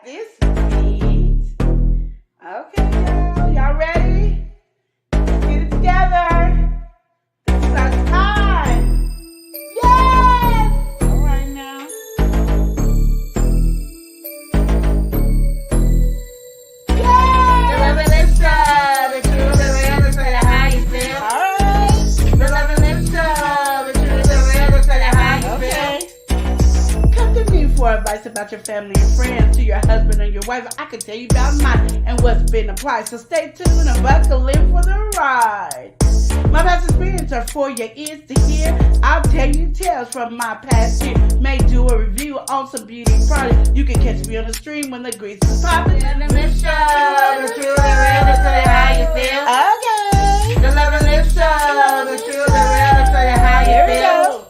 This is neat. Okay, y'all. Y'all ready? Let's get it together. This is our time. Yes! All right now. Yes! The revelation, the truth, the real, the how you feel. All right. The revelation, the truth, the real, the how you Okay. feel. Come to me for advice about your family and friends, to your husband and your wife. I can tell you about mine and what's been applied. So stay tuned and buckle in for the ride. My past experience are for your ears to hear. I'll tell you tales from my past year. May do a review on some beauty products. You can catch me on the stream when the grease is popping. The revelation, the truth, the real, the how you feel. Okay. The revelation, the truth, the real, the how Here you we feel. go.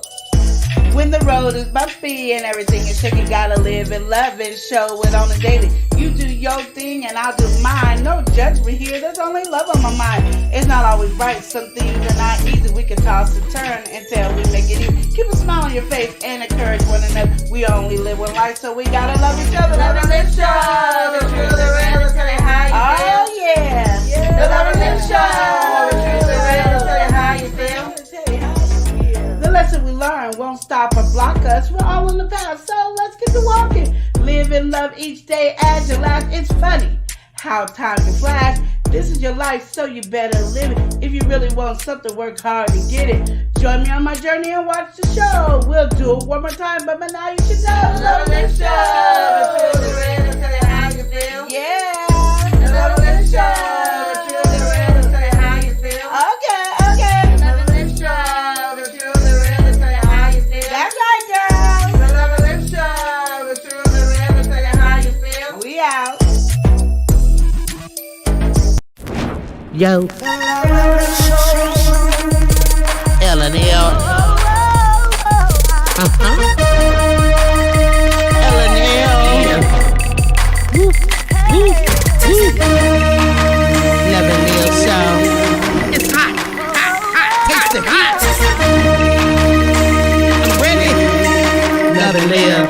When the road is bumpy and everything is shaky, gotta live and love and show it on a daily. You do your thing and I'll do mine. No judgment here, there's only love on my mind. It's not always right, some things are not easy. We can toss and turn until we make it easy. Keep a smile on your face and encourage one another. We only live one life, so we gotta love each other. The revelation, the truth, the real, the how you feel. Oh yeah. The revelation, the truth, the real, the how you feel. The lesson we learn won't stop or block us. We're all on the path, so let's get to walking. Live and love each day as your last. It's funny how time can flash. This is your life, so you better live it. If you really want something, work hard to get it. Join me on my journey and watch the show. We'll do it one more time, but by now you should know. The revelation, the truth, the real, the how you feel. Yeah. The revelation, the truth, the real, the how you feel. Okay. The revelation, the truth, the real, the how you feel. That's right, girl. The revelation, the truth, the real, the how you feel. We out. Yo, L&L. L&L. L&L show. It's hot, taste the heat. I'm ready. L&L.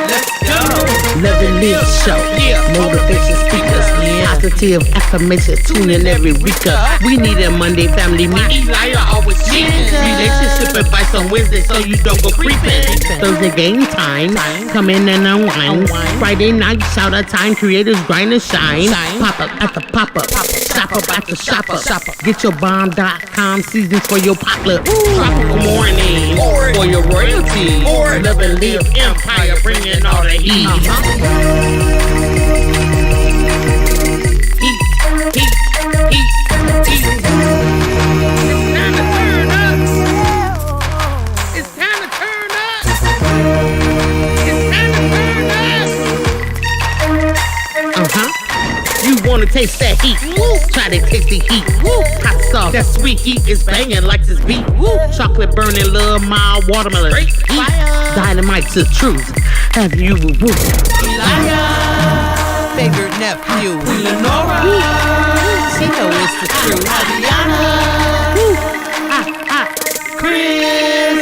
Let's go. L&L show. Motivation speakers. Positive affirmations. Tune in every week. We need a Monday family meeting. Always cheating. Relationship advice on Wednesday so you don't go creeping. Thursday game time. Come in and unwind. Friday night shout out time. Creators grind and shine. Pop up at the pop up. Shop up at the shop up. Get your bomb.com seasons for your potluck. Tropical morning for your royalty. Love and live empire bringing all the heat. You wanna taste that heat? Try to taste the heat. Hot sauce, that sweet heat is banging like this beat. Chocolate burning, love, mild watermelon. Dynamite's the truth. Have you favorite nephew? She know it's the truth. Chris.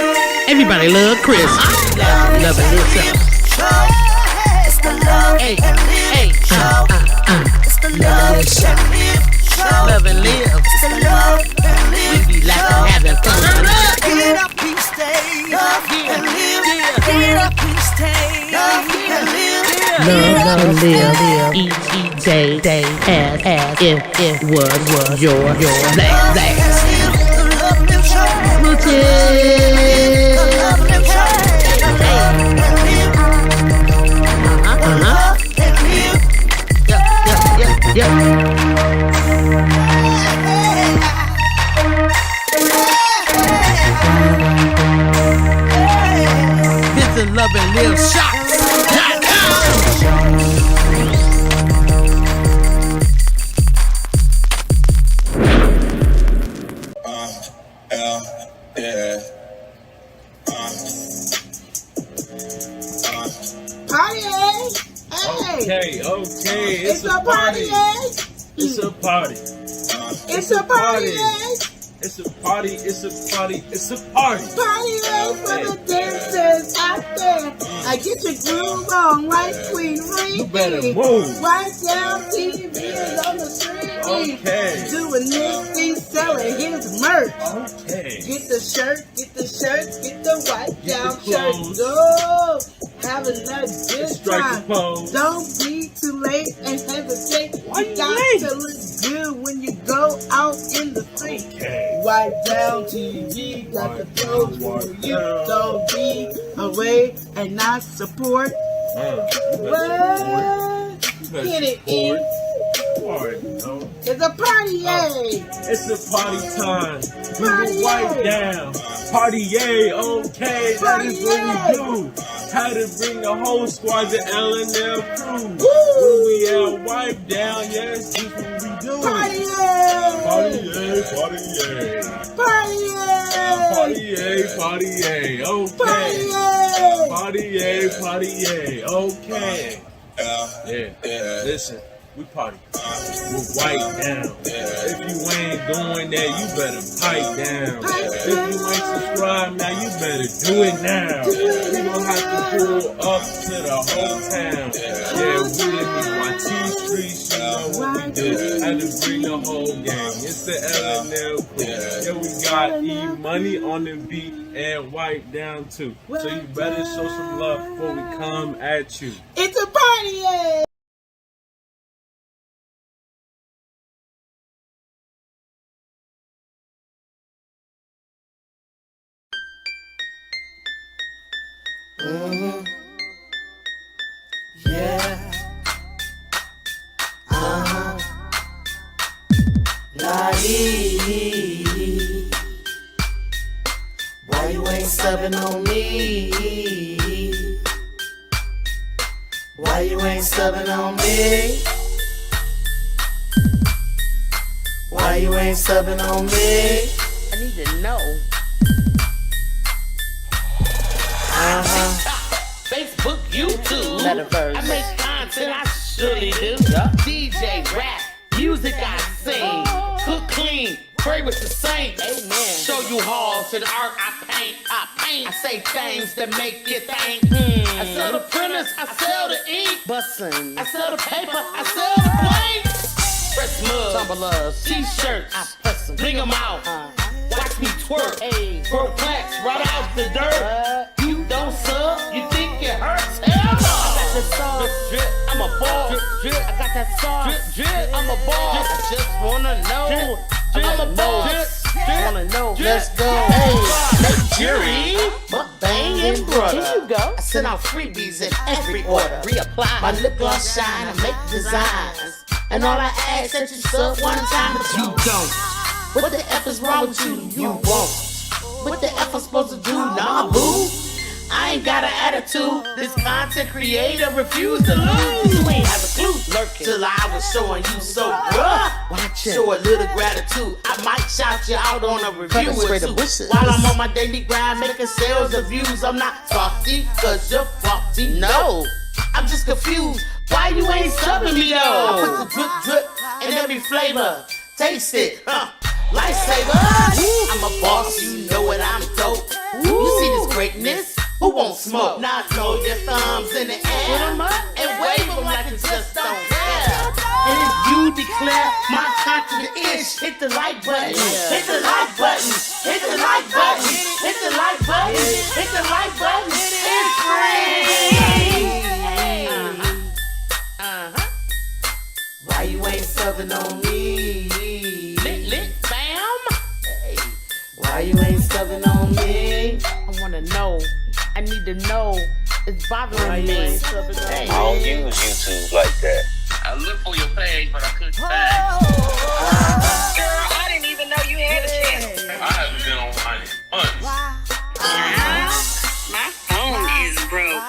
Everybody love Chris. Love it yourself. It's the love and live show. It's the love and live show. Love and live. It's the love and live We be laughing, having fun. Get up and stay. Love and live. Get up and stay. Love and live. Love and live. Each day as if it was your last. The love and show. Smooches. The love and show. Yeah. Visit Love and Live Shops.com. Party. Hey. Okay. It's a party. It's a party. It's a party. It's a party, it's a party, it's a party. Party is for the dancers out there. I get your groove on, white queen, ring. You better move. Right down TV is on the street. Okay. Doing this thing, selling his merch. Okay. Get the shirts, get the white Get down the clothes. shirts. Go. Having a good Strike time. the pose. Don't be too late and hesitate. Why You you got late? to look good when you go out in the street. Okay. Wipe down TV, got the clothes for you. down. Don't be away and not support. What? Get it in. It's a party, yay! It's a party time. We Party, will wipe yay. down. Party, yay, okay. That Party, is what yay. we do. How to bring the whole squad to L&L crew. Woo. When we out wipe down, yes, this what we do. Party, yay! Party, yay, party, yay. Party, yay! Party, yay, party, yay, Party, okay. yay! Party, yay, party, yay, okay. Yeah, listen. We party. We'll wipe down. If you ain't doing that, you better pipe down. If you ain't subscribed now, you better do it now. We gon' have to pull up to the whole town. Yeah, we in the YT streets, you know what we did. Had to bring the whole gang. It's the L&L crew. Yeah, we got E-Money on the beat and wipe down too. So you better show some love before we come at you. It's a party, yay! Yeah. Why you ain't subbing on me? Why you ain't subbing on me? Why you ain't subbing on me? I need to know. Facebook, YouTube, Metaverse. I make content, I surely do. DJ, rap, music I sing, cook clean, pray with the saints. Amen. Show you halls and art I paint. I say things that make you think. I sell the printers, I sell the ink. Bussin'. I sell the paper, I sell the blanks. Press mugs, Tumblers. t-shirts, I press 'em. bring them out. Watch me twerk, Hey. throw plaques right out the dirt. You don't sub, you think it hurts? Hell no! I got the sauce, drip, I'm a ball. Drip, drip, I got that sauce, drip, drip, I'm a ball. I just wanna know, I'm a ball. Wanna know? Let's go. Hey, Jury, Banging brother. here you go. I send out freebies in every order. Reapply. My lip gloss shine, I make designs. And all I ask that you sub one time, but you don't. What the F is wrong with you? You won't. What the F I'm supposed to do? Nah, boo. I ain't got an attitude. This content creator refused to lose. You ain't have a clue. Lurking. Till I was showing you so bruh. Watch it. Show a little gratitude. I might shout you out on a review Cutting or straight to two. bushes. While I'm on my daily grind making sales of views. I'm not salty cause you're faulty. No. I'm just confused. Why you ain't subbing me though? I put the drip drip in every flavor. Taste it, lifesaver. I'm a boss, you know it, I'm dope. You see this greatness? Who won't smoke? Now throw your thumbs in the air and wave them like you just don't care. And if you declare my content is, hit the like button, hit the like button, hit the like button, hit the like button, hit the like button. It's free. Why you ain't subbing on me? Lit, fam. Hey, why you ain't subbing on me? I wanna know. I need to know. It's bothering me. Hey. I don't use YouTube like that. I looked for your page, but I couldn't find it. Girl, I didn't even know you had a channel. I haven't been online in months. My phone is broke.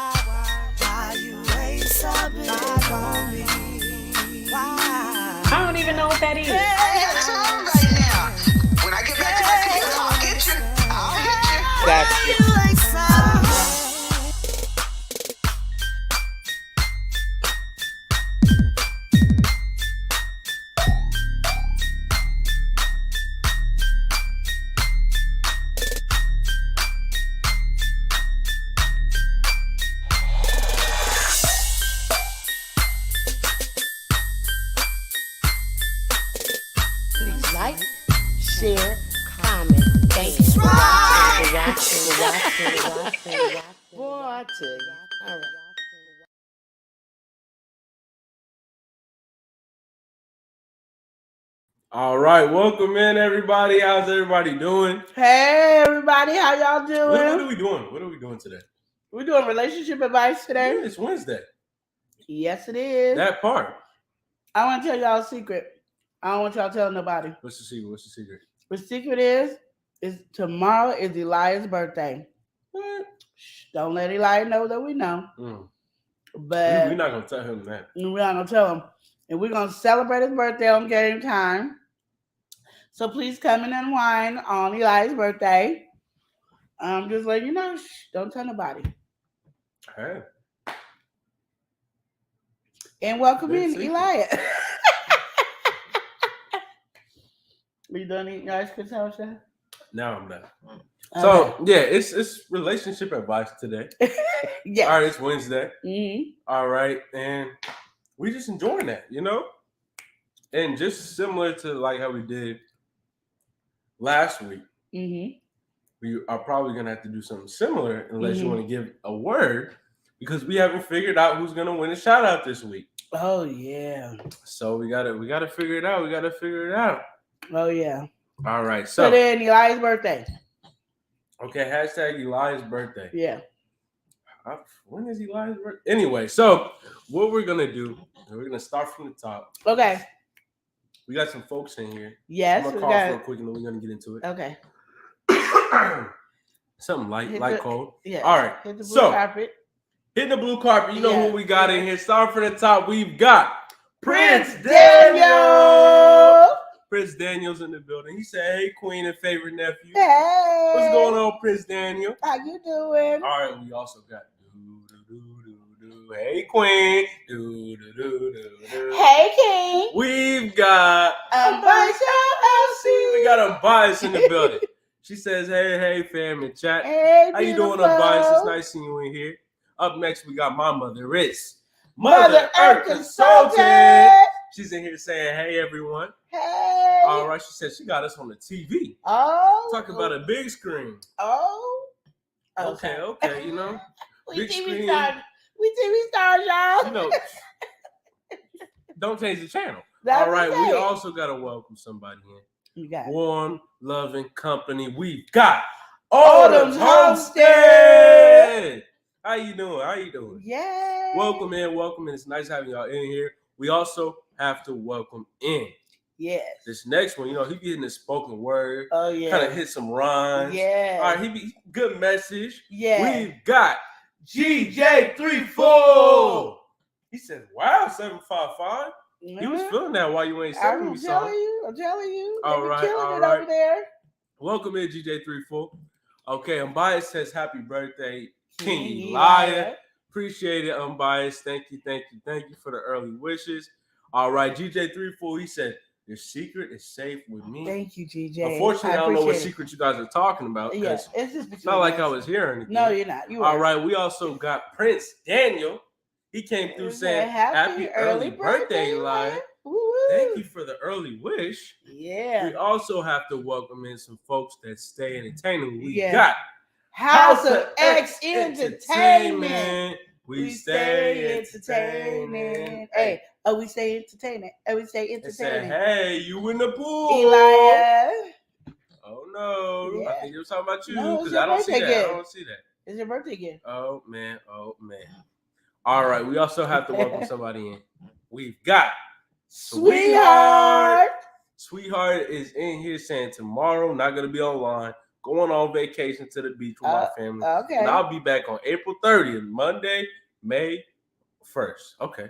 I don't even know what that is. I have a song right now. When I get back to my computer, I'll get you. I'll hit you. Gotcha. like, share, comment. Thank you for watching. Boy, I tell you. All right. All right, welcome in, everybody. How's everybody doing? Hey, everybody, how y'all doing? What are we doing? What are we doing today? We're doing relationship advice today. Yeah, it's Wednesday. Yes, it is. That part. I want to tell y'all a secret. I don't want y'all to tell nobody. What's the secret? What's the secret? The secret is tomorrow is Elias' birthday. What? Shh, don't let Elias know that we know. But we're not gonna tell him that. We're not gonna tell him, and we're gonna celebrate his birthday on game time. So please come in and wine on Elias' birthday. Just letting you know, shh, don't tell nobody. Hey. And welcome Big in, secret. Elias. Are you done eating your ice cream sandwich? Now I'm done. Okay. So yeah, it's relationship advice today. Yeah. All right, it's Wednesday. Mm-hmm. All right, and we just enjoying that, you know? And just similar to like how we did last week, Mm-hmm. we are probably gonna have to do something similar unless you want to give a word, because we haven't figured out who's gonna win a shout out this week. Oh yeah. So we gotta figure it out. We gotta figure it out. Oh yeah. All right. So then Elias' birthday. Okay, hashtag Elias' birthday. Yeah. When is Elias' birthday? Anyway, so what we're gonna do, we're gonna start from the top. Okay. We got some folks in here. Yes. I'm gonna call real quick and then we're gonna get into it. Okay. Something light, cold. Yeah. All right. Hit the blue carpet. Hitting the blue carpet. You know Yeah. who we got in here. Start from the top. We've got Prince Daniel. Daniel. Prince Daniel's in the building. He said, "Hey, Queen and favorite nephew. Hey. What's going on, Prince Daniel? How you doing? All right. We also got Hey, Queen. Hey, King. We've got Unbiased LLC. We got Unbiased in the building. She says, hey, fam in chat. Hey, how you doing, beautiful. Unbiased? It's nice seeing you in here. Up next, we got my mother, Riz. Mother Earth Consultant. She's in here saying, hey, everyone. Hey. All right, she said she got us on the TV. Oh. Talk about a big screen. Oh. Okay, you know. We big TV screen. stars. We TV stars, y'all. You know, don't change the channel. That's all right, okay. we also got to welcome somebody in. You got Warm, loving company. We've got Autumn's hosted. How you doing? Yeah. Welcome in. It's nice having y'all in here. We also have to welcome in. Yes. This next one, you know, he be getting the spoken word. Oh yeah. Kind of hit some rhymes. Yeah. All right, he be good message. Yeah. We've got GJ34. He said, "Wow, 755." He was feeling that while you ain't sending me something. I'm telling you. All right, killing it over there. Welcome in, GJ34. Okay, Unbiased says happy birthday, King Elias. Appreciate it, Unbiased. Thank you for the early wishes. All right, GJ34, he said, your secret is safe with me. Thank you, GJ. Unfortunately, I don't know what secret you guys are talking about. Yeah, it's just not like I was hearing anything. No, you're not. All right, we also got Prince Daniel. He came through saying, happy early birthday, Elias. Thank you for the early wish. Yeah. We also have to welcome in some folks that stay entertaining. We got House of X Entertainment. We stay entertaining. Hey, we stay entertaining. We stay entertaining. They said, hey, you in the pool. Elias. Oh, no. Yeah. I think it was talking about you No, because I don't see that. I don't see that. It's your birthday gift. Oh, man. All right. We also have to welcome somebody in. We've got Sweetheart. Sweetheart is in here saying tomorrow, not going to be online, going on vacation to the beach with my family. Okay. And I'll be back on April 30th, Monday, May 1st. Okay.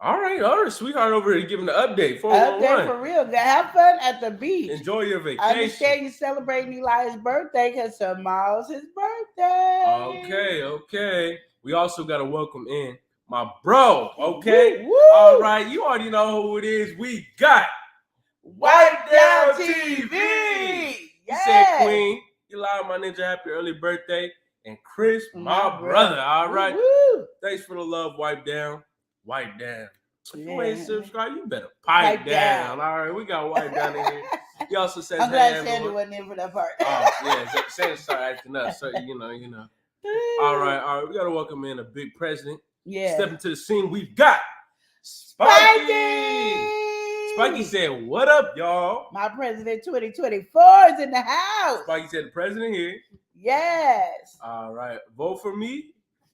All right. Sweetheart over here giving the update. 411. Update for real. Have fun at the beach. Enjoy your vacation. I understand you celebrating Elias' birthday because tomorrow's his birthday. Okay. We also got to welcome in my bro. Okay. Woo. All right. You already know who it is. We got Wipe Down TV. He said, Queen, Eli, my ninja, happy early birthday. And Chris, my brother. All right. Woo. Thanks for the love, Wipe Down. If you ain't Yeah. subscribed, you better pipe down. All right, we got White down in here. He also says, I'm glad hey, Sandy everyone. wasn't in for that part. Oh, yeah, Sandy started acting up. So, you know. All right. We got to welcome in a big president. Yeah. Step into the scene. We've got Spiky. Spiky said, what up, y'all? My president 2024 is in the house. Spiky said, the president here. Yes. All right. Vote for me,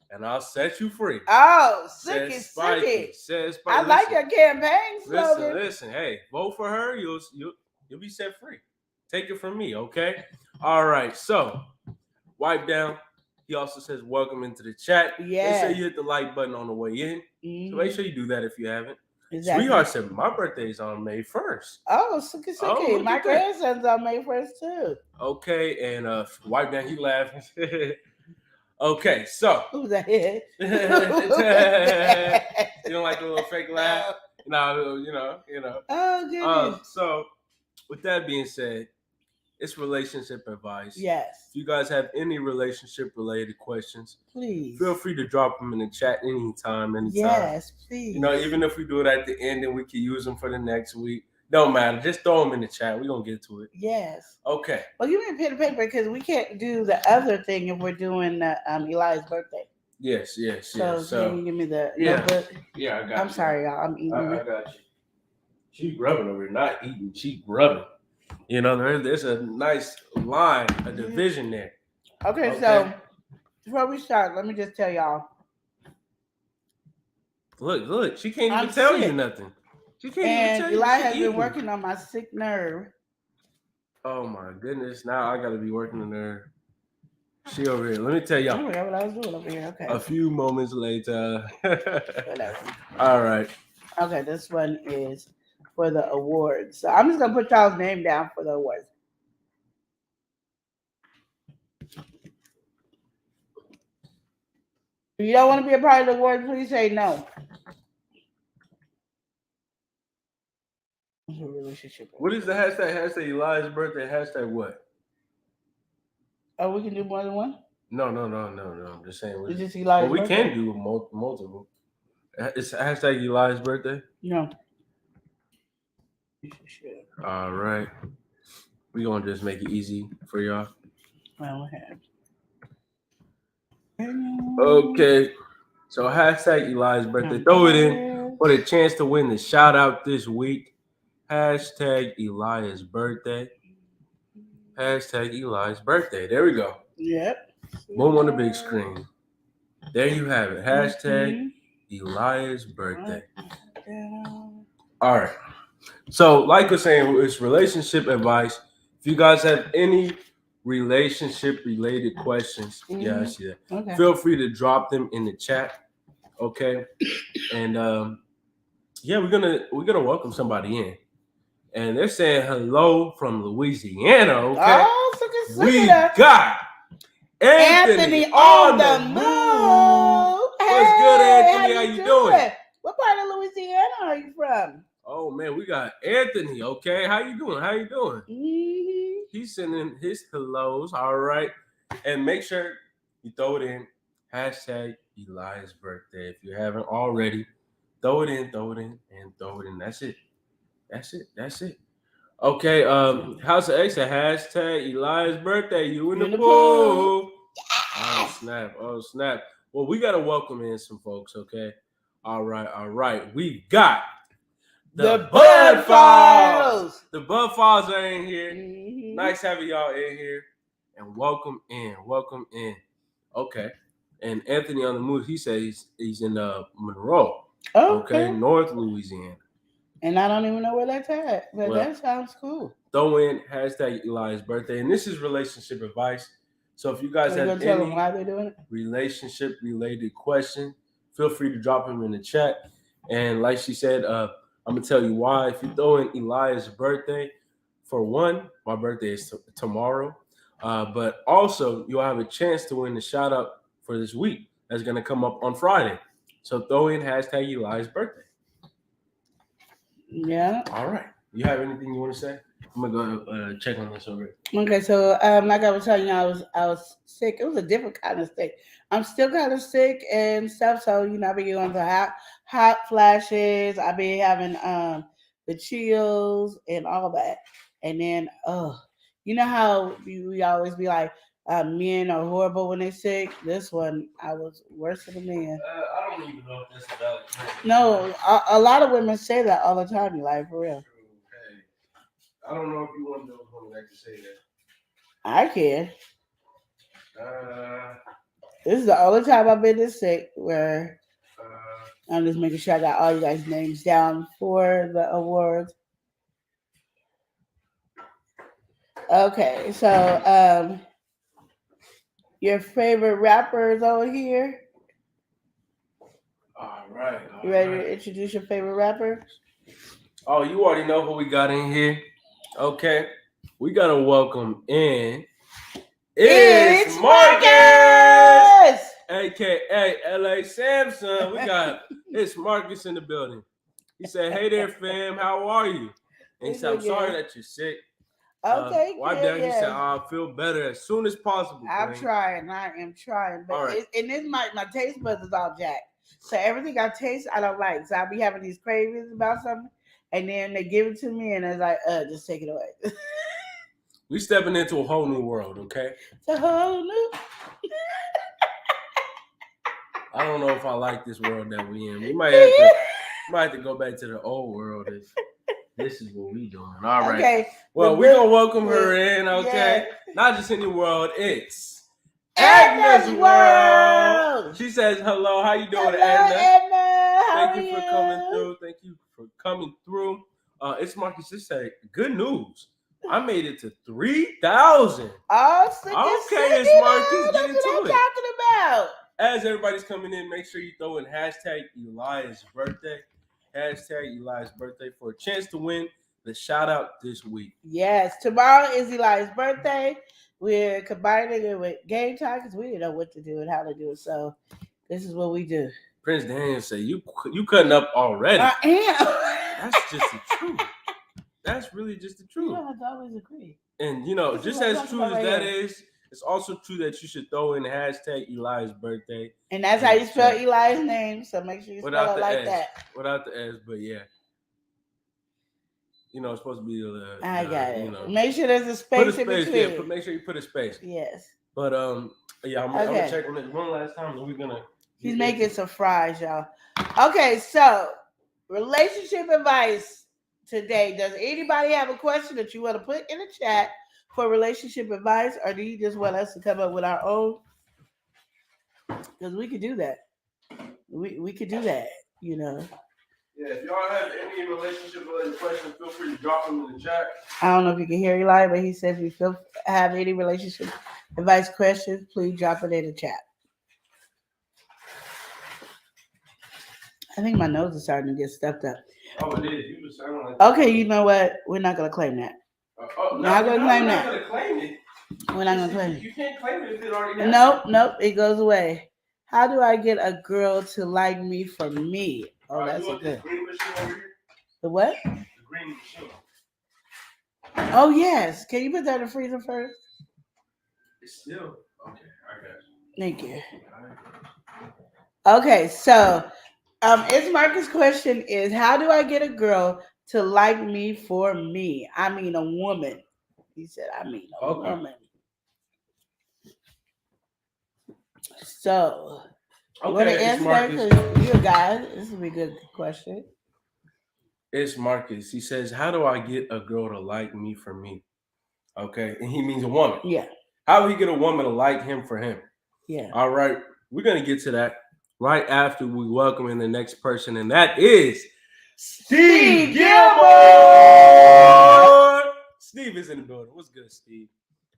and I'll set you free. Oh, Says Sookie, Spiky. Sookie. Says Spiky. I like your campaign slogan. Listen. Hey, vote for her. You'll be set free. Take it from me, okay? All right. So, wipe down. He also says, welcome into the chat. Yeah. They say you hit the like button on the way in. So make sure you do that if you haven't. Exactly. Sweetheart said, my birthday's on May 1st. Oh, Sookie. Oh, My grandson's on May 1st, too. Okay, and wipe down, he laughing. Okay, so. Who's that? You don't like the little fake laugh? No, you know. Oh, goodness. So, with that being said, it's relationship advice. Yes. If you guys have any relationship-related questions, please feel free to drop them in the chat anytime. Yes, please. Even if we do it at the end and we can use them for the next week, don't matter. Just throw them in the chat. We're going to get to it. Yes. Okay. Well, give me a pen and paper because we can't do the other thing if we're doing Eli's birthday. Yes. So can you give me the notebook? Yeah, I got you. I'm sorry, y'all. I'm eating I got you. She grubbing over here. Not eating. She grubbing. There's a nice line, a division there. Okay, so before we start, let me just tell y'all. Look, she can't even tell you nothing. She can't even tell you. Eli has been working on my sick nerve. Oh my goodness! Now I gotta be working on her. She over here. Let me tell y'all. I forgot what I was doing over here. Okay. A few moments later. Whatever. All right. Okay, this one is for the awards. So I'm just gonna put y'all's name down for the awards. If you don't want to be a part of the awards, please say no. Relationship. What is the hashtag? Hashtag Eli's birthday. Hashtag what? Oh, we can do more than one? No. I'm just saying. It's just Eli's we birthday? can do multiple. It's hashtag Eli's birthday? No. All right. We're going to just make it easy for y'all. Well, okay. Okay. So hashtag Eli's birthday. Throw it in for the chance to win the shout out this week. Hashtag Eli's birthday. Hashtag Eli's birthday. There we go. Yep. Boom on the big screen. There you have it. Hashtag Eli's birthday. All right. So, like I was saying, it's relationship advice. If you guys have any relationship-related questions, yeah, I see that. Okay. Feel free to drop them in the chat. Okay. And we're gonna welcome somebody in. And they're saying hello from Louisiana. Okay. Oh, we got Anthony on the move. What's good, Anthony? How you doing? What part of Louisiana are you from? Oh man, we got Anthony. Okay, how you doing? Mm-hmm. He's sending his hellos. All right, and make sure you throw it in. Hashtag Eli's birthday. If you haven't already, throw it in. That's it. Okay. House of X, hashtag Eli's birthday. You in the pool. Oh snap. Well, we gotta welcome in some folks. Okay. All right. We got the Bud Files. The Bud Files are in here. Mm-hmm. Nice having y'all in here. And welcome in. Okay. And Anthony on the move, he says he's in Monroe. Okay. North Louisiana. And I don't even know where that's at. But that sounds cool. Throw in hashtag Eli's birthday. And this is relationship advice. So if you guys have any tell them why they're doing it? Relationship-related question, feel free to drop them in the chat. And like she said, I'm going to tell you why. If you throw in Eli's birthday, for one, my birthday is tomorrow. But also, you'll have a chance to win the shout-out for this week. That's going to come up on Friday. So throw in hashtag Eli's birthday. Yeah. All right. You have anything you want to say? I'm going to go check on this over. Okay, so like I was telling you, I was sick. It was a different kind of sick. I'm still kind of sick and stuff. So, I've been going to the hot flashes. I be having the chills and all that. And then you know how we always be like men are horrible when they sick. This one I was worse than a man. I don't even know if that's a valid claim. No, a lot of women say that all the time. You like for real. Okay. I don't know if you want those women that can say that. I can. Uh, This is the only time I've been this sick where I'm just making sure I got all you guys' names down for the awards. Okay, so your favorite rappers over here? all right. You ready to introduce your favorite rapper? Oh, you already know who we got in here. Okay. We got to welcome in. It's Marcus! AKA LA Samson. We got it's Marcus in the building. He said, "Hey there, fam. How are you?" And he said, "I'm sorry that you're sick." Okay, wipe down. He said, "I'll feel better as soon as possible." I'm friend. trying. I am trying. But All right. and this my taste buds is all jacked. So everything I taste, I don't like. So I'll be having these cravings about something, and then they give it to me, and it's like, just take it away. We stepping into a whole new world, okay? It's a whole new. I don't know if I like this world that we in. We might have to go back to the old world. This is what we doing. All right. Okay. Well, we're gonna welcome her in, okay? Yeah. Not just any world, it's Edna's Edna's world. world. She says hello. How you doing, Hello, Edna? Edna. How Thank you are for coming through. Thank you for coming through. It's Marcus. Just say good news. I made it to 3,000. Oh, Okay, it's Marcus. Get into what I'm it. talking about. As everybody's coming in, make sure you throw in hashtag Elias birthday. Hashtag Elias birthday for a chance to win the shout out this week. Yes, tomorrow is Eli's birthday. We're combining it with game time because we didn't know what to do and how to do it. So this is what we do. Prince Daniel said, "You cutting up already." I am. That's just the truth. That's really just the truth. You don't have to always agree. And This is just what I'm as talking true about as right that here. is, it's also true that you should throw in hashtag Eli's birthday. And that's how you spell Eli's name. So make sure you spell it like S. that. Without the S, but yeah. It's supposed to be I got it. Make sure there's a space in between. Yeah, make sure you put a space. Yes. But yeah, I'm gonna check on it one last time, and we're gonna. He's making some fries, y'all. Okay, so relationship advice today. Does anybody have a question that you want to put in the chat for relationship advice, or do you just want us to come up with our own? Because we could do that. We could do that, Yeah, if y'all have any relationship related questions, feel free to drop them in the chat. I don't know if you can hear Eli, but he says if you have any relationship advice questions, please drop it in the chat. I think my nose is starting to get stuffed up. Oh, it is. You just sound like. Okay, you know what? We're not gonna claim that. Not gonna claim that. We're not gonna claim it. We're not gonna claim it. You can't claim it if it already happened. Nope, it goes away. How do I get a girl to like me for me? Oh, that's a good. Green machine over here? The what? The green machine. Oh yes. Can you put that in the freezer first? It's still okay. I got you. Thank you. Okay, so it's Marcus' question is how do I get a girl to like me for me? I mean a woman. He said, I mean a woman. So, you want to answer that because you're a guy. This would be a good question. It's Marcus. He says, how do I get a girl to like me for me? Okay, and he means a woman. Yeah. How do he get a woman to like him for him? Yeah. All right, we're going to get to that right after we welcome in the next person, and that is Steve Gilmore. Steve is in the building. What's good, Steve?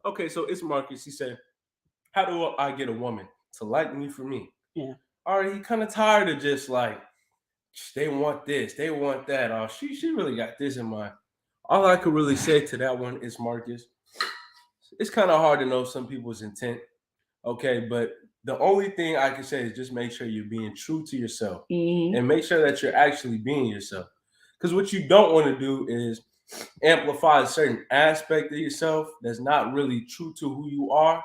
Okay, so it's Marcus. He said, how do I get a woman to like me for me? Yeah. All right, he kind of tired of just like, they want this, they want that. Oh, she really got this in mind. All I could really say to that one is, Marcus, it's kind of hard to know some people's intent. Okay, but the only thing I can say is just make sure you're being true to yourself and make sure that you're actually being yourself. Because what you don't want to do is amplify a certain aspect of yourself that's not really true to who you are.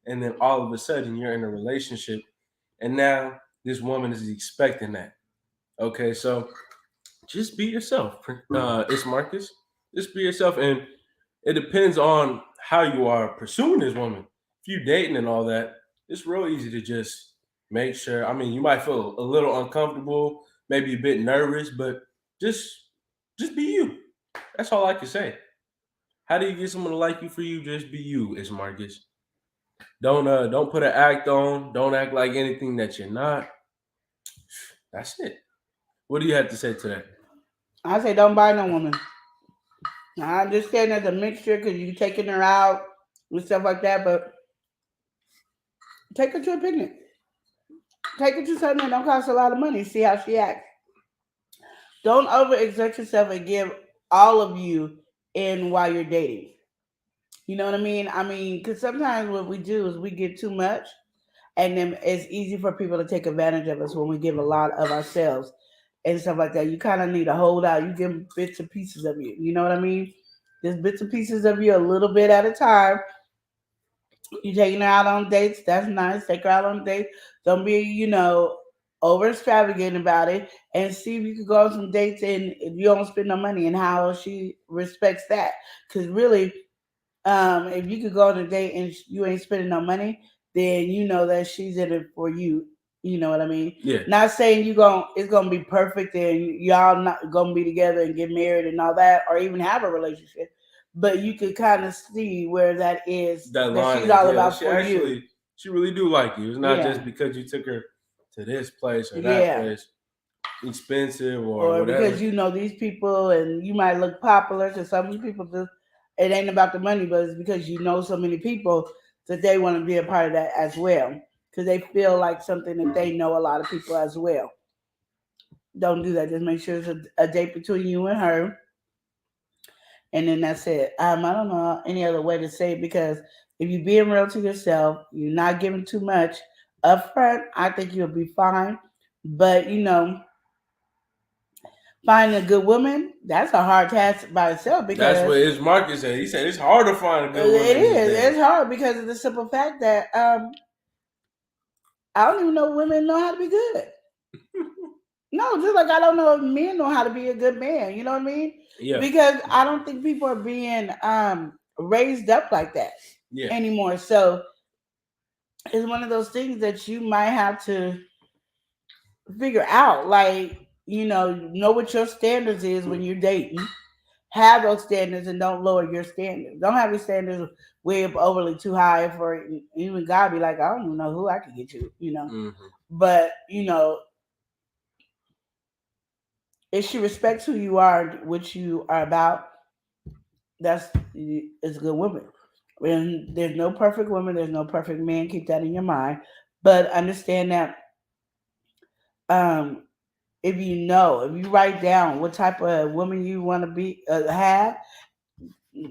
And then all of a sudden you're in a relationship and now this woman is expecting that. Okay, so just be yourself. It's Marcus. Just be yourself, and it depends on how you are pursuing this woman. If you dating and all that, it's real easy to just make sure. I mean, you might feel a little uncomfortable, maybe a bit nervous, but just just be you. That's all I can say. How do you get someone to like you for you? Just be you, it's Marcus. Don't put an act on. Don't act like anything that you're not. That's it. What do you have to say to that? I say don't buy no woman. I understand there's a mixture because you taking her out and stuff like that, but take her to a picnic. Take her to something that don't cost a lot of money. See how she acts. Don't overexert yourself and give all of you in while you're dating. You know what I mean? I mean, because sometimes what we do is we give too much, and then it's easy for people to take advantage of us when we give a lot of ourselves and stuff like that. You kind of need to hold out. You give bits and pieces of you. You know what I mean? Just bits and pieces of you a little bit at a time. You taking her out on dates, that's nice. Take her out on dates. Don't be, over extravagant about it. And see if you could go on some dates and you don't spend no money and how she respects that. Because really, if you could go on a date and you ain't spending no money, then you know that she's in it for you. You know what I mean? Yeah. Not saying it's gonna be perfect and y'all not gonna be together and get married and all that, or even have a relationship. But you could kind of see where that is That that line she's is, all yeah, about she for actually you. she really do like you. It's not Yeah. just because you took her to this place or that Yeah. place, expensive or Or whatever. because you know these people and you might look popular to some people. Just it ain't about the money, but it's because you know so many people that they want to be a part of that as well because they feel like something that they know a lot of people as well. Don't do that. Just make sure it's a date between you and her, and then that's it. I don't know any other way to say it because if you're being real to yourself, you're not giving too much up front. I think you'll be fine. But finding a good woman, that's a hard task by itself That's because what his Marcus said. He said it's hard to find a good woman it these is. days. It's hard because of the simple fact that I don't even know women know how to be good. No, just like I don't know if men know how to be a good man. You know what I mean? Yeah. Because I don't think people are being raised up like that Yeah. anymore. So it's one of those things that you might have to figure out. Like, know what your standards is when you're dating. Have those standards and don't lower your standards. Don't have your standards way up overly too high for even God be like, I don't even know who I could get you. Mm-hmm. But if she respects who you are, what you are about, it's a good woman. And there's no perfect woman, there's no perfect man. Keep that in your mind. But understand that um, if you write down what type of woman you want to be have,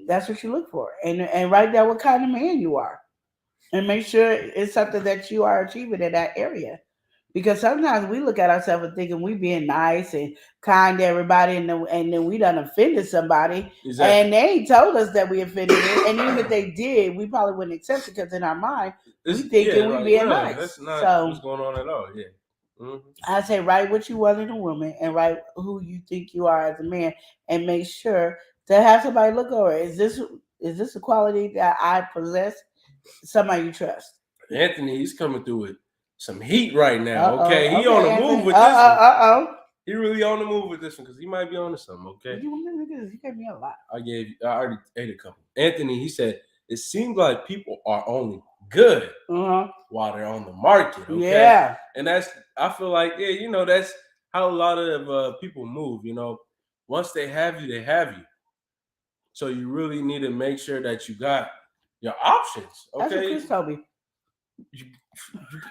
that's what you look for, and write down what kind of man you are, and make sure it's something that you are achieving in that area. Because sometimes we look at ourselves and thinking we being nice and kind to everybody, and then we done offended somebody, Exactly. and they ain't told us that we offended it. And even if they did, we probably wouldn't accept it because in our mind we thinking we being nice. That's not So what's going on at all. Yeah. Mm-hmm. I say write what you want in a woman and write who you think you are as a man, and make sure to have somebody look over. Is this a quality that I possess? Somebody you trust. Anthony, he's coming through with some heat right now. Uh-oh. Okay, he Okay, on the Anthony. move with this one. Uh-oh. He really on the move with this one because he might be on to something. Okay, You gave me a lot. I already ate a couple. Anthony, he said it seems like people are only good while they're on the market. Okay, Yeah, and I feel like that's how a lot of people move. Once they have you, they have you. So you really need to make sure that you got your options. Okay, that's what Chris told me.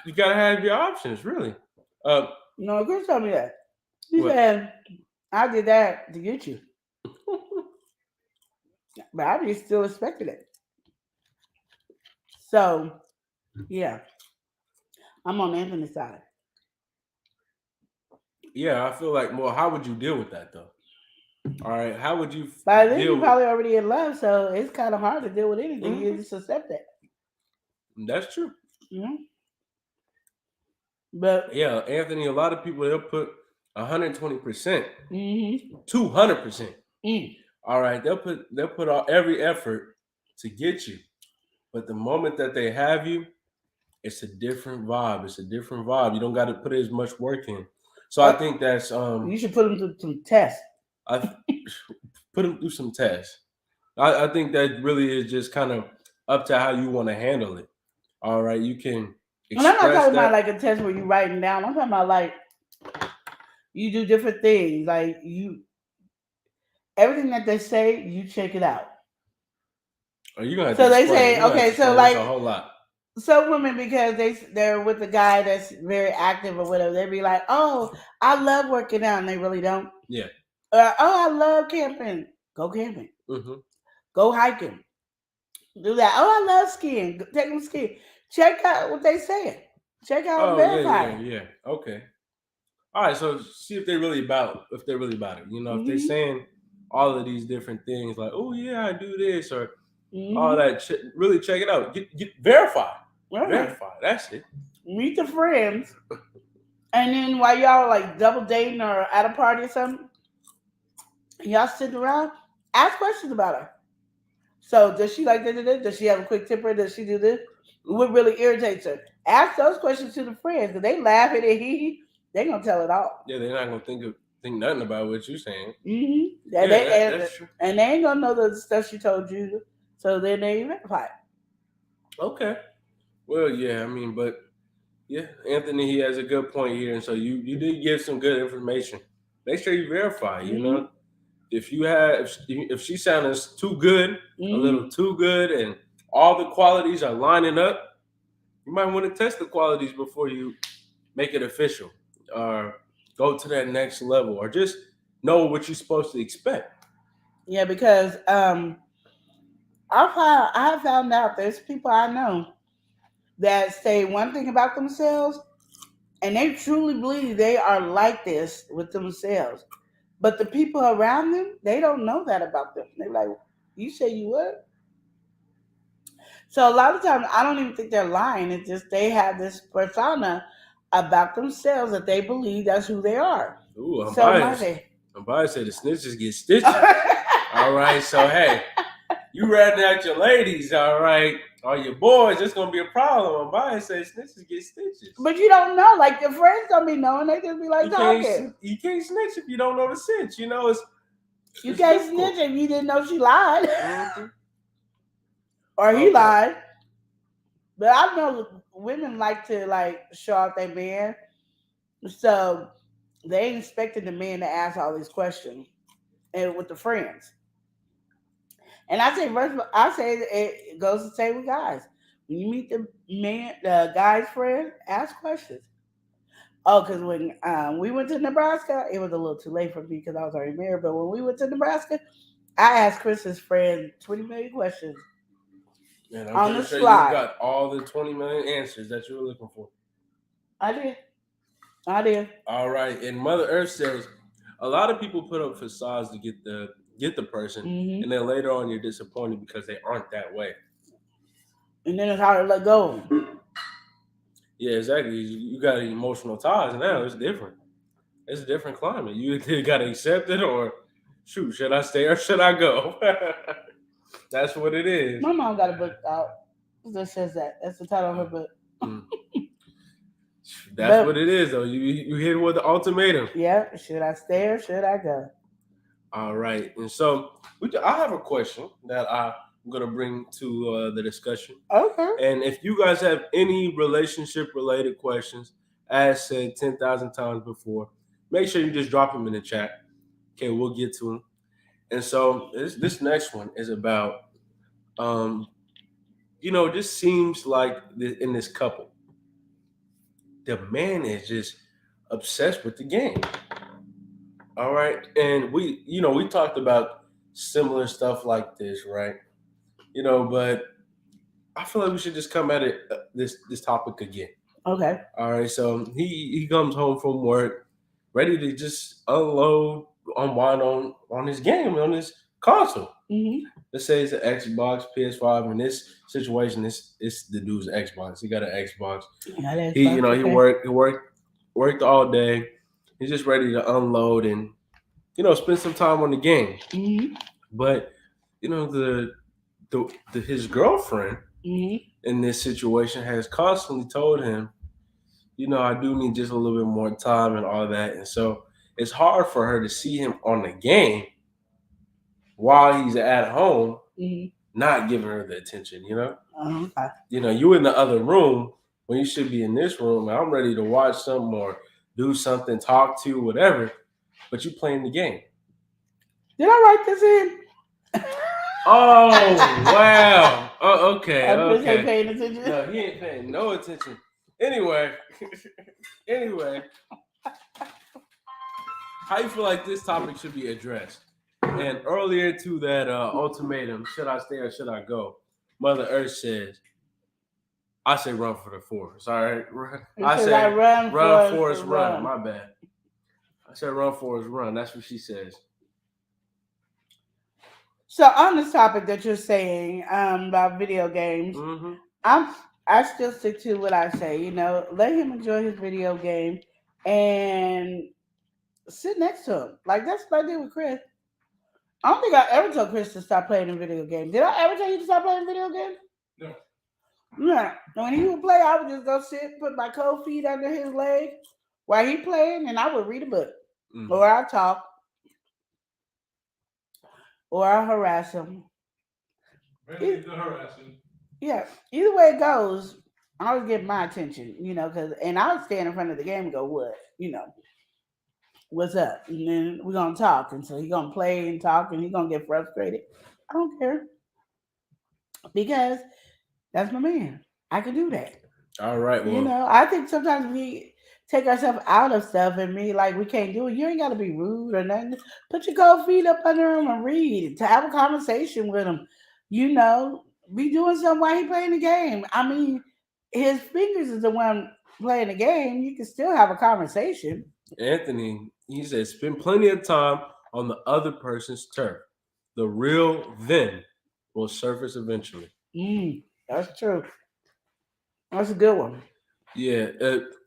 You gotta have your options, really. No, Chris told me that. He What? said, I did that to get you. But I just still expected it. So, yeah. I'm on Anthony's side. Yeah, I feel like, well, how would you deal with that though? All right, how would you By then, deal you're with? probably already in love, so it's kind of hard to deal with anything. You Mhm. just accept that. That's true. But Yeah, Anthony, a lot of people they'll put 120%, Mm-hmm. 200%. Mm. All right, they'll put all every effort to get you, but the moment that they have you, it's a different vibe. It's a different vibe. You don't got to put as much work in. So I think that's You should put them through some tests. I put them through some tests. I think that really is just kind of up to how you want to handle it. All right, you can And I'm not express talking about that. like a test where you writing down. I'm talking about like you do different things. Like you, everything that they say, you check it out. Or you're gonna have So to they explain. say, You're gonna have okay, to so explain this like a whole lot. some women because they're with a guy that's very active or whatever, they be like, oh, I love working out, and they really don't. Yeah. Oh, I love camping. Go camping. Mm-hmm. Go hiking. Do that. Oh, I love skiing. Take them skiing. Check out what they saying. Check out and Oh verify. yeah. Okay. All right. So see if they're really about it. You know, if they're Mm-hmm. saying all of these different things like, oh yeah, I do this or all Mm-hmm. that. Really check it out. Get verify. Right. Verify. That's it. Meet the friends, and then while y'all like double dating or at a party or something, y'all sitting around, ask questions about her. So does she like this? Does she have a quick temper? Does she do this? What really irritates her? Ask those questions to the friends. Because they laugh at it, they gonna tell it all. Yeah, they're not gonna think nothing about what you're saying. Mm-hmm. That's true. And they ain't gonna know the stuff she told you. So then they verify it. Okay. Well, yeah, I mean, but yeah, Anthony, he has a good point here, and so you did give some good information. Make sure you verify. You know, if she sounded too good, a little too good, and all the qualities are lining up, you might want to test the qualities before you make it official, or go to that next level, or just know what you're supposed to expect. Yeah, because I found out there's people I know that say one thing about themselves, and they truly believe they are like this with themselves. But the people around them, they don't know that about them. They're like, you say you what? So a lot of times, I don't even think they're lying. It's just they have this persona about themselves that they believe that's who they are. Ooh, I'm So biased. The snitches get stitches. All right, so hey, you ratting out your ladies, all right, or your boys, it's gonna be a problem. I'm biased. Say snitches get stitches. But you don't know. Like your friends don't be knowing. They just be like talking. You can't snitch if you don't know the cinch. You know you can't difficult. snitch if you didn't know she lied. Mm-hmm. Or he lied. But I know women like to like show off their man. So they ain't expecting the man to ask all these questions and with the friends. And I say first of all, I say it goes the same with guys. When you meet the guy's friend, ask questions. Oh, because when we went to Nebraska, it was a little too late for me because I was already married. But when we went to Nebraska, I asked Chris's friend 20 million questions. And I'm on pretty the sure slide. you got all the 20 million answers that you were looking for. I did. All right. And Mother Earth says a lot of people put up facades to get the person, and then later on you're disappointed because they aren't that way. And then it's hard to let go. Yeah, exactly. You got emotional ties now. It's different. It's a different climate. You either got to accept it or shoot. Should I stay or should I go? That's what it is. My mom got a book out that says that. That's the title of her book. That's what it is, though. You hit with the ultimatum. Yeah. Should I stay or should I go? All right. And so I have a question that I'm going to bring to the discussion. Okay. And if you guys have any relationship-related questions, as said 10,000 times before, make sure you just drop them in the chat. Okay, we'll get to them. And so this next one is about, this seems like in this couple, the man is just obsessed with the game. All right. And we talked about similar stuff like this, right? But I feel like we should just come at it, this topic again. Okay. All right. So he comes home from work, ready to just unwind on his game, on his console. Mm-hmm. Let's say it's an Xbox, PS5. In this situation, it's the dude's Xbox. He got an Xbox. He worked all day. He's just ready to unload and, spend some time on the game. Mm-hmm. But, his girlfriend in this situation has constantly told him, I do need just a little bit more time and all that. And so it's hard for her to see him on the game while he's at home, not giving her the attention, Okay. You in the other room when you should be in this room. And I'm ready to watch something or do something, talk to, whatever, but you playing the game. Did I write this in? Oh, wow. Oh, okay. Chris ain't Okay. paying attention. No, he ain't paying no attention. Anyway, how you feel like this topic should be addressed? And earlier to that ultimatum, should I stay or should I go? Mother Earth says, I say run for the forest. All right. I say run forest, run. My bad. I said run forest, run. That's what she says. So on this topic that you're saying about video games, I still stick to what I say. Let him enjoy his video game and sit next to him. Like that's what I did with Chris. I don't think I ever told Chris to stop playing in video games. Did I ever tell you to stop playing video games? No. No. When he would play, I would just go sit, put my cold feet under his leg while he playing, and I would read a book. Or I talk. Or I harass him. Yeah. Either way it goes, I always get my attention, and I would stand in front of the game and go, what? What's up? And then we're going to talk. And so he's going to play and talk and he's going to get frustrated. I don't care. Because that's my man. I can do that. All right. Well, I think sometimes we take ourselves out of stuff and we can't do it. You ain't got to be rude or nothing. Put your cold feet up under him and read. To have a conversation with him. Be doing something while he playing the game. I mean, his fingers is the one playing the game. You can still have a conversation. Anthony, he said, spend plenty of time on the other person's turf. The real then will surface eventually. That's true. That's a good one. Yeah.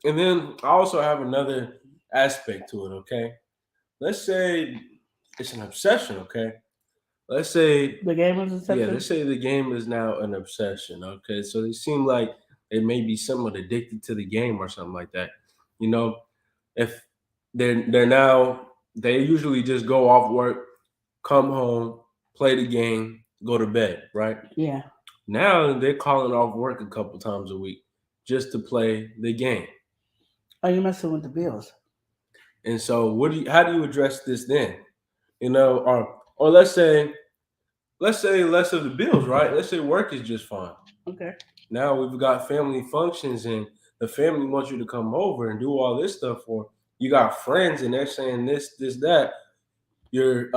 And then I also have another aspect to it, okay? Let's say it's an obsession, okay? Let's say the game is an obsession. Yeah, let's say the game is now an obsession, okay? So they seem like they may be somewhat addicted to the game or something like that. If they usually just go off work, come home, play the game, go to bed, right? Yeah. Now they're calling off work a couple times a week just to play the game. Oh, you're messing with the bills. And so how do you address this then? Or let's say less of the bills, right? Let's say work is just fine. Okay. Now we've got family functions and the family wants you to come over and do all this stuff, or you got friends and they're saying this, that. Your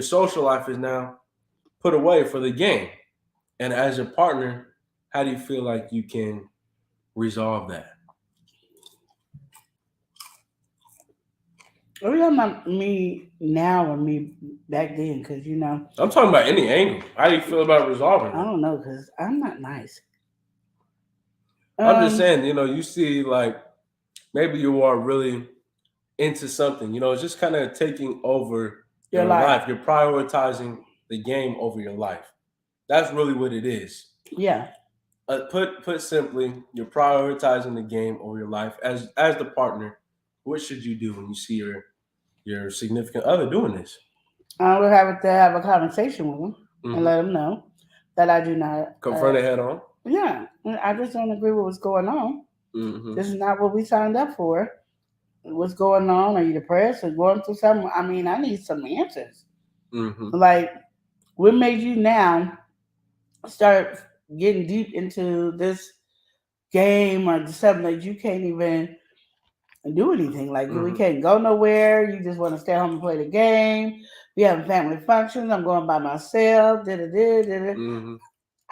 social life is now put away for the game. And as a partner, how do you feel like you can resolve that? Are we talking about me now or me back then? Because, I'm talking about any angle. How do you feel about resolving it? I don't know, because I'm not nice. I'm just saying, you see, like, maybe you are really into something. It's just kind of taking over your life. You're prioritizing the game over your life. That's really what it is. Yeah. Put simply, you're prioritizing the game over your life. As the partner, what should you do when you see your significant other doing this? I would have to have a conversation with them and let them know that I do not confront it head on. Yeah, I just don't agree with what's going on. This is not what we signed up for. What's going on? Are you depressed or going through something? I mean, I need some answers. Like, what made you now start getting deep into this game or something that you can't even do anything? Like, we can't go nowhere. You just want to stay home and play the game. We have family functions. I'm going by myself.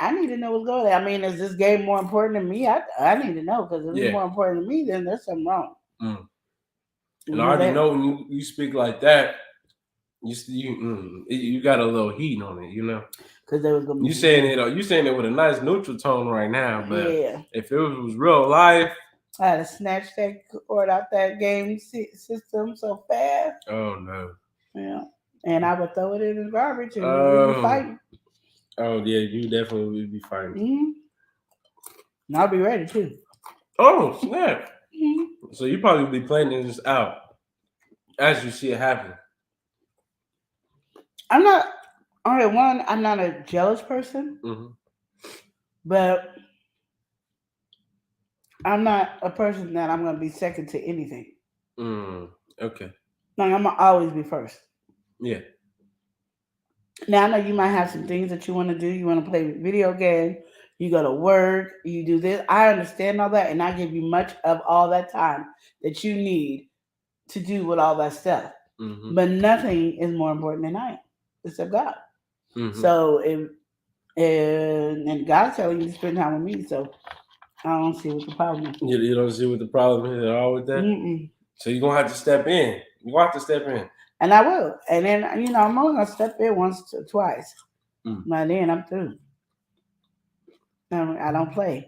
I need to know what's going on. I mean, is this game more important than me? I need to know, because if it's more important than me, then there's something wrong. And I already know when you speak like that, you got a little heat on it, Because there was gonna be you saying it with a nice neutral tone right now, but if it was real life, I had to snatch that cord out that game system so fast. Oh no. Yeah. And I would throw it in the garbage and we'd be Oh. fighting. Oh yeah, you definitely would be fighting. Mm-hmm. And I'll be ready too. Oh snap! Mm-hmm. So you probably be planning this out as you see it happen. I'm not. All right, one, I'm not a jealous person, Mm-hmm. but I'm not a person that I'm going to be second to anything. Okay. Like, I'm going to always be first. Yeah. Now, I know you might have some things that you want to do. You want to play video game. You go to work. You do this. I understand all that, and I give you much of all that time that you need to do with all that stuff. Mm-hmm. But nothing is more important than I am, except God. Mm-hmm. So, and God's telling you to spend time with me, so I don't see what the problem is. You don't see what the problem is at all with that? Mm-mm. So you're going to have to step in. You're going to have to step in. And I will. And then, I'm only going to step in once or twice. Mm. By then, I'm through. I don't play.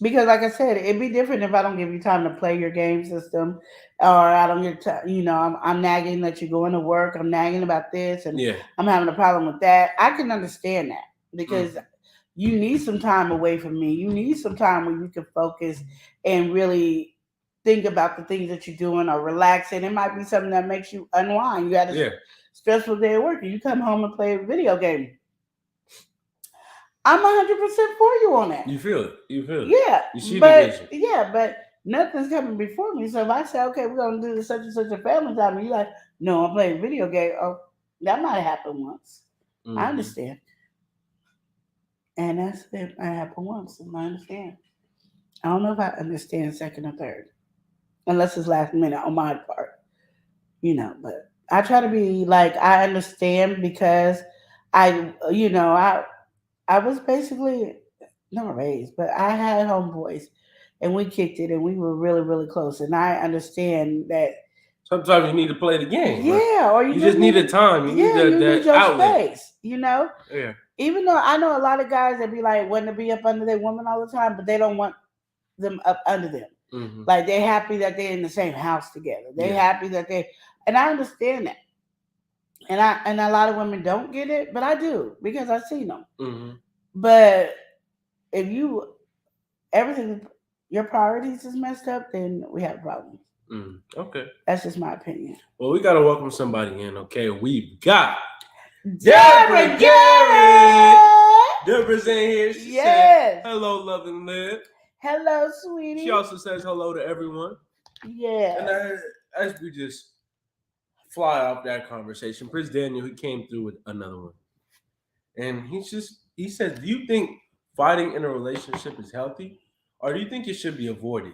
Because, like I said, it'd be different if I don't give you time to play your game system, or I don't get time. I'm nagging that you're going to work. I'm nagging about this, and I'm having a problem with that. I can understand that because you need some time away from me. You need some time where you can focus and really think about the things that you're doing or relax. And it might be something that makes you unwind. You had a stressful day at work, and you come home and play a video game. I'm 100% for you on that. You feel it. Yeah. You see the vision. Yeah, but nothing's coming before me. So if I say, okay, we're going to do this such and such a family time, and you're like, no, I'm playing video game. Oh, that might happen once. Mm-hmm. I understand. And that's it. Might happen once, and I understand. I don't know if I understand second or third, unless it's last minute on my part. But I try to be like, I understand because I was basically not raised, but I had homeboys, and we kicked it, and we were really, really close. And I understand that sometimes you need to play the game. Yeah, or you just need the time. You need your outlet. space. Yeah. Even though I know a lot of guys that be like wanting to be up under their woman all the time, but they don't want them up under them. Mm-hmm. Like they're happy that they're in the same house together. They're happy that and I understand that. And a lot of women don't get it, but I do because I've seen them. Mm-hmm. But if your priorities is messed up, then we have problems. Okay. That's just my opinion. Well, we got to welcome somebody in, okay? We've got Deborah Garrett! Deborah's in here. She Yes. said, hello, love and live. Hello, sweetie. She also says hello to everyone. Yeah. And as we just fly off that conversation, Prince Daniel, he came through with another one. And he says, do you think fighting in a relationship is healthy? Or do you think it should be avoided?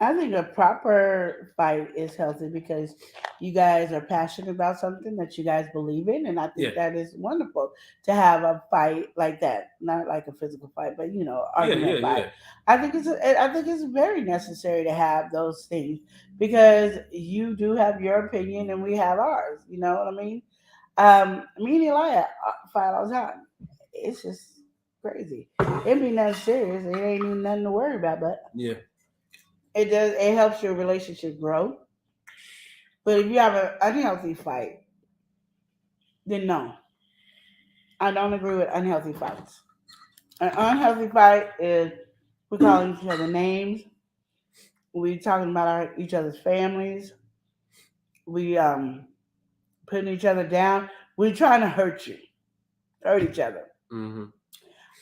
I think a proper fight is healthy because you guys are passionate about something that you guys believe in. And I think that is wonderful to have a fight like that. Not like a physical fight, but argument fight. I think it's very necessary to have those things because you do have your opinion and we have ours. You know what I mean? Me and Elijah fight all the time. It's just crazy. It be nothing serious. It ain't even nothing to worry about, but it does. It helps your relationship grow. But if you have an unhealthy fight, then no. I don't agree with unhealthy fights. An unhealthy fight is we calling each other names. We talking about each other's families. We putting each other down. We trying to hurt each other. Mm-hmm.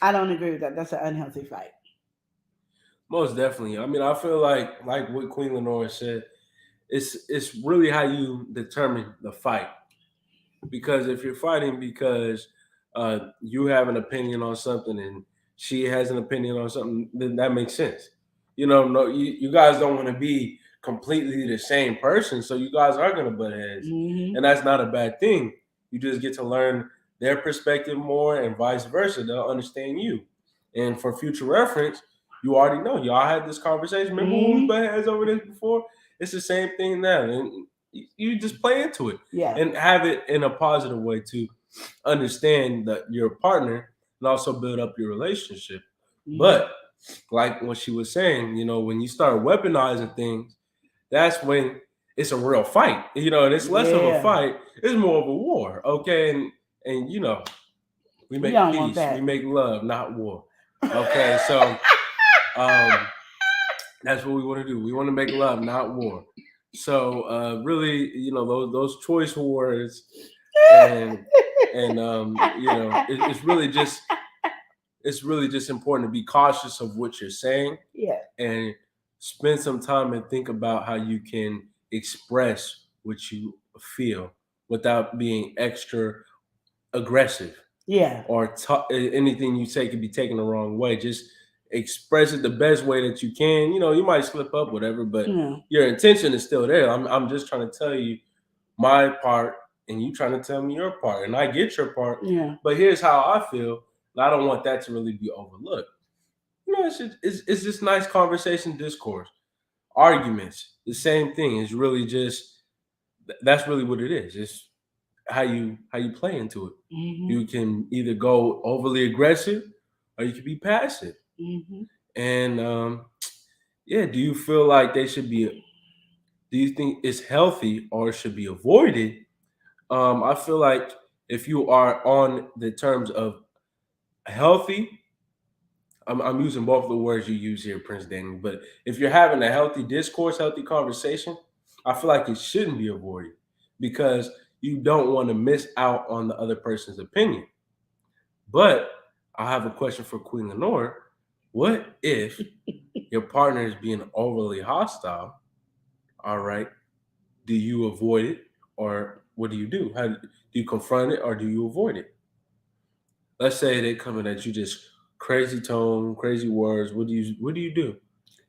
I don't agree with that. That's an unhealthy fight. Most definitely. I mean, I feel like what Queen Lenore said, it's really how you determine the fight. Because if you're fighting because you have an opinion on something and she has an opinion on something, then that makes sense. You guys don't want to be completely the same person, so you guys are going to butt heads. Mm-hmm. And that's not a bad thing. You just get to learn their perspective more and vice versa. They'll understand you. And for future reference, you already know. Y'all had this conversation. Remember when we butt heads over this before? It's the same thing now. And you just play into it. Yeah. And have it in a positive way to understand that your partner and also build up your relationship. Mm-hmm. But like what she was saying, when you start weaponizing things, that's when it's a real fight. And it's less of a fight, it's more of a war. Okay, and we We make don't want peace, we that. make love, not war. Okay, so that's what we want to do. We want to make love, not war. So really, those choice words, and it's really just important to be cautious of what you're saying. Yeah. And spend some time and think about how you can express what you feel without being extra aggressive. Yeah. Or anything you say could be taken the wrong way. Just express it the best way that you can. You might slip up, whatever, but your intention is still there. I'm just trying to tell you my part, and you trying to tell me your part, and I get your part. Yeah. But here's how I feel. And I don't want that to really be overlooked. It's just nice conversation, discourse, arguments. The same thing. It's really just that's really what it is. It's how you play into it. Mm-hmm. You can either go overly aggressive or you can be passive. Mm-hmm. And do you feel like they should be? Do you think it's healthy or it should be avoided? I feel like if you are on the terms of healthy, I'm using both of the words you use here, Prince Daniel. But if you're having a healthy discourse, healthy conversation, I feel like it shouldn't be avoided because you don't want to miss out on the other person's opinion. But I have a question for Queen Lenore. What if your partner is being overly hostile? All right. Do you avoid it or what do you do? Do you confront it or do you avoid it? Let's say they coming at you just crazy tone, crazy words. What do you do?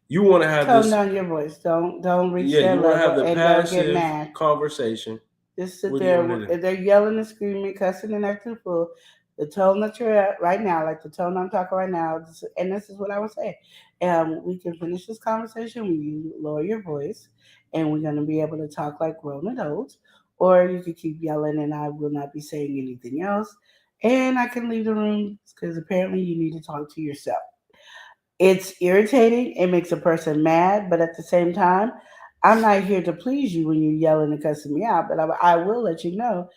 You want to have Tone down your voice. Don't reach that you want to have level the and don't get passive mad. conversation. Just sit What do you there. wanna do? If they're yelling and screaming, cussing and acting fool, the tone that you're at right now, like the tone I'm talking right now, and this is what I would say. We can finish this conversation when you lower your voice, and we're going to be able to talk like grown adults. Or you could keep yelling, and I will not be saying anything else. And I can leave the room because apparently you need to talk to yourself. It's irritating. It makes a person mad, but at the same time, I'm not here to please you when you're yelling and cussing me out. But I will let you know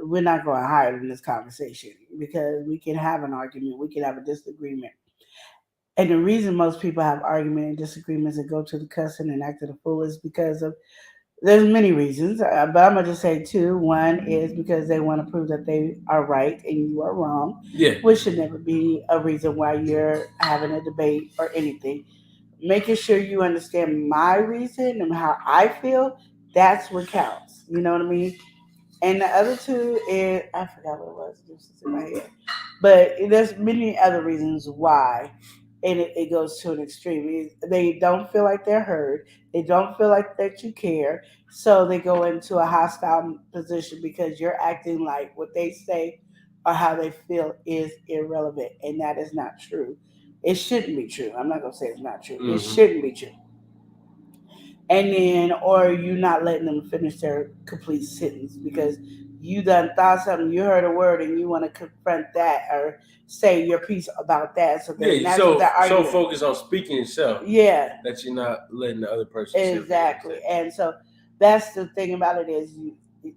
we're not going higher in this conversation because we can have an argument, we can have a disagreement. And the reason most people have argument and disagreements and go to the cussing and acting a fool is because of there's many reasons, but I'm gonna just say two. One is because they want to prove that they are right and you are wrong, which should never be a reason why you're having a debate or anything. Making sure you understand my reason and how I feel, that's what counts. You know what I mean? And the other two is I forgot what it was. This is in my head, but there's many other reasons why, and it goes to an extreme. They don't feel like they're heard. They don't feel like that you care, so they go into a hostile position because you're acting like what they say or how they feel is irrelevant, and that is not true. It shouldn't be true. I'm not gonna say it's not true. It shouldn't be true. And then or you not letting them finish their complete sentence because you done thought something, you heard a word and you want to confront that or say your piece about that. So then that's what they're so arguing. focus on speaking yourself. Yeah. That you're not letting the other person exactly. And so that's the thing about it is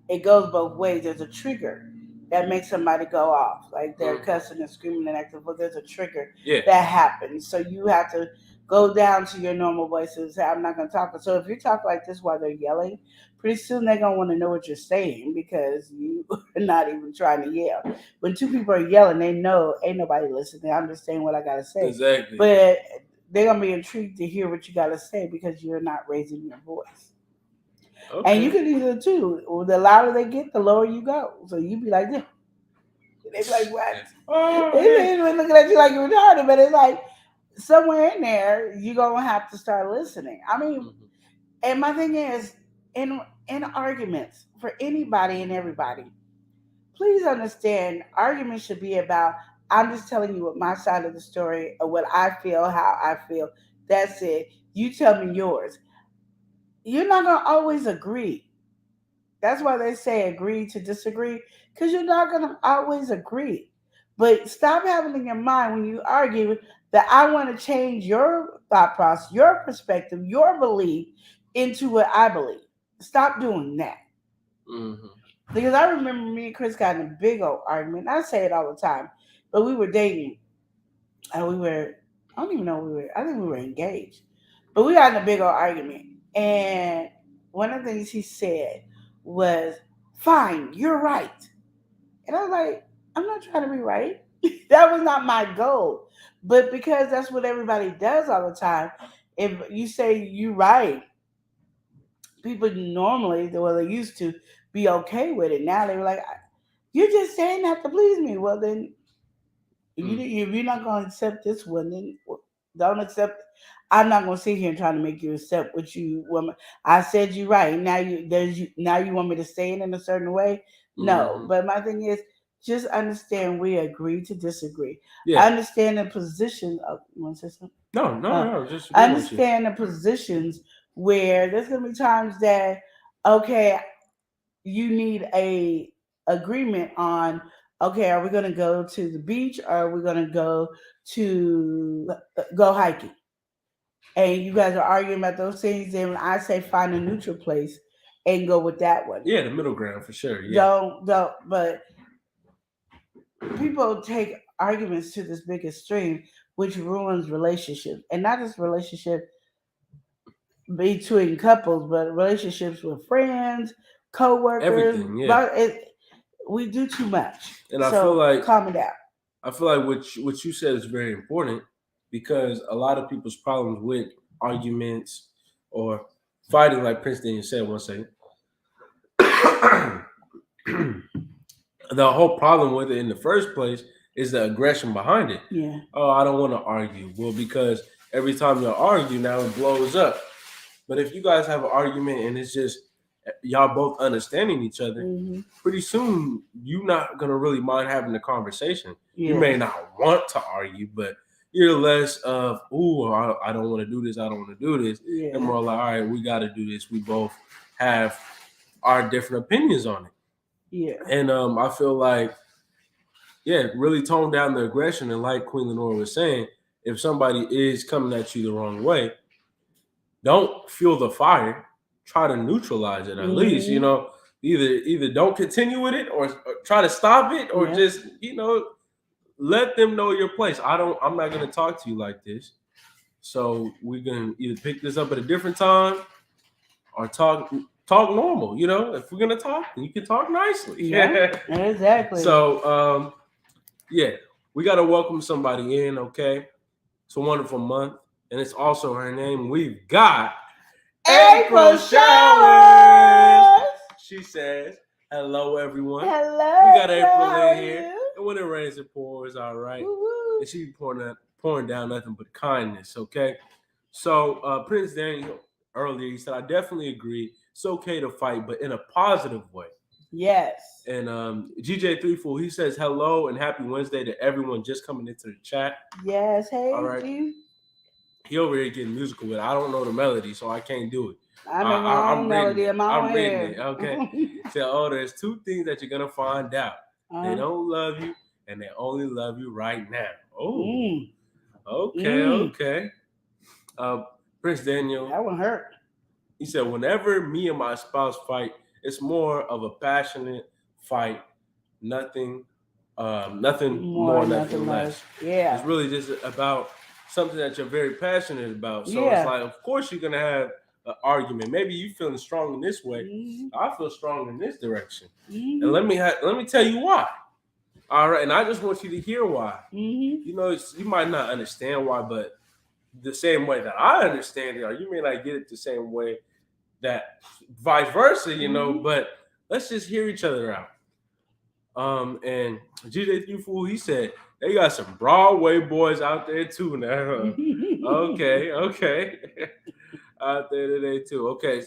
it goes both ways. There's a trigger that makes somebody go off. Like they're cussing and screaming and acting, but there's a trigger that happens. So you have to go down to your normal voice and say, I'm not going to talk. So if you talk like this while they're yelling, pretty soon they're going to want to know what you're saying because you are not even trying to yell. When two people are yelling, they know ain't nobody listening. I'm just saying what I got to say. Exactly. But they're going to be intrigued to hear what you got to say because you're not raising your voice. Okay. And you can do that too. The louder they get, the lower you go. So you be like this. They be like, what? They looking at you like you're retarded, but it's like somewhere in there, you're going to have to start listening. I mean, and my thing is, in arguments, for anybody and everybody, please understand, arguments should be about, I'm just telling you what my side of the story or what I feel, how I feel. That's it. You tell me yours. You're not going to always agree. That's why they say agree to disagree, because you're not going to always agree. But stop having in your mind when you argue, that I want to change your thought process, your perspective, your belief into what I believe. Stop doing that. Mm-hmm. Because I remember me and Chris got in a big old argument. I say it all the time, but we were dating and I don't even know I think we were engaged. But we got in a big old argument. And one of the things he said was, fine, you're right. And I was like, I'm not trying to be right. That was not my goal. But because that's what everybody does all the time, if you say you're right, people normally, well, they used to be okay with it. Now they're like, you're just saying that to please me. Well, then, if you're not going to accept this one, then don't accept. I'm not going to sit here and try to make you accept what you want. I said you right. Now you want me to say it in a certain way. No, but my thing is, just understand we agree to disagree. Yeah. I understand the position of. You want to say something? No. Just understand the positions where there's going to be times that, okay, you need a agreement on, okay, are we going to go to the beach or are we going to go hiking? And you guys are arguing about those things, and I say find a neutral place and go with that one. Yeah, the middle ground for sure. Yeah. Don't. But people take arguments to this big extreme, which ruins relationships, and not just relationship between couples, but relationships with friends, co-workers. Everything, yeah. We do too much. And I feel like calm it down. I feel like what you said is very important because a lot of people's problems with arguments or fighting, like Prince Daniel said, one second. The whole problem with it in the first place is the aggression behind it. Yeah. Oh, I don't want to argue. Well, because every time you argue, now it blows up. But if you guys have an argument and it's just y'all both understanding each other, pretty soon you're not gonna really mind having the conversation. Yeah. You may not want to argue, but you're less of, I don't want to do this, I don't want to do this. Yeah. And more like, all right, we got to do this. We both have our different opinions on it. Yeah. And I feel like, really tone down the aggression. And like Queen Lenore was saying, if somebody is coming at you the wrong way, don't fuel the fire. Try to neutralize it at least, either don't continue with it or try to stop it or just, let them know your place. I'm not going to talk to you like this. So we're going to either pick this up at a different time or talk normal. If we're going to talk, you can talk nicely. Yeah, exactly. So, we got to welcome somebody in. Okay. It's a wonderful month. And it's also her name. We've got April Showers. She says, hello, everyone. Hello. We got April in here. And when it rains, it pours, all right. Woo-hoo. And she be pouring down nothing but kindness, okay? So Prince Daniel, earlier, he said, I definitely agree. It's okay to fight, but in a positive way. Yes. And GJ34, he says, hello and happy Wednesday to everyone just coming into the chat. Yes, hey, all right. He over here getting musical with it. I don't know the melody, so I can't do it. I'm reading it. Okay. So, there's two things that you're gonna find out. They don't love you, and they only love you right now. Oh, okay. Prince Daniel. That one hurt. He said, whenever me and my spouse fight, it's more of a passionate fight. Nothing more, nothing less. Yeah. It's really just about something that you're very passionate about. So it's like, of course, you're gonna have an argument. Maybe you feeling strong in this way. I feel strong in this direction. And let me tell you why. All right, and I just want you to hear why. You might not understand why, but the same way that I understand it, or you may not get it the same way that vice versa, but let's just hear each other out. And GJ Fool, he said, they got some Broadway boys out there too now. Okay. Out there today too. Okay.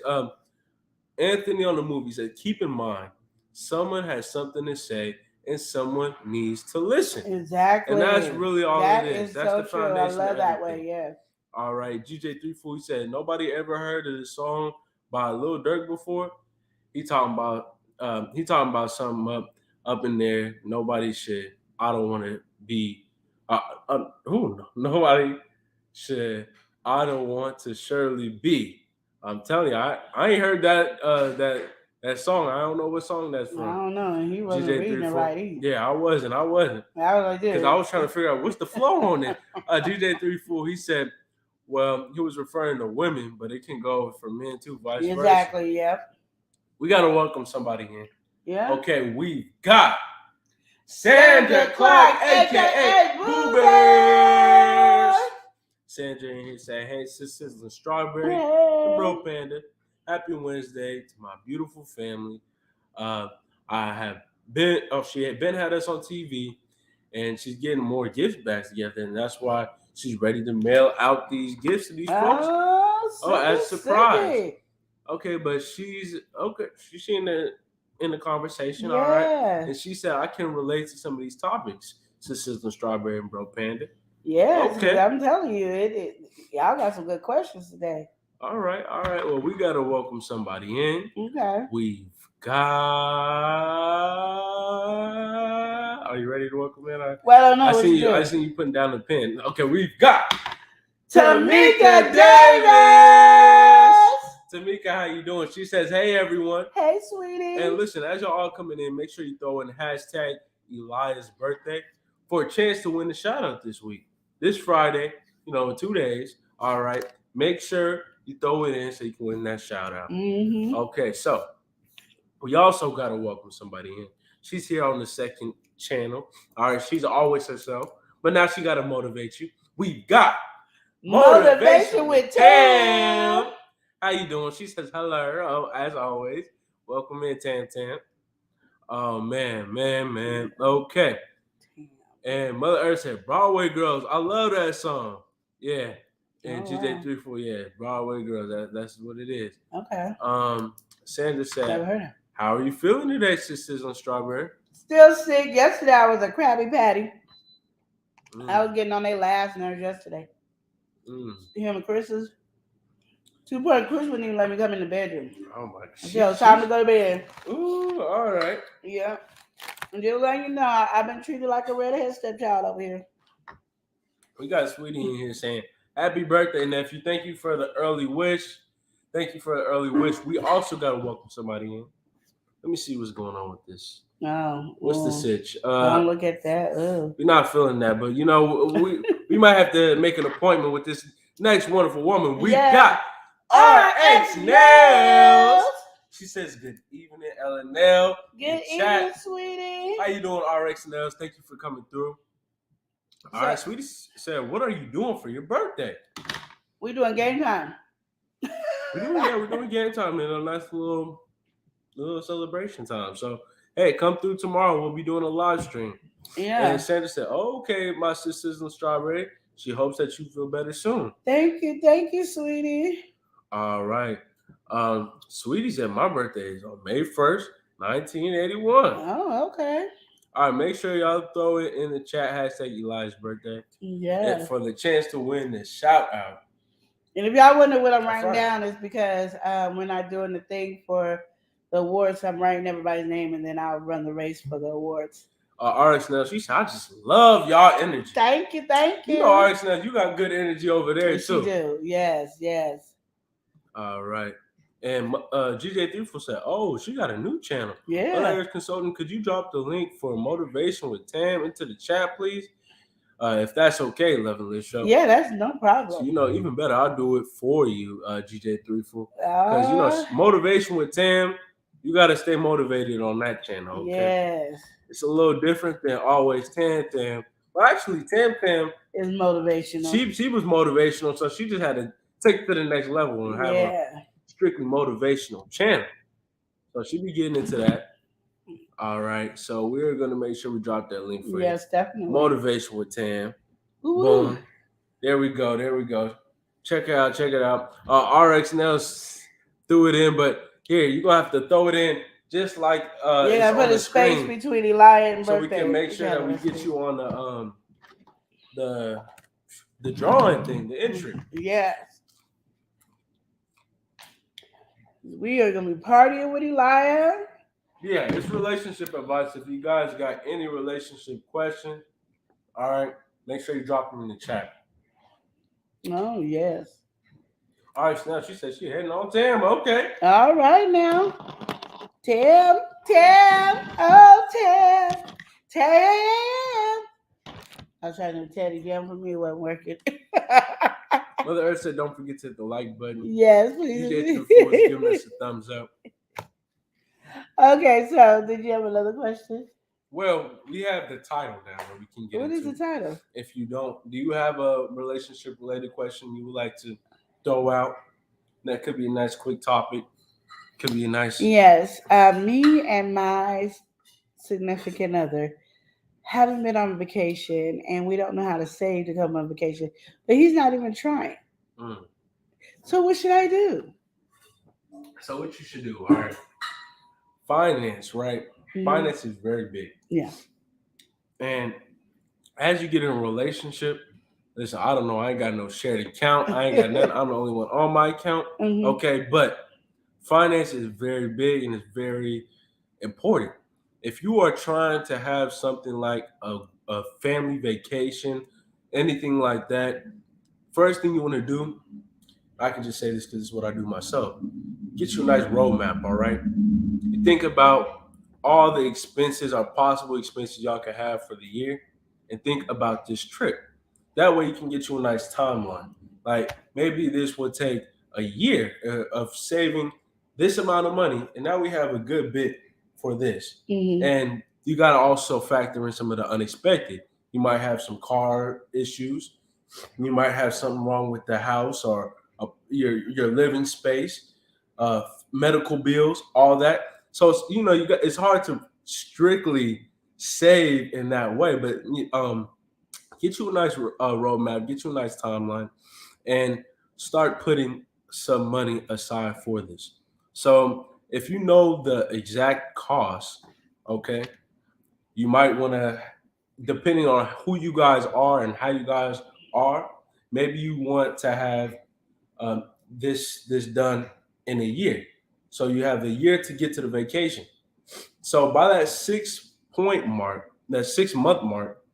Anthony on the movie said, keep in mind, someone has something to say and someone needs to listen. Exactly. And that's really all it is. That's so the foundation. I love that way, yeah. All right. GJ34, he said, nobody ever heard of this song by Lil Durk before. He talking about something up in there. Nobody should. I don't want to be Nobody should. I don't want to surely be. I'm telling you, I ain't heard that song. I don't know what song that's I from. don't know. He wasn't reading it right either. Yeah, I wasn't. I was like this. Because I was trying to figure out what's the flow on it. DJ 34, he said, well, he was referring to women, but it can go for men too, vice versa. Exactly, yep. We got to welcome somebody in. Yeah. Okay, we got Sandra Clark, a.k.a. Boo Bears. Sandra in here saying, hey, sisters and Strawberry, the Bro Panda. Happy Wednesday to my beautiful family. She had us on TV, and she's getting more gifts back together, and that's why she's ready to mail out these gifts to these folks. As a surprise. Okay, but she's in the conversation, all right. And she said I can relate to some of these topics, Sisters and Strawberry and Bro Panda. Yeah, okay. I'm telling you, y'all got some good questions today. All right. Well, we gotta welcome somebody in. Okay. We've got. Are you ready to welcome in? Well, I know. I seen you putting down the pen. Okay, we've got Tamika Davis. Tamika, how you doing? She says, hey, everyone. Hey, sweetie. And listen, as y'all all coming in, make sure you throw in hashtag Elias' birthday for a chance to win the shout out this week. This Friday, in 2 days. All right. Make sure you throw it in so you can win that shout out. Mm-hmm. Okay, so we also got to welcome somebody in. She's here on the second channel. All right, she's always herself, but now she got to motivate you. We got Motivation with Tam. How you doing? She says hello, as always. Welcome in, Tam Tam. Oh, man. Okay. And Mother Earth said, Broadway Girls. I love that song. Yeah. And GJ34, yeah, Broadway Girls. That's what it is. Okay. Sandra said, never heard of. How are you feeling today, Sisters on Strawberry? Still sick. Yesterday I was a Krabby Patty. I was getting on their last nerves yesterday. Him and Chris's. 2 point Chris wouldn't even let me come in the bedroom. Oh my God. Yo, time to go to bed. Ooh, all right. Yeah. And just letting you know, I've been treated like a redhead stepchild over here. We got Sweetie in here saying, happy birthday, nephew. Thank you for the early wish. We also got to welcome somebody in. Let me see what's going on with this. What's the sitch? Don't look at that. We're not feeling that, but we might have to make an appointment with this next wonderful woman. We got RX Nails. She says, good evening, Ellen Nail. Good evening, sweetie. How you doing, RX Nails? Thank you for coming through. All right, Sweetie said, what are you doing for your birthday? We're doing game time. We're doing game time and a nice little celebration time. So, hey, come through tomorrow. We'll be doing a live stream. Yeah. And Sandra said, okay, my sisters in Strawberry. She hopes that you feel better soon. Thank you, sweetie. All right. Sweetie said my birthday is on May 1st, 1981. Oh, okay. All right, make sure y'all throw it in the chat, hashtag Eli's birthday. Yeah. And for the chance to win the shout out. And if y'all wonder what I'm writing down, it's because we're not doing the thing for the awards. I'm writing everybody's name, and then I'll run the race for the awards. RX Nels, she said, I just love y'all energy. Thank you. You know, RX Nels, you got good energy over there, too. You do. Yes. All right. And GJ34 said, oh, she got a new channel. Yeah. Hilarious Consultant, could you drop the link for Motivation with Tam into the chat, please? If that's okay, Lovely Show. Yeah, that's no problem. So, even better, I'll do it for you, GJ34. Because, Motivation with Tam, you got to stay motivated on that channel, okay? Yes. It's a little different than always Tam Tam. Well, actually, Tam Tam is motivational. She was motivational, so she just had to take it to the next level and have a strictly motivational channel. So she be getting into that. All right. So we're gonna make sure we drop that link for you. Yes, definitely. Motivation with Tam. Ooh. Boom. There we go. Check it out. RX Nels threw it in, but here you're gonna have to throw it in just like I put a space between Eli and so birthday. We can make sure that we get you on the drawing thing, the entry. Yes. We are gonna be partying with Eli. Yeah, it's relationship advice. If you guys got any relationship questions, all right, make sure you drop them in the chat. Oh, yes. All right, so now she said she heading on Tim. Okay. All right now. Tim. Oh, Tim. I was trying to Teddy Jam for me, it wasn't working. Mother Earth said, don't forget to hit the like button. Yes, please. DJ True is giving us a thumbs up. Okay, so did you have another question? Well, we have the title now that we can get What into. is the title? If you don't, do you have a relationship related question you would like to throw out? That could be a nice quick topic. Could be a nice. Yes, me and my significant other haven't been on vacation, and we don't know how to save to come on vacation. But he's not even trying. So what should I do? So what you should do, all right? Finance, right? Mm-hmm. Finance is very big. Yeah. And as you get in a relationship, listen, I don't know. I ain't got no shared account. I ain't got nothing. I'm the only one on my account. Mm-hmm. Okay, but finance is very big and it's very important. If you are trying to have something like a family vacation, anything like that, first thing you want to do, I can just say this because it's what I do myself, get you a nice roadmap, all right? You think about all the expenses or possible expenses y'all can have for the year and think about this trip. That way you can get you a nice timeline. Like maybe this will take a year of saving this amount of money, and now we have a good bit for this. Mm-hmm. And you got to also factor in some of the unexpected. You might have some car issues. You might have something wrong with the house or your living space, medical bills, all that. So it's hard to strictly save in that way, but get you a nice roadmap, get you a nice timeline, and start putting some money aside for this. So if you know the exact cost, okay, you might want to, depending on who you guys are and how you guys are, maybe you want to have this done in a year. So you have a year to get to the vacation. So by that 6-point mark, that 6-month mark,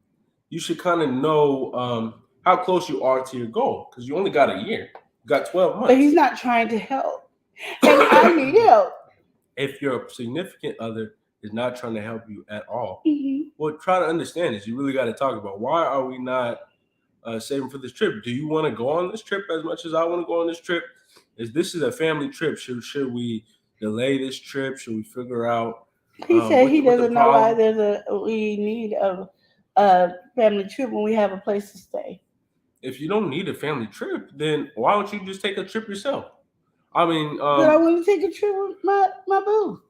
you should kind of know how close you are to your goal because you only got a year. You got 12 months. But he's not trying to help. And I need help. If your significant other is not trying to help you at all, well, try to understand this. You really got to talk about why are we not saving for this trip? Do you want to go on this trip as much as I want to go on this trip? This is a family trip. Should we delay this trip? Should we figure out? He said he doesn't know why we need a family trip when we have a place to stay. If you don't need a family trip, then why don't you just take a trip yourself? I mean, but I want to take a trip with my boo.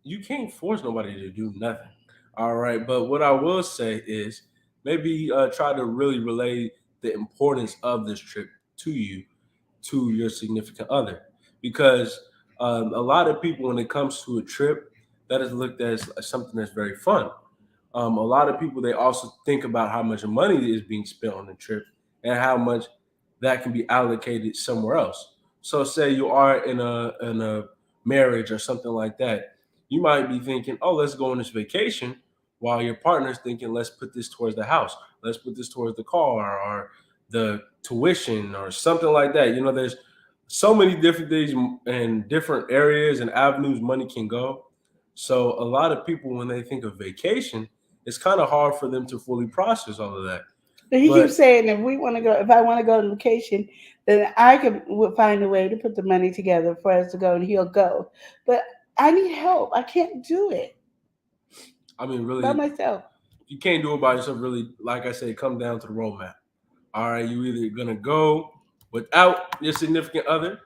You can't force nobody to do nothing. All right, but what I will say is maybe try to really relay the importance of this trip to you, to your significant other, because a lot of people, when it comes to a trip, that is looked at as something that's very fun. A lot of people, they also think about how much money is being spent on the trip and how much that can be allocated somewhere else. So say you are in a marriage or something like that, you might be thinking, oh, let's go on this vacation, while your partner's thinking, let's put this towards the house, let's put this towards the car or the tuition or something like that. There's so many different things and different areas and avenues money can go. So a lot of people, when they think of vacation, it's kind of hard for them to fully process all of that. But he keeps saying if I want to go on vacation, then I would find a way to put the money together for us to go, and he'll go. But I need help. I can't do it. I mean, really, by myself. You can't do it by yourself. Really, like I said, it comes down to the roadmap. All right, you either gonna go without your significant other,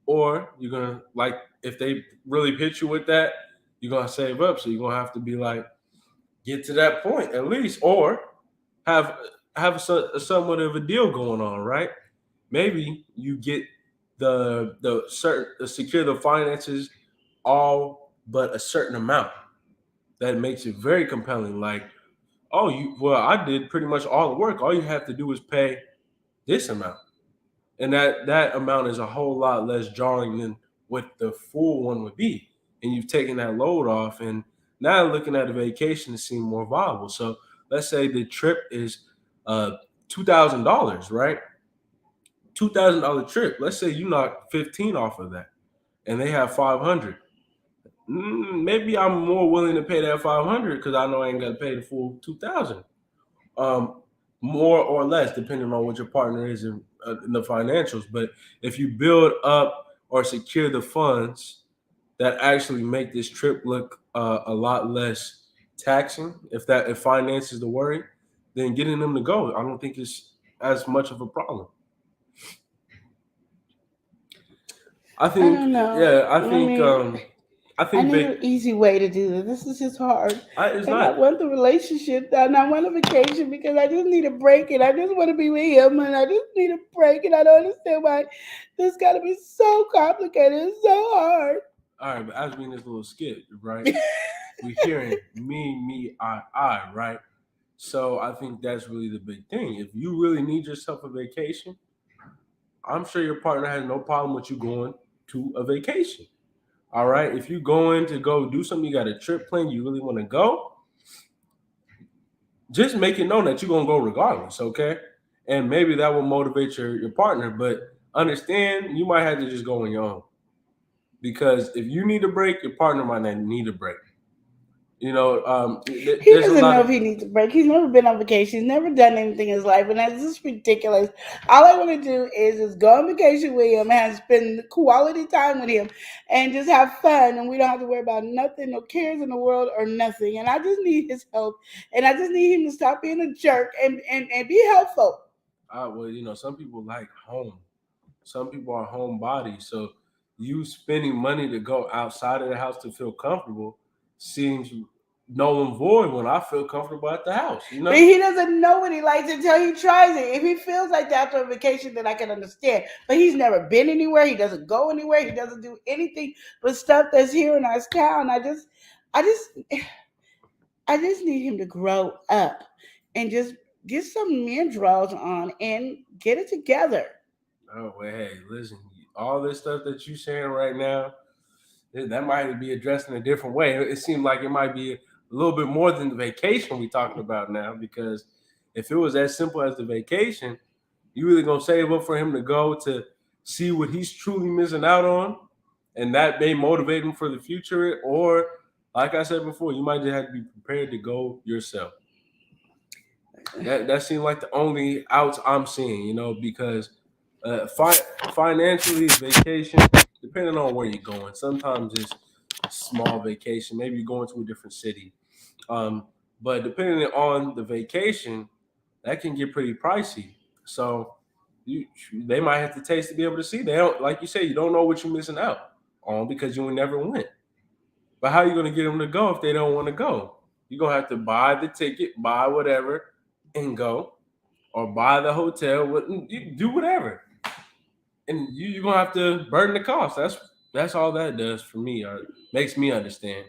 or you're gonna, like, if they really hit you with that, you're gonna save up. So you're gonna have to be like, get to that point at least, or have somewhat of a deal going on, right? Maybe you get secure the finances all but a certain amount. That makes it very compelling. Like, I did pretty much all the work. All you have to do is pay this amount. And that amount is a whole lot less jarring than what the full one would be. And you've taken that load off, and now looking at a vacation to seem more viable. So let's say the trip is $2,000, right? $2,000 trip. Let's say you knock 15 off of that, and they have 500. Maybe I'm more willing to pay that 500 because I know I ain't got to pay the full 2,000. More or less, depending on what your partner is in the financials. But if you build up or secure the funds that actually make this trip look a lot less taxing, if finance is the worry, then getting them to go, I don't think it's as much of a problem. I don't know. yeah, I think need an easy way to do this. This is just hard. It's and not. I want the relationship done. I want a vacation because I just need a break and I just want to be with him and I just need a break and I don't understand why this got to be so complicated and so hard. All right, but as we in this little skit, right? We're hearing me, I, right? So I think that's really the big thing. If you really need yourself a vacation, I'm sure your partner has no problem with you going to a vacation. All right. If you're going to go do something, you got a trip planned, you really want to go, just make it known that you're going to go regardless. Okay. And maybe that will motivate your partner. But understand, you might have to just go on your own. Because if you need a break, your partner might not need a break. You know, he doesn't know if he needs a break. He's never been on vacation. He's never done anything in his life, and that's just ridiculous. All I want to do is just go on vacation with him and spend quality time with him and just have fun, and we don't have to worry about nothing, no cares in the world or nothing. And I just need his help, and I just need him to stop being a jerk and be helpful. Well, you know, some people like home. Some people are homebodies. So you spending money to go outside of the house to feel comfortable seems null and void when I feel comfortable at the house, you know? But he doesn't know what he likes until he tries it. If he feels like that after a vacation, then I can understand. But he's never been anywhere. He doesn't go anywhere. He doesn't do anything but stuff that's here in our town. I just need him to grow up and just get some men draws on and get it together. Oh, well, hey, listen, all this stuff that you're saying right now, that might be addressed in a different way. It seemed like it might be a little bit more than the vacation we're talking about now, because if it was as simple as the vacation, you either going to save up for him to go to see what he's truly missing out on, and that may motivate him for the future, or, like I said before, you might just have to be prepared to go yourself. That seems like the only outs I'm seeing, you know, because financially, vacation, depending on where you're going, sometimes it's a small vacation. Maybe you're going to a different city. But depending on the vacation, that can get pretty pricey. So they might have to taste to be able to see. They don't, like you say, you don't know what you're missing out on because you never went. But how are you going to get them to go if they don't want to go? You're going to have to buy the ticket, buy whatever, and go. Or buy the hotel, you do whatever. And you're going to have to burden the cost. That's all that does for me, or makes me understand.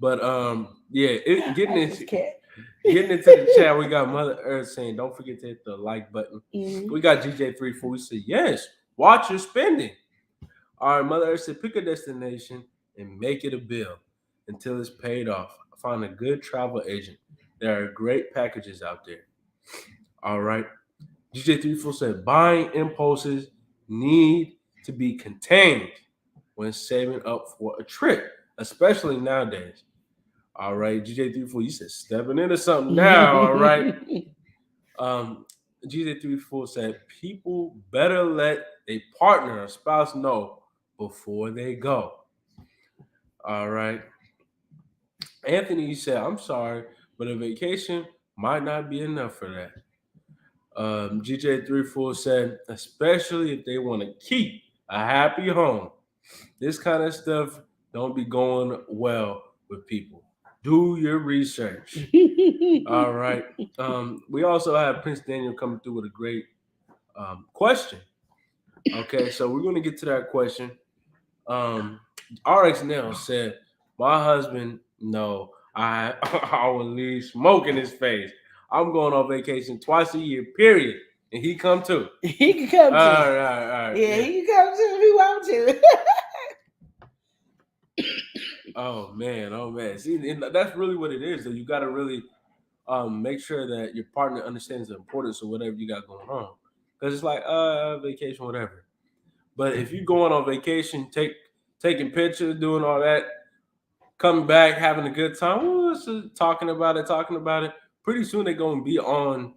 But getting into the chat, we got Mother Earth saying, don't forget to hit the like button. Mm-hmm. We got GJ34. We said, yes, watch your spending. All right, Mother Earth said, pick a destination and make it a bill until it's paid off. Find a good travel agent. There are great packages out there. All right. GJ34 said, buying impulses need to be contained when saving up for a trip, especially nowadays. All right. GJ34, you said stepping into something now. All right. GJ34 said, people better let a partner or spouse know before they go. All right. Anthony said, I'm sorry, but a vacation might not be enough for that. GJ34 said, especially if they want to keep a happy home. This kind of stuff don't be going well with people. Do your research. All right. We also have Prince Daniel coming through with a great question. Okay, so we're going to get to that question. RX Nell said, my husband, no, I will leave smoke in his face. I'm going on vacation twice a year, period. And he come too. He can come too. All right. Yeah, he can come too if he want to. Oh man. See, that's really what it is. So you got to really make sure that your partner understands the importance of whatever you got going on. Because it's like, vacation, whatever. But if you're going on vacation, taking pictures, doing all that, coming back, having a good time, talking about it. Pretty soon they're gonna be on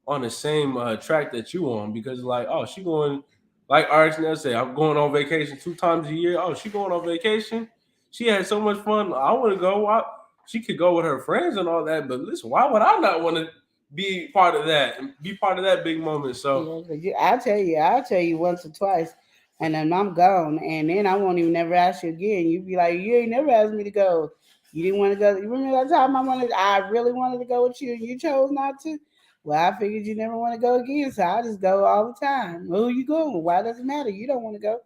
the same track that you on because like, oh, she going like Arsenal said, I'm going on vacation 2 times a year. Oh, she going on vacation. She had so much fun. I want to go. She could go with her friends and all that, but listen, why would I not want to be part of that and be part of that big moment? So I'll tell you once or twice, and then I'm gone, and then I won't even never ask you again. You be like, you ain't never asked me to go. You didn't want to go. You remember that time I really wanted to go with you, and you chose not to. Well, I figured you never want to go again, so I just go all the time. Well, who you going? Why does it matter? You don't want to go.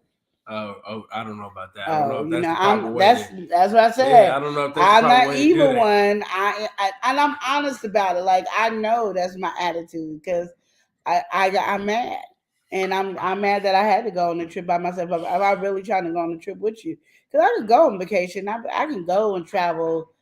I don't know about that. I don't know if that's the proper I'm way. that's what I said. Yeah, I don't know if that's I'm the proper not way to do evil that. one. And I'm honest about it. Like I know that's my attitude because I'm mad, and I'm mad that I had to go on the trip by myself. Am I really trying to go on the trip with you? Because I could go on vacation. I can go and travel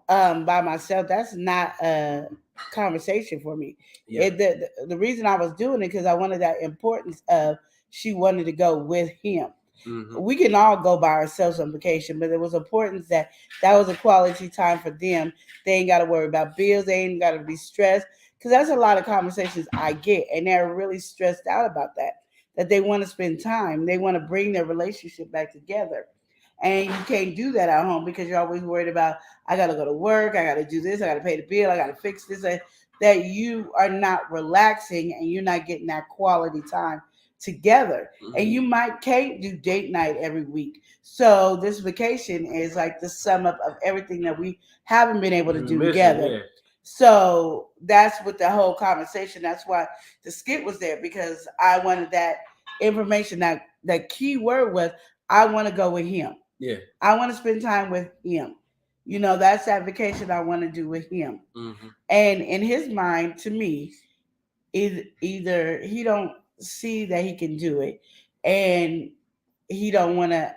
by myself. That's not a conversation for me. Yeah. The reason I was doing it because I wanted that importance of she wanted to go with him. Mm-hmm. We can all go by ourselves on vacation, but it was important that was a quality time for them. They ain't got to worry about bills. They ain't got to be stressed because that's a lot of conversations I get, and they're really stressed out about that. That they want to spend time. They want to bring their relationship back together. And you can't do that at home because you're always worried about, I got to go to work, I got to do this, I got to pay the bill, I got to fix this. That you are not relaxing and you're not getting that quality time together. Mm-hmm. And you can't do date night every week. So this vacation is like the sum up of everything that we haven't been able to do together. Yeah. So that's what the whole conversation. That's why the skit was there because I wanted that information. That key word was I want to go with him. Yeah. I want to spend time with him. That's that vacation I want to do with him. Mm-hmm. And in his mind, to me, either he don't see that he can do it, and he don't want to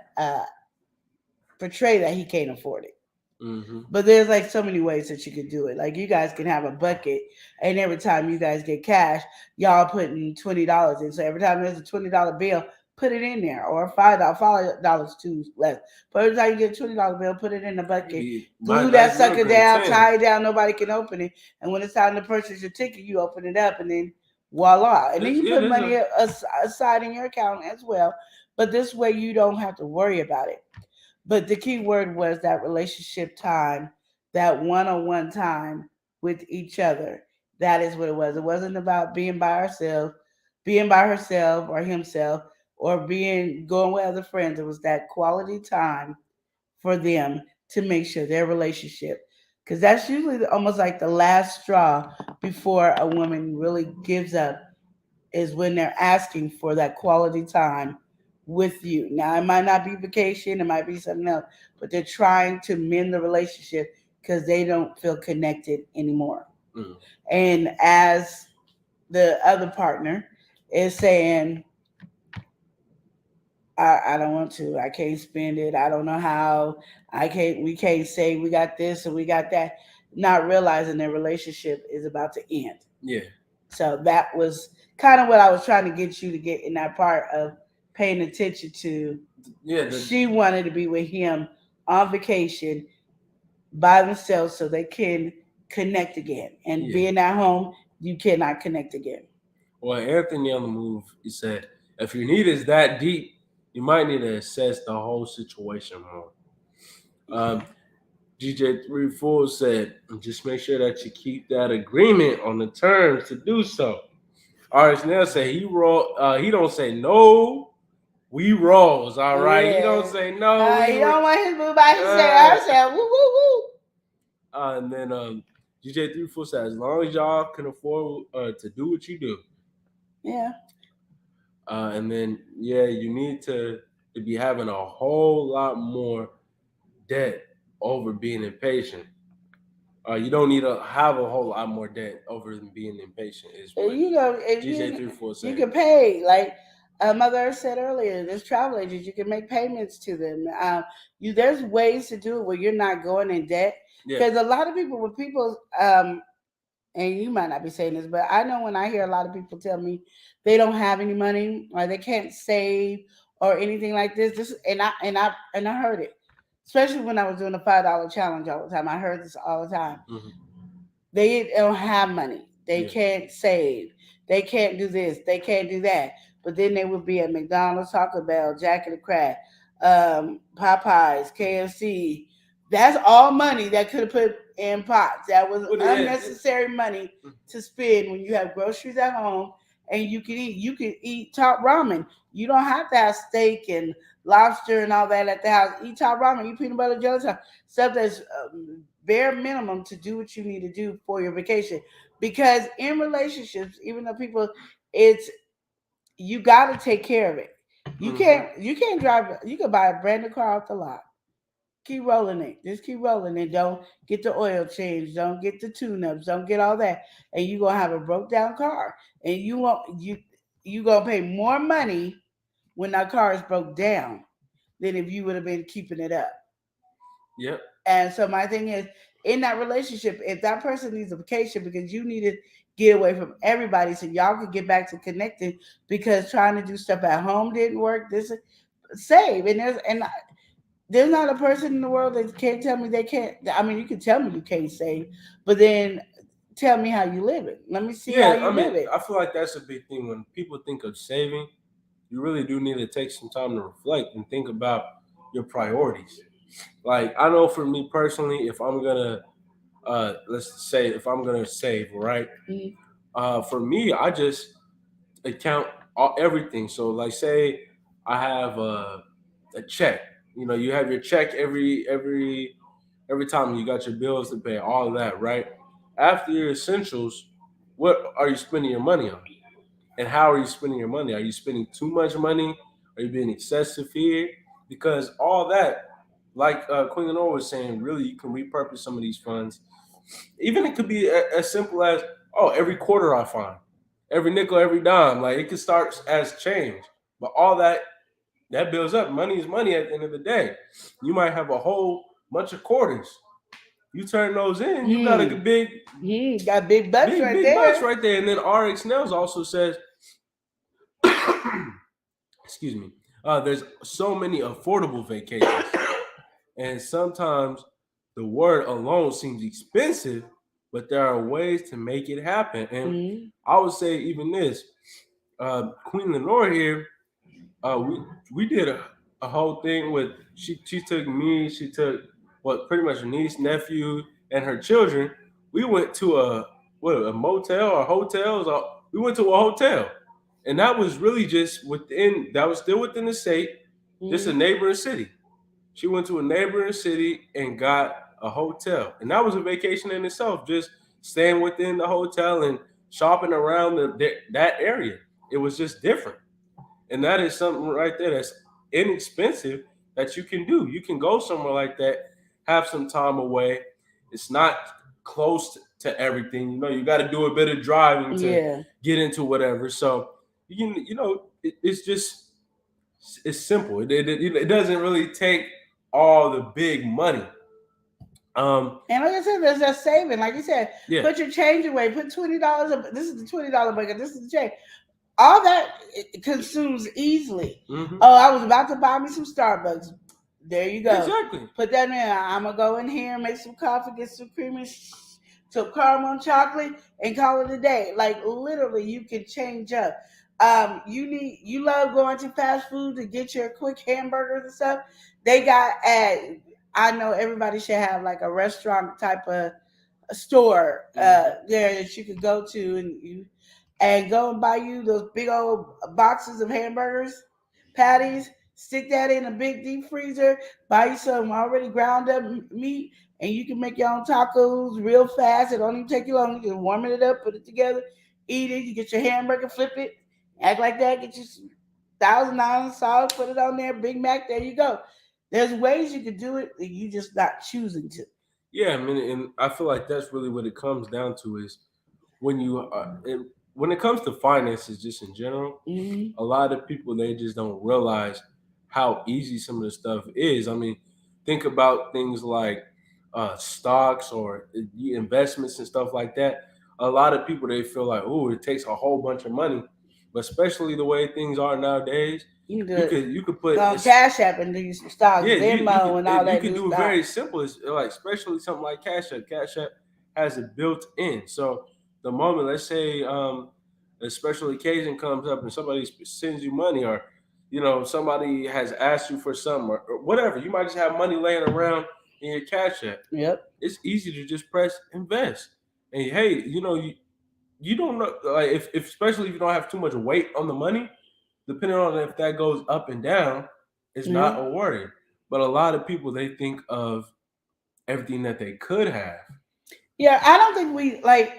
portray that he can't afford it. Mm-hmm. But there's like so many ways that you could do it. Like you guys can have a bucket, and every time you guys get cash, y'all putting $20 in. So every time there's a $20 bill, put it in there, or $5 too less. But every time you get a $20 bill, put it in the bucket, glue that sucker down, tie it down. Nobody can open it. And when it's time to purchase your ticket, you open it up, and then voila. And then you put money aside in your account as well. But this way, you don't have to worry about it. But the key word was that relationship time, that one-on-one time with each other. That is what it was. It wasn't about being by ourselves, being by herself or himself, or going with other friends. It was that quality time for them to make sure their relationship, because that's usually almost like the last straw before a woman really gives up, is when they're asking for that quality time with you. Now, it might not be vacation, it might be something else, but they're trying to mend the relationship because they don't feel connected anymore. Mm. And as the other partner is saying, I don't want to, I can't spend it, I don't know how, we can't say we got this or we got that, not realizing their relationship is about to end. Yeah. So that was kind of what I was trying to get you to get in that part of paying attention to. Yeah. She wanted to be with him on vacation by themselves so they can connect again. And being at home, you cannot connect again. Well, Anthony on the move, he said, if your need is that deep, you might need to assess the whole situation more. DJ 3 Full said, just make sure that you keep that agreement on the terms to do so. Artist Nell said he don't say no, we rolls. All right. Yeah. He don't say no. He don't want his boo by himself. Woo, woo, woo. And then DJ 3 Full said, as long as y'all can afford to do what you do. Yeah. And then, you need to be having a whole lot more debt over being impatient. You don't need to have a whole lot more debt over than being impatient. Is what DJ 3 Full said. You can pay, like Mother said earlier, there's travel agents. You can make payments to them. There's ways to do it where you're not going in debt. Because a lot of people, when people and you might not be saying this, but I know when I hear a lot of people tell me they don't have any money or they can't save or anything like this. And I heard it, especially when I was doing the $5 challenge all the time. I heard this all the time. Mm-hmm. They don't have money. They Yeah. can't save. They can't do this. They can't do that. But then they would be at McDonald's, Taco Bell, Jack and the Crack, Popeyes, KFC. That's all money that could have put in pots. That was Well, yeah, unnecessary money to spend when you have groceries at home and you can eat. You can eat top ramen. You don't have to have steak and lobster and all that at the house. Eat top ramen. Eat peanut butter jelly, stuff that's bare minimum to do what you need to do for your vacation. Because in relationships, even though people, it's you got to take care of it. You can't drive. You can buy a brand new car off the lot. Keep rolling it. Just keep rolling it. Don't get the oil change. Don't get the tune-ups. Don't get all that. And you're gonna have a broke down car. And you gonna pay more money when that car is broke down than if you would have been keeping it up. Yep. And so my thing is, in that relationship, if that person needs a vacation because you need to get away from everybody so y'all could get back to connecting because trying to do stuff at home didn't work, this save. And there's not a person in the world that can't tell me they can't. I mean, you can tell me you can't save, but then tell me how you live it. Let me see how you live it. I feel like that's a big thing when people think of saving. You really do need to take some time to reflect and think about your priorities. Like I know for me personally, if I'm gonna let's say if I'm gonna save, right? Mhm. For me, I just account everything. So like say I have a check. You know, you have your check every time you got your bills to pay, all of that, right? After your essentials, what are you spending your money on? And how are you spending your money? Are you spending too much money? Are you being excessive here? Because all that, like Queen Lenore was saying, really you can repurpose some of these funds. Even it could be as simple as, oh, every quarter I find, every nickel, every dime. Like it could start as change, but all that builds up. Money is money at the end of the day. You might have a whole bunch of quarters. You turn those in, you got a big, Got big bucks big, right big there. bucks right there. And then RX Nails also says, excuse me, there's so many affordable vacations. And sometimes the word alone seems expensive, but there are ways to make it happen. And I would say even this, Queen Lenore here, we did a whole thing with she took me, she took pretty much her niece, nephew, and her children. We went to a motel or hotels. We went to a hotel, and that was really just that was still within the state, just a neighboring city. She went to a neighboring city and got a hotel, and that was a vacation in itself. Just staying within the hotel and shopping around that area. It was just different. And that is something right there that's inexpensive that you can do. You can go somewhere like that, have some time away. It's not close to everything. You know, you got to do a bit of driving to get into whatever. So, it's simple. It doesn't really take all the big money. And like I said, there's that saving. Like you said, put your change away. Put $20. This is the $20 bucket. This is the change. All that consumes easily. Mm-hmm. Oh, I was about to buy me some Starbucks. There you go. Exactly. Put that in. I'm gonna go in here and make some coffee, get some creamy, some caramel chocolate, and call it a day. Like literally, you can change up. You love going to fast food to get your quick hamburgers and stuff. They got I know everybody should have like a restaurant type of a store there that you could go to and go and buy you those big old boxes of hamburgers, patties, stick that in a big deep freezer, buy you some already ground up meat, and you can make your own tacos real fast. It don't even take you long. You can warm it up, put it together, eat it. You get your hamburger, flip it, act like that, get you some $1,000 sauce, put it on there, Big Mac, there you go. There's ways you could do it, you just not choosing to. Yeah, I mean, and I feel like that's really what it comes down to is when when it comes to finances, just in general, a lot of people, they just don't realize how easy some of the stuff is. I mean, think about things like stocks or investments and stuff like that. a lot of people, they feel like, oh, it takes a whole bunch of money, but especially the way things are nowadays, you could put Cash App and do some stocks, Venmo, and all that. You could do it very simple. It's like especially something like Cash App. Cash App has it built in. So the moment, let's say, a special occasion comes up and somebody sends you money, or somebody has asked you for something, or whatever, you might just have money laying around in your Cash App. Yep. It's easy to just press invest. And hey, you don't know, like, if especially if you don't have too much weight on the money, depending on if that goes up and down, it's not a worry. But a lot of people, they think of everything that they could have. Yeah, I don't think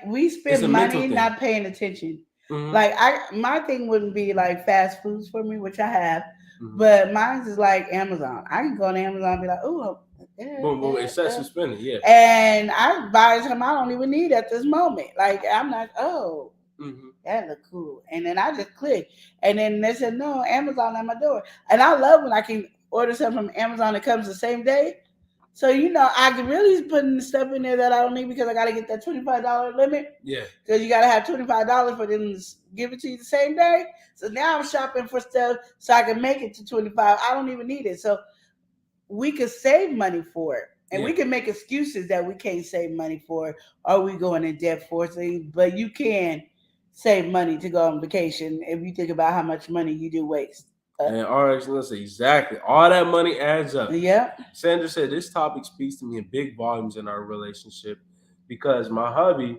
we spend money not paying attention. Mm-hmm. Like my thing wouldn't be like fast foods for me, which I have, but mine is like Amazon. I can go on Amazon and be like, oh, boom, excessive spending, yeah. And I buy something I don't even need at this moment. Like I'm like, oh, that look cool, and then I just click, and then they said no, Amazon at my door, and I love when I can order something from Amazon that comes the same day. So I can really put stuff in there that I don't need because I got to get that $25 limit. Yeah. Because you got to have $25 for them to give it to you the same day. So now I'm shopping for stuff so I can make it to $25. I don't even need it. So we could save money for it, and we can make excuses that we can't save money for it, or we going in debt for things. But you can save money to go on vacation if you think about how much money you do waste. And RX, listen, exactly. All that money adds up. Yeah. Sandra said this topic speaks to me in big volumes in our relationship because my hubby,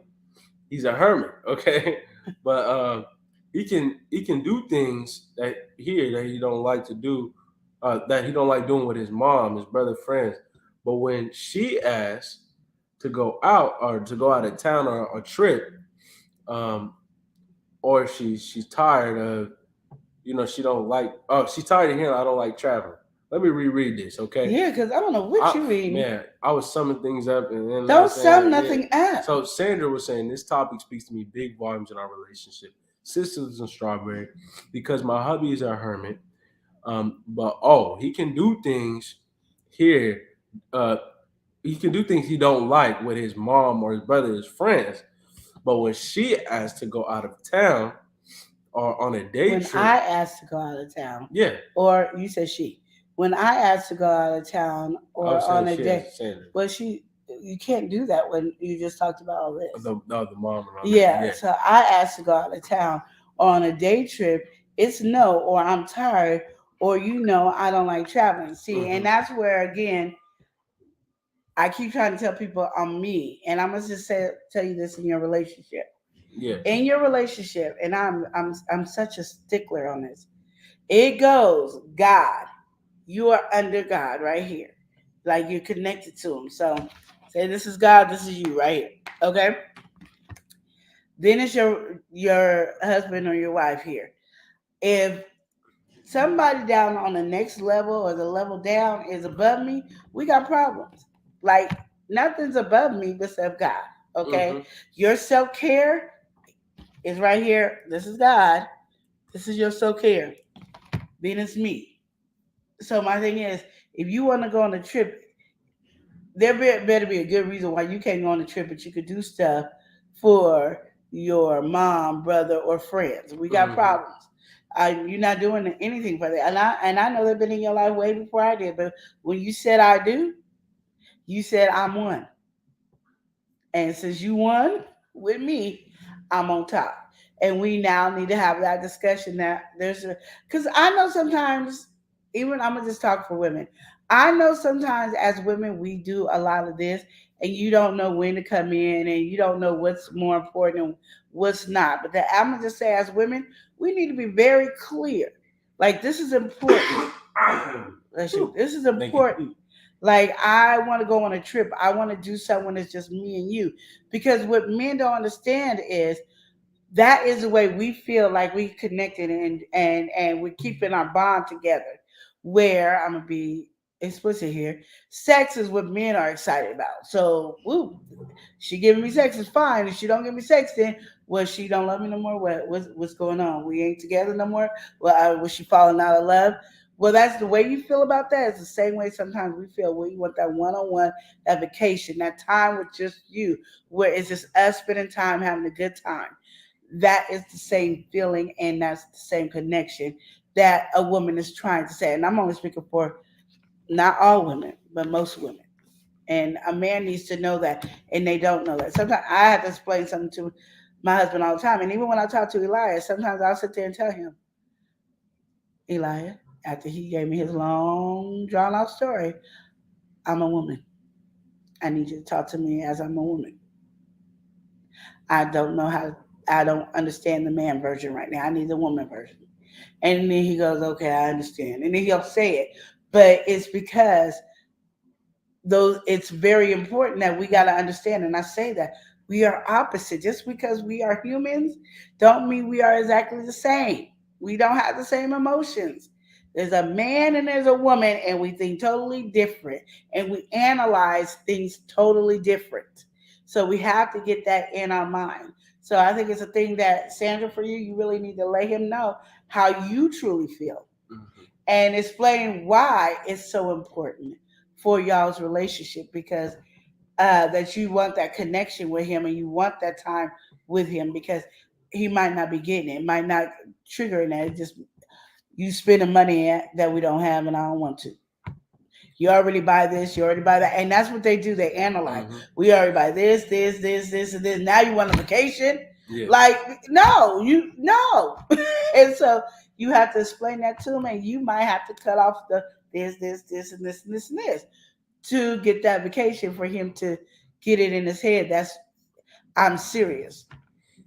he's a hermit, okay? But he can do things that he don't like to do, that he don't like doing with his mom, his brother, friends. But when she asks to go out or to go out of town or a trip, or she's tired of, she don't like. Oh, she's tired of hearing I don't like traveling. Let me reread this, okay? Yeah, because I don't know what you reading. Man, I was summing things up and then don't sum nothing up. So Sandra was saying this topic speaks to me big volumes in our relationship. Sisters and Strawberry, because my hubby is a hermit. But he can do things here. He can do things he don't like with his mom or his brother, his friends. But when she asks to go out of town or on a day trip. When I asked to go out of town. Yeah. Or you said she. When I asked to go out of town or on a day. Well, you can't do that when you just talked about all this. The mom. Yeah. So I asked to go out of town on a day trip. It's no, or I'm tired, or I don't like traveling. See, and that's where, again, I keep trying to tell people I'm me. And I'm going to just tell you this in your relationship. Yeah. In your relationship, and I'm such a stickler on this. It goes God. You are under God right here, like you're connected to Him. So, say this is God. This is you right here. Okay. Then it's your husband or your wife here. If somebody down on the next level or the level down is above me, we got problems. Like nothing's above me except God. Okay. Your self-care is right here. This is God. This is your self-care. Then it's me. So my thing is, if you want to go on a trip, there better be a good reason why you can't go on a trip, but you could do stuff for your mom, brother, or friends. We got problems. You're not doing anything for that. And I know they've been in your life way before I did. But when you said I do, you said I'm one. And since you won with me, I'm on top. And we now need to have that discussion that because I know sometimes, even I'm going to just talk for women. I know sometimes as women, we do a lot of this and you don't know when to come in and you don't know what's more important and what's not. But I'm going to just say as women, we need to be very clear. Like, this is important. This is important. Like, I want to go on a trip. I want to do something when it's just me and you. Because what men don't understand is that is the way we feel like we connected and we're keeping our bond together. Where I'm going to be explicit here, sex is what men are excited about. So, she giving me sex is fine. If she don't give me sex, then she don't love me no more. What's going on? We ain't together no more. Was she falling out of love? Well, that's the way you feel about that. It's the same way sometimes we feel when you want that one-on-one, that vacation, that time with just you, where it's just us spending time having a good time. That is the same feeling and that's the same connection that a woman is trying to say. And I'm only speaking for not all women, but most women. And a man needs to know that, and they don't know that. Sometimes I have to explain something to my husband all the time. And even when I talk to Elias, sometimes I'll sit there and tell him, Elias, after he gave me his long, drawn out story, I'm a woman. I need you to talk to me as I'm a woman. I don't know how, I don't understand the man version right now. I need the woman version. And then he goes, okay, I understand. And then he'll say it. But it's because those it's very important that we got to understand, and I say that we are opposite. Just because we are humans don't mean we are exactly the same. We don't have the same emotions. There's a man and there's a woman, and we think totally different, and we analyze things totally different. So we have to get that in our mind. So I think it's a thing that, Sandra, for you, you really need to let him know how you truly feel and explain why it's so important for y'all's relationship, because that you want that connection with him and you want that time with him, because he might not be getting it, might not triggering that. It just you spending money that we don't have and I don't want to. You already buy this, you already buy that, and that's what they do. They analyze. We already buy this, and this. Now you want a vacation? Yeah. Like no, you no, and so you have to explain that to him, and you might have to cut off the this, and this to get that vacation for him to get it in his head. That's I'm serious.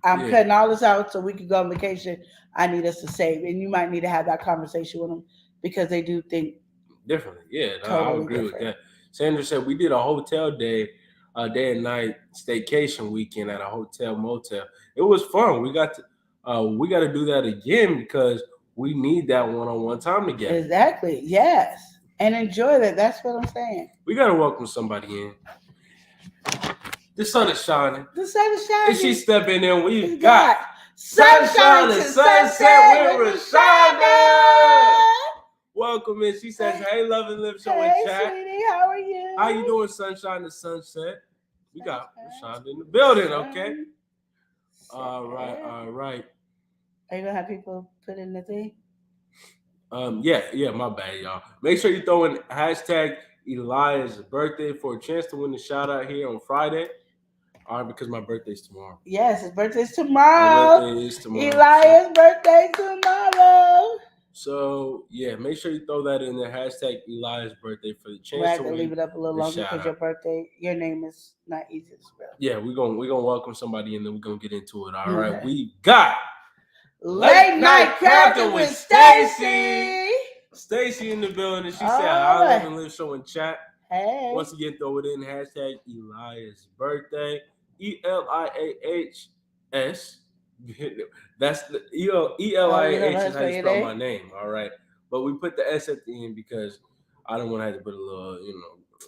I'm cutting all this out so we can go on vacation. I need us to save, and you might need to have that conversation with them because they do think differently. Yeah, totally I agree different. With that. Sandra said we did a hotel day and night staycation weekend at a hotel motel. It was fun. We got to do that again because we need that one-on-one time together. Exactly. Yes. And enjoy that. That's what I'm saying. We got to welcome somebody in. The sun is shining. The sun is shining. And she's stepping in. We've got sunshine to sunset with Rashonda. Welcome in. She says, hey, Love and Live Show in chat. Hey, sweetie. How are you? How you doing, sunshine to sunset? We got Rashonda in the building, okay? All right. Are you going to have people put in the thing? Yeah, my bad, y'all. Make sure you throw in hashtag Elias' birthday for a chance to win the shout out here on Friday. All right, because my birthday's tomorrow. Yes, his birthday's tomorrow. My birthday is tomorrow. Elias' birthday tomorrow. So yeah, make sure you throw that in there. Hashtag Elias' birthday for the chance to win. We're to going to leave it up a little longer because your birthday, your name is not easy to spell. Yeah, we're gonna welcome somebody and then we're gonna get into it. All right, we got Late Night Crafting with Stacy. Stacy in the building. She said, I Love and Live Show in chat. Hey. Once again, throw it in. Hashtag Elias' birthday. ELIAHS. That's the ELIAH is how you spell my name. All right. But we put the S at the end because I don't want to have to put a little,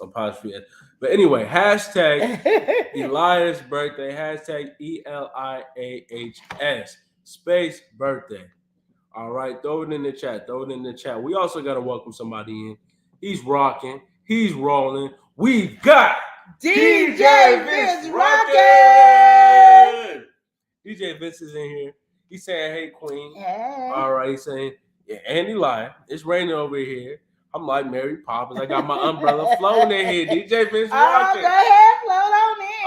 apostrophe. But anyway, hashtag Elias' birthday. Hashtag ELIAHS. Space birthday. All right, throw it in the chat. We also got to welcome somebody in. He's rocking. He's rolling. We've got DJ Vince rocking. DJ Vince is in here. He's saying, hey, Queen. Hey. All right, he's saying, yeah, Andy Lie. It's raining over here. I'm like Mary Poppins. I got my umbrella floating in here. DJ Vince rocking. Go ahead, float on in.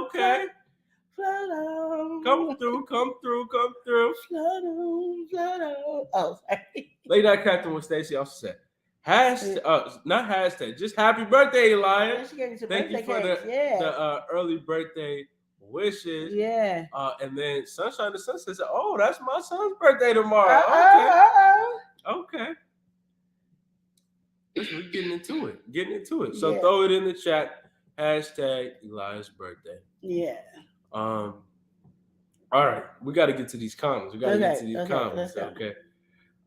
Okay. Float on. Come through. Float on. Oh, sorry. Late Night Crafting with Stacy also said, not hashtag, just happy birthday, Elias. Thank you for the early birthday wishes. Yeah. And then Sunshine to Sunset said, oh, that's my son's birthday tomorrow. Okay. We're getting into it. So throw it in the chat. Hashtag Elias' birthday. Yeah. All right. We got to get to these comments. Okay.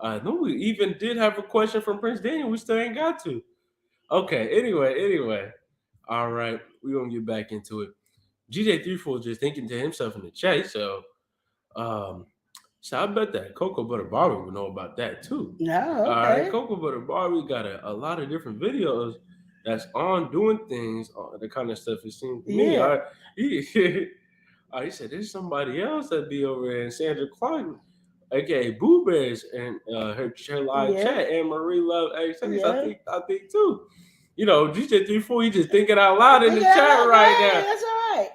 No, we even did have a question from Prince Daniel. We still ain't got to. Okay. Anyway. All right. We're going to get back into it. GJ34 just thinking to himself in the chat. So, So I bet that Cocoa Butter Barbie would know about that too. No, All right, okay. Cocoa Butter Barbie got a lot of different videos that's on doing things, the kind of stuff it seems to me. Yeah. He, he said there's somebody else that be over there, and Sandra Clark, aka Boo Bears, and her live Yeah. chat, and Marie Love X. Yeah. I think too. You know, GJ34, he just thinking out loud in the Yeah, chat right okay, now. that's all right.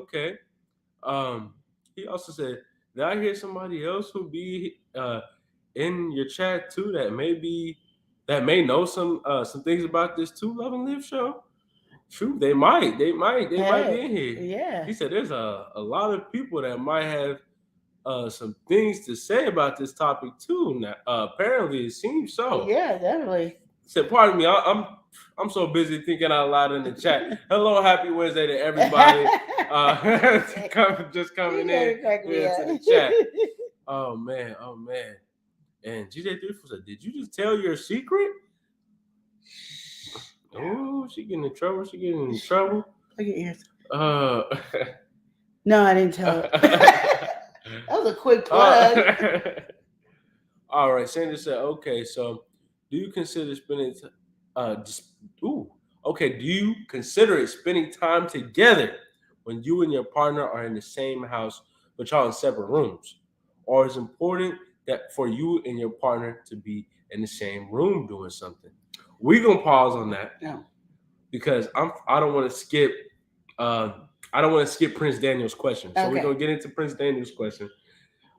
Okay. He also said, did I hear somebody else who be in your chat too that may know some things about this too Love and Live show? True, they might be in here. Yeah. He said there's a lot of people that might have some things to say about this topic too. Now, apparently, it seems so. Yeah, definitely. Said, pardon me, I'm so busy thinking out loud in the chat. Hello, happy Wednesday to everybody. Just coming in to the chat. Oh man. And GJ34 said, did you just tell your secret? Oh, she getting in trouble. Look at ears. Uh, No, I didn't tell her. That was a quick plug. All right, Sandra said, okay, so do you consider spending do you consider it spending time together when you and your partner are in the same house but y'all in separate rooms? Or is it important that for you and your partner to be in the same room doing something? We're gonna pause on that. No. Because I don't want to skip Prince Daniel's question. So we're gonna get into Prince Daniel's question.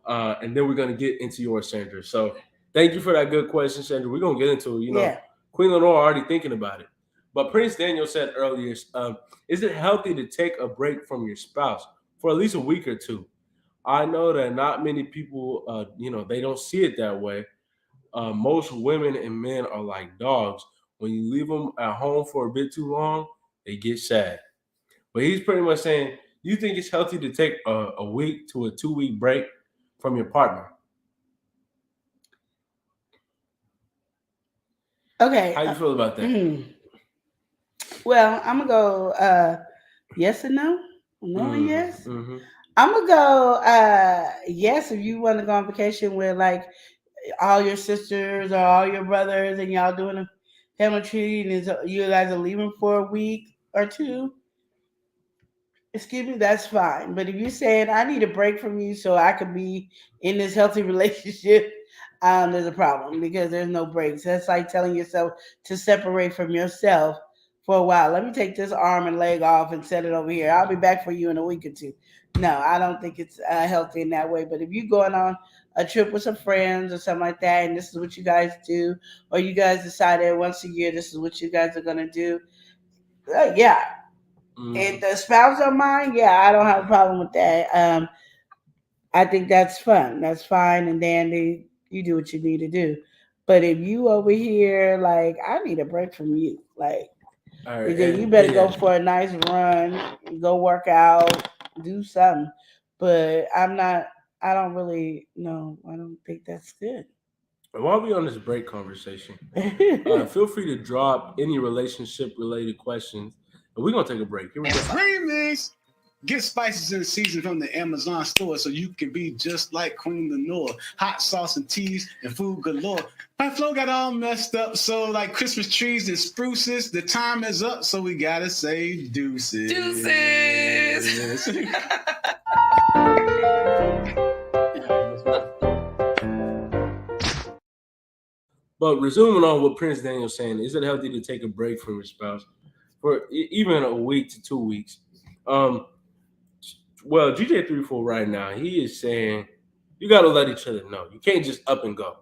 And then we're gonna get into yours, Sandra. So thank you for that good question, Sandra. We're gonna get into it. Queen Lenore already thinking about it. But Prince Daniel said earlier, is it healthy to take a break from your spouse for at least a week or two? I know that not many people, they don't see it that way. Most women and men are like dogs. When you leave them at home for a bit too long, they get sad. But he's pretty much saying, you think it's healthy to take a week to a 2-week break from your partner? Okay. How you feel about that? Well, I'm gonna go yes and no. No and yes. Mm-hmm. I'm gonna go yes if you want to go on vacation with like all your sisters or all your brothers and y'all doing a family treat and you guys are leaving for a week or two. Excuse me, that's fine. But if you're saying I need a break from you so I could be in this healthy relationship, there's a problem because there's no breaks. That's like telling yourself to separate from yourself for a while. Let me take this arm and leg off and set it over here. I'll be back for you in a week or two. No, I don't think it's healthy in that way. But if you're going on a trip with some friends or something like that, and this is what you guys do, or you guys decided once a year this is what you guys are going to do, yeah. If the spouse don't mind, I don't have a problem with that. I think that's fun. That's fine and dandy. You do what you need to do. But if you over here, like, I need a break from you, like, then you better go for a nice run, go work out, do something. But I don't really, no, I don't think that's good. While we on this break conversation, feel free to drop any relationship-related questions. And we're going to take a break. Here we go. Remix. Get spices in season from the Amazon store so you can be just like Queen Lenore. Hot sauce and teas and food galore. My flow got all messed up, so like Christmas trees and spruces, the time is up, so we gotta say deuces. Deuces! But resuming on what Prince Daniel's saying, is it healthy to take a break from your spouse for even a week to 2 weeks? Well, GJ34 right now, he is saying you got to let each other know. You can't just up and go.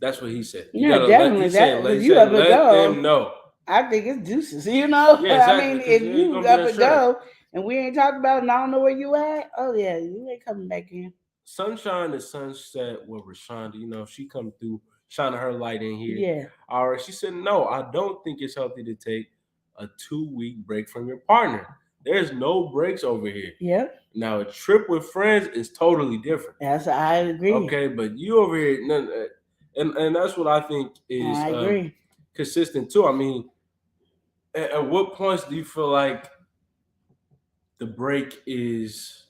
That's what he said. You gotta definitely. Let them know. I think it's deuces. You know? Yeah, exactly, I mean, if you up and go and we ain't talking about it and I don't know where you at, oh, yeah, you ain't coming back in. Sunshine to Sunset with Rashonda, she come through, shining her light in here. Yeah. All right. She said, no, I don't think it's healthy to take a 2-week break from your partner. There's no breaks over here. Yep. Now, a trip with friends is totally different. I agree. Okay, but you over here, and that's what I think is consistent too. I mean, at what points do you feel like the break is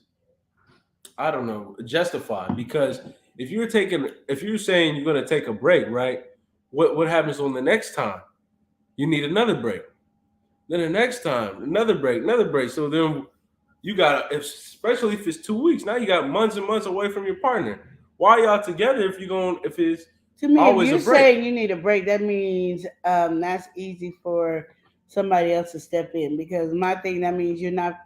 I don't know, justified, because if you're saying you're gonna take a break, right? What happens on the next time? You need another break. Then the next time, another break. So then you got, especially if it's 2 weeks, now you got months and months away from your partner. Why are y'all together if it's To me, always if you're a break? saying you need a break, that means that's easy for somebody else to step in. Because my thing, that means you're not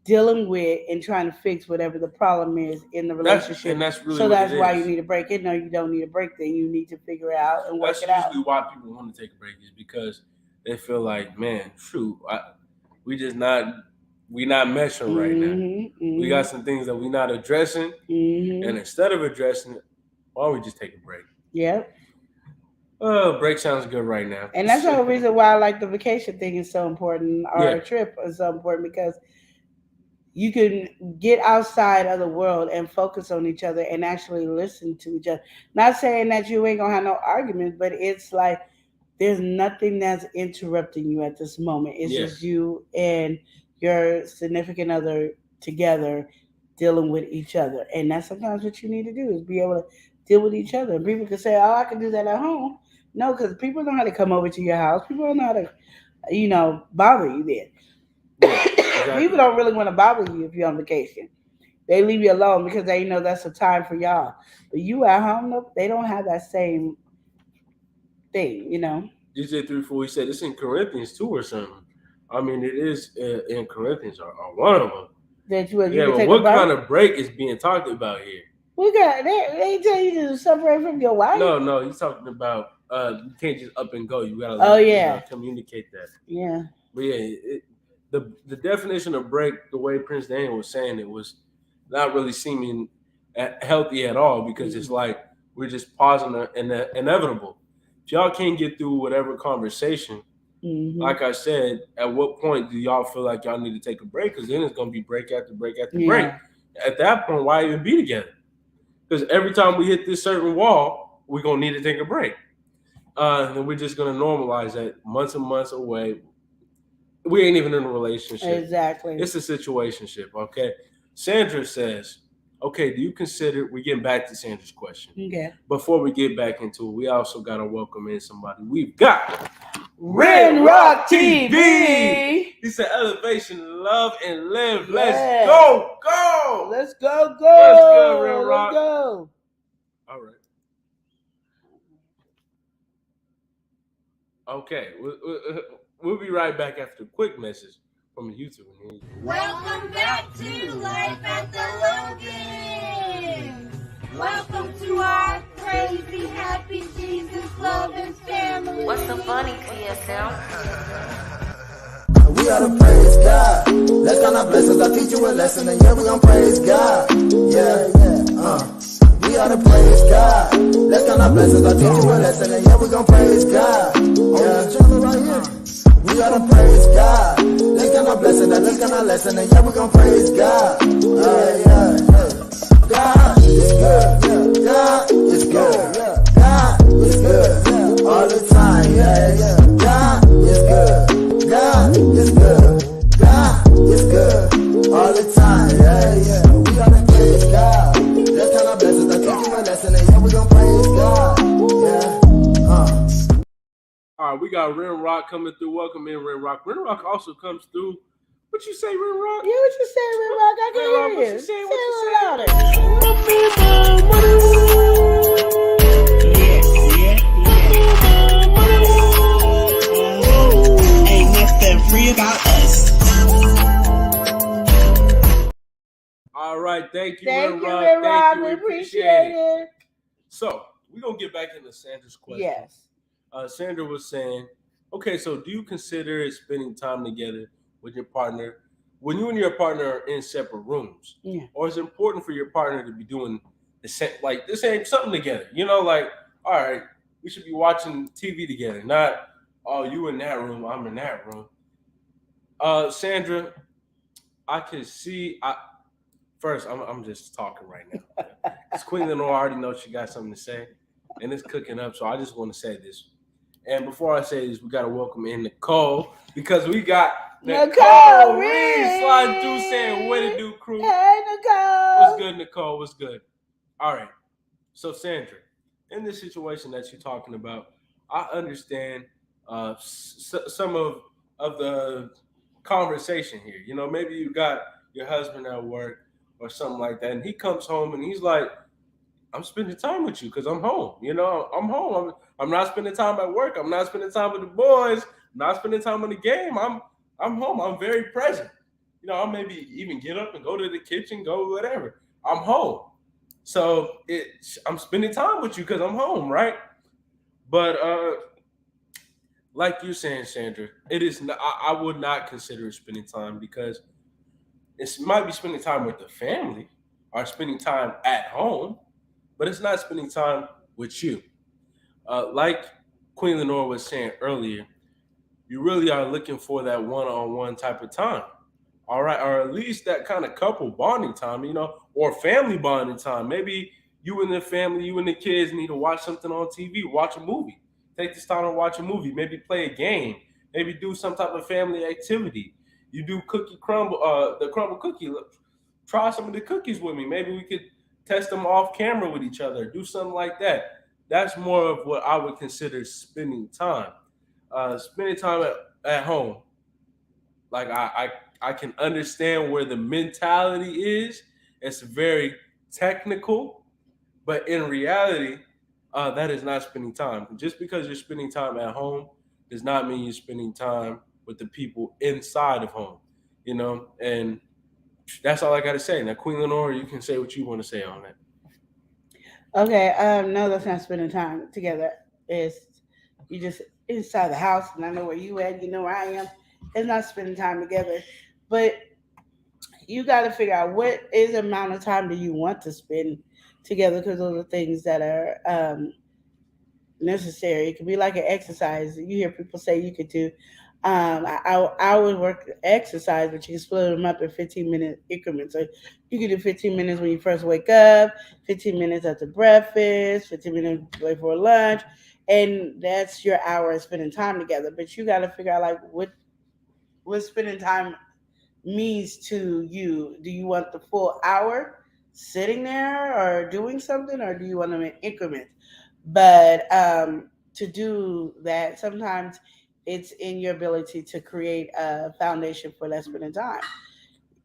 dealing with and trying to fix whatever the problem is in the relationship. That's really so what that's it why is. you need a break. No, you don't need a break. Then you need to figure it out and work That's it out. usually why people want to take a break, is because they feel like, man, shoot, we not meshing right now. We got some things that we not addressing, and instead of addressing it, why don't we just take a break? Yep. Break sounds good right now. And that's the whole reason why I like the vacation thing is so important. Our Yeah. trip is so important because you can get outside of the world and focus on each other and actually listen to each other. Not saying that you ain't gonna have no arguments, but it's like there's nothing that's interrupting you at this moment. It's just you and your significant other together dealing with each other. And that's sometimes what you need to do is be able to deal with each other. And people can say, oh, I can do that at home. No, because people don't know how to come over to your house. People don't know how to, bother you then. Yeah, exactly. People don't really want to bother you if you're on vacation. They leave you alone because they know that's a time for y'all. But you at home, they don't have that same thing, DJ 34, he said it's in Corinthians 2 or something. I mean, it is in Corinthians or one of them. That you but take what kind of break is being talked about here? They tell you to separate from your wife. No, he's talking about you can't just up and go. You gotta communicate that. Yeah. But yeah, the definition of break, the way Prince Daniel was saying it, was not really seeming healthy at all, because it's like we're just pausing the inevitable. If y'all can't get through whatever conversation, like I said, at what point do y'all feel like y'all need to take a break? Because then it's gonna be break after break after break. At that point, why even be together? Because every time we hit this certain wall, we're gonna need to take a break. And we're just gonna normalize that months and months away. We ain't even in a relationship. Exactly. It's a situationship, okay? Sandra says, okay, do you consider, we're getting back to Sandra's question. Okay. Before we get back into it, we also got to welcome in somebody. We've got Red Rock TV. He said, elevation, love, and live. Yes. Let's go. Let's go. Let's go, Red Rock. Let's go. All right. Okay. We'll be right back after a quick message from YouTube. Welcome back to Life at the Logan. Welcome to our crazy, happy Jesus loving family. What's so funny, TSM? We ought to praise God. That's kind of blessings. I teach you a lesson, and yeah, we gonna praise God. Yeah. We ought to praise God. That's kind of blessings. I teach you a lesson, and yeah, we gonna praise God. Yeah, right here. We ought to praise God. That's kind of blessing, that's kind of lesson, and yeah, we gonna praise God. Yeah. God is good. God is good. God is good. All the time. Yeah. God is good. God is good. God is good. All the time. Yeah. We ought to praise God. That's kind of blessing, I teach you a lesson, and yeah, we gonna praise God. Yeah. All right, we got Ren Rock coming through. Welcome in, Ren Rock. Ren Rock also comes through. What you say, Ren Rock? Yeah, what you say, Ren Rock? I can hear you. What you say? Say a little louder. Yeah. Ain't nothing free about us. All right, thank you, Ren Ren Rock. Rock. Rock. Thank you, We we appreciate it. So, we're going to get back into Sandra's question. Yes. Sandra was saying, okay, so do you consider spending time together with your partner when you and your partner are in separate rooms? Yeah. Or is it important for your partner to be doing the same, like the same something together? Like, all right, we should be watching TV together, not, oh, you in that room, I'm in that room. Sandra, I can see, first, I'm just talking right now. Because Queen Lenore already knows she got something to say, and it's cooking up, so I just want to say this. And before I say this, we got to welcome in Nicole, because we got Nicole Reed sliding through saying, "What it do, crew?" Hey, Nicole. What's good, Nicole? What's good? All right. So, Sandra, in this situation that you're talking about, I understand some of the conversation here. You know, maybe you got your husband at work or something like that, and he comes home and he's like, "I'm spending time with you because I'm home. You know, I'm home. I'm not spending time at work. I'm not spending time with the boys. I'm not spending time on the game. I'm home. I'm very present. You know, I'll maybe even get up and go to the kitchen, go whatever. I'm home. So I'm spending time with you because I'm home, right? But like you're saying, Sandra, it is. I would not consider it spending time because it might be spending time with the family or spending time at home, but it's not spending time with you. Like Queen Lenore was saying earlier, you really are looking for that one-on-one type of time. All right, or at least that kind of couple bonding time, you know, or family bonding time. Maybe you and the family, you and the kids need to watch something on TV, watch a movie. Take this time to watch a movie, maybe play a game, maybe do some type of family activity. You do cookie crumble, the crumble cookie. Try some of the cookies with me. Maybe we could test them off camera with each other, do something like that. That's more of what I would consider spending time. Spending time at home. Like I can understand where the mentality is. It's very technical, but in reality, that is not spending time. Just because you're spending time at home does not mean you're spending time with the people inside of home. You know, and that's all I got to say. Now, Queen Lenore, you can say what you want to say on that. Okay, no, that's not spending time together. It's you just inside the house, and I know where you at. You know where I am. It's not spending time together, but you got to figure out what is the amount of time do you want to spend together, because those are things that are necessary. It could be like an exercise. You hear people say you could do. I would work exercise, but you can split them up in 15-minute increments. So you can do 15 minutes when you first wake up, 15 minutes after breakfast, 15 minutes before lunch, and that's your hour of spending time together. But you got to figure out like what spending time means to you. Do you want the full hour sitting there or doing something, or do you want them in increments? But to do that, sometimes it's in your ability to create a foundation for that spending time.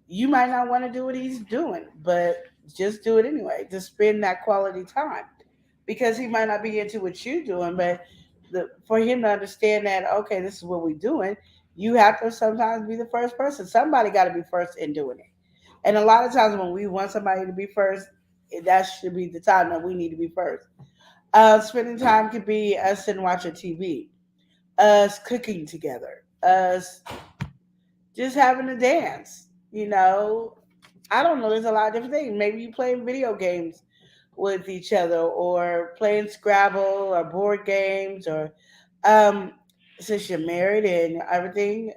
You might not want to do what he's doing, but just do it anyway. Just spend that quality time, because he might not be into what you're doing, but for him to understand that, okay, this is what we're doing, you have to sometimes be the first person. Somebody got to be first in doing it. And a lot of times when we want somebody to be first, that should be the time that we need to be first. Spending time could be us sitting watching TV, us cooking together, us just having a dance. You know, I don't know. There's a lot of different things. Maybe you playing video games with each other, or playing Scrabble or board games, or um, since you're married and everything,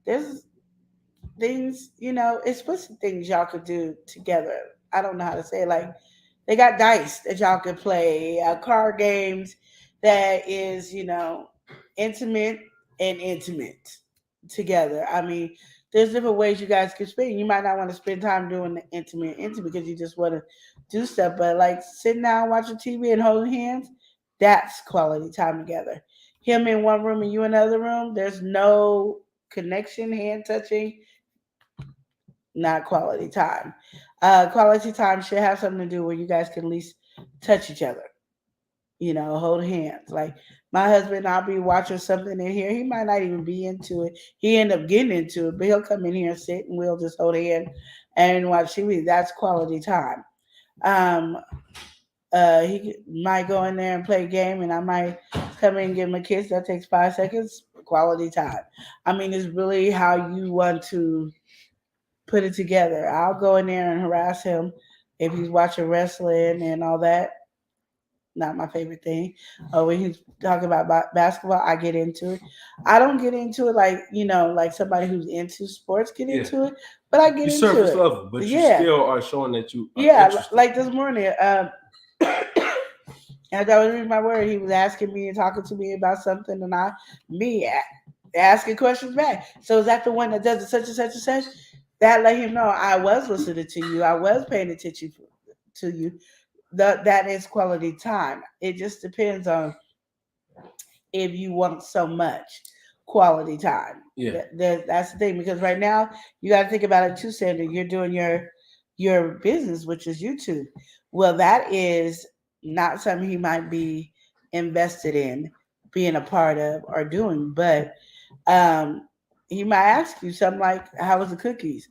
there's things, explicit things y'all could do together. I don't know how to say it. Like they got dice that y'all could play, card games that is, intimate and intimate together. I mean, there's different ways you guys can spend. You might not want to spend time doing the intimate because you just want to do stuff, but like sitting down watching TV and holding hands, that's quality time together. Him in one room and you in another room, there's no connection, hand touching, not quality time. Quality time should have something to do where you guys can at least touch each other, hold hands. Like my husband, I'll be watching something in here. He might not even be into it. He end up getting into it, but he'll come in here and sit and we'll just hold hands and watch TV. That's quality time. Um, he might go in there and play a game, and I might come in and give him a kiss. That takes 5 seconds. Quality time. I mean, it's really how you want to put it together. I'll go in there and harass him if he's watching wrestling and all that. Not my favorite thing. When he's talking about basketball, I get into it. I don't get into it like somebody who's into sports get into it, but I get into surface it. level, but you still are showing that you are interested. Like this morning, as I was reading my word, he was asking me and talking to me about something, and asking questions back. So is that the one that does it such and such and such? That let him know I was listening to you. I was paying attention to you. That is quality time. It just depends on if you want so much quality time. Yeah. That's the thing, because right now you got to think about it too, Sandra. You're doing your business, which is YouTube. Well, that is not something he might be invested in being a part of or doing, but he might ask you something like, "How was the cookies?"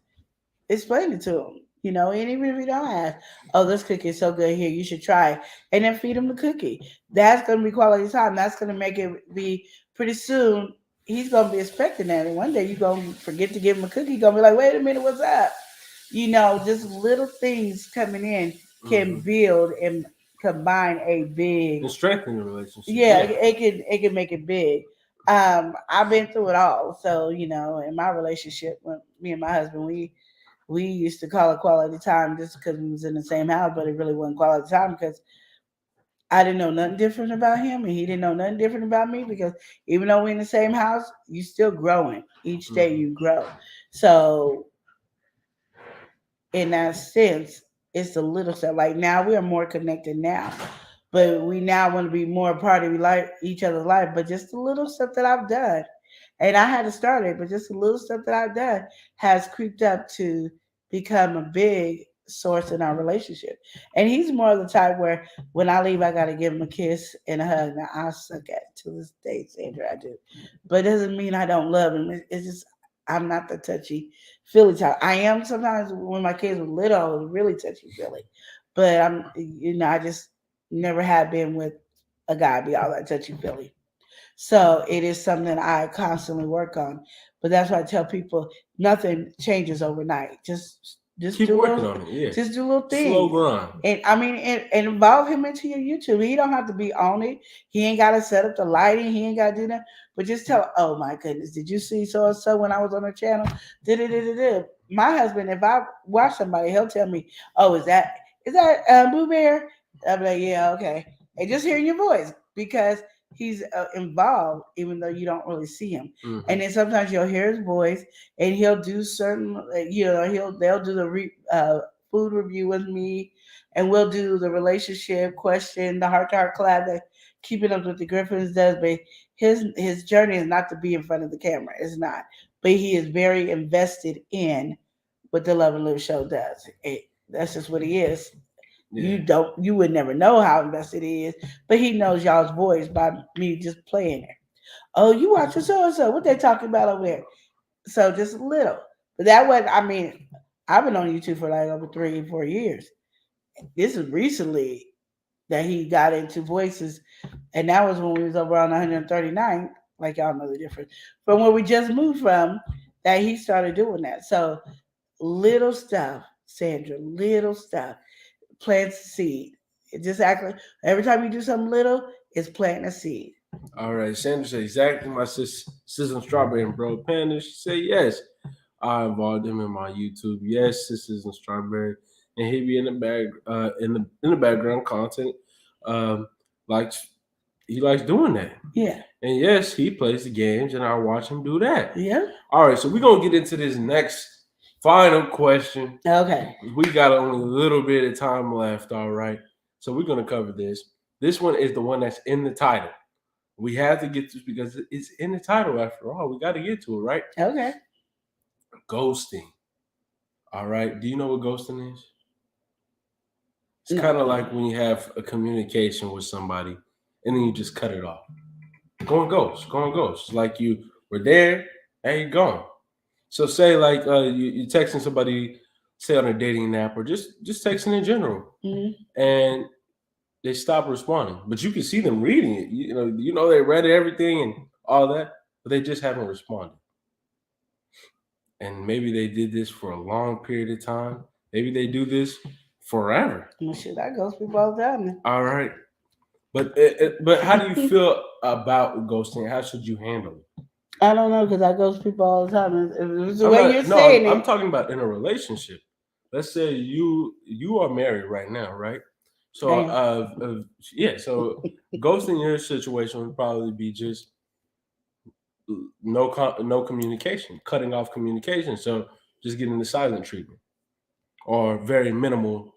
Explain it to him. And even if you don't ask, oh, this cookie is so good here, you should try it. And then feed him the cookie. That's going to be quality time. That's going to make it be pretty soon. He's going to be expecting that. And one day you're going to forget to give him a cookie. You're going to be like, wait a minute, what's up? Just little things coming in can build and combine a big. And strengthen the relationship. Yeah, it can make it big. I've been through it all. So, in my relationship with me and my husband, we used to call it quality time just because we was in the same house, but it really wasn't quality time because I didn't know nothing different about him and he didn't know nothing different about me, because even though we're in the same house, you still growing. Each day you grow. So in that sense, it's the little stuff. Like now we are more connected now, but we now want to be more a part of each other's life. But just the little stuff that I've done, and I had to start it, but just the little stuff that I've done has creeped up to become a big source in our relationship. And he's more of the type where when I leave, I got to give him a kiss and a hug. Now, I suck at it to this day, Sandra, I do. But it doesn't mean I don't love him. It's just, I'm not the touchy feely type. I am sometimes when my kids were little, I was really touchy feely. But I just never had been with a guy be all that touchy feely. So it is something I constantly work on. But that's why I tell people nothing changes overnight. Just keep do working little, on it. Yeah. Just do little things. Slow grind. And and involve him into your YouTube. He don't have to be on it. He ain't got to set up the lighting. He ain't got to do that. But just tell, oh my goodness, did you see so and so when I was on the channel? My husband, if I watch somebody, he'll tell me, oh, is that Boo Bear? I'll be like, yeah, okay. And just hearing your voice, because he's involved, even though you don't really see him. Mm-hmm. And then sometimes you'll hear his voice, and he'll do certain, they'll do the food review with me, and we'll do the relationship question, the heart-to-heart collab that Keeping Up with the Griffins does. But his journey is not to be in front of the camera. It's not. But he is very invested in what the Love and Live show does. That's just what he is. Yeah. You would never know how invested he is, but he knows y'all's voice by me just playing it. Oh, you watching so and so? What they talking about over there? So just a little. But that was, I've been on YouTube for like over 3-4 years. This is recently that he got into voices, and that was when we was over on 139. Like y'all know the difference from where we just moved from. That he started doing that. So little stuff, Sandra. Little stuff. Plants a seed. It just act like every time you do something little, it's planting a seed. All right, Sandra said exactly. My Sizzling Strawberry and Bro Panda. She said yes. I involved him in my YouTube. Yes, Sisters and Strawberry, and he be in the background content. He likes doing that. Yeah. And yes, he plays the games, and I watch him do that. Yeah. All right, so we're gonna get into this next final question. Okay. We got only a little bit of time left. All right. So we're going to cover this. This one is the one that's in the title. We have to get this because it's in the title after all. We got to get to it, right? Okay. Ghosting. All right. Do you know what ghosting is? It's kind of like when you have a communication with somebody and then you just cut it off. Going ghost. Like you were there and you're gone. So say like you're texting somebody, say on a dating app or just texting in general, and they stop responding, but you can see them reading it. You know they read everything and all that, but they just haven't responded. And maybe they did this for a long period of time. Maybe they do this forever. Shit, that goes people all the time. All right, but how do you feel about ghosting? How should you handle it? I don't know, because I ghost people all the time. It's the way you're saying it. I'm talking about in a relationship. Let's say you are married right now, right? So so ghosting your situation would probably be just no communication, cutting off communication. So just getting the silent treatment or very minimal,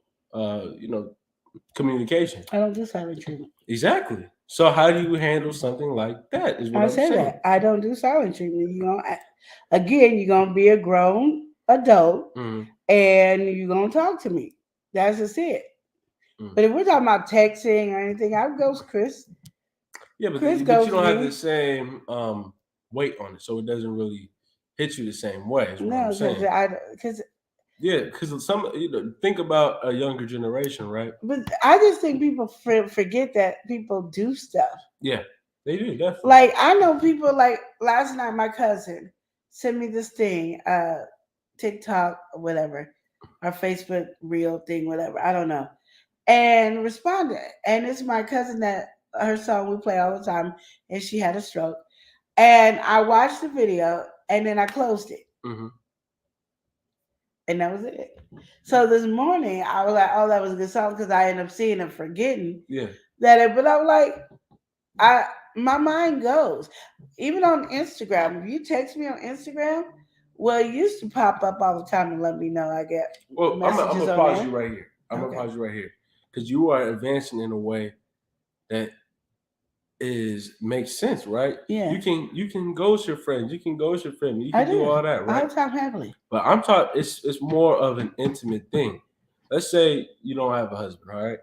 communication. I don't do silent treatment. Exactly. So how do you handle something like that? Is what I I'm say saying. that I don't do silent treatment. You're gonna be a grown adult, Mhm. and you're gonna talk to me. That's just it. Mm. But if we're talking about texting or anything, I would ghost Chris. Yeah, but Chris you goes don't have me. the same weight on it, so it doesn't really hit you the same way. Is what No, I'm saying. because Yeah, because think about a younger generation, right? but I just think people forget that people do stuff. Yeah, they do definitely. Like I know people. Like last night, my cousin sent me this thing, TikTok or whatever, or Facebook reel thing, whatever. I don't know, and responded. And it's my cousin that her song we play all the time, and she had a stroke. And I watched the video, and then I closed it. Mm-hmm. And that was it. So this morning I was like, "Oh, that was a good song," because I ended up seeing and forgetting that. But I was like, my mind goes. Even on Instagram, if you text me on Instagram, well, it used to pop up all the time and let me know I get messages I'm gonna on pause there. you right here. I'm gonna pause you right here because you are advancing in a way that makes sense, right? Yeah. You can ghost your friends. You can ghost your family. You I can do all that, right? All the time, happily. But I'm talking. It's more of an intimate thing. Let's say you don't have a husband, all right?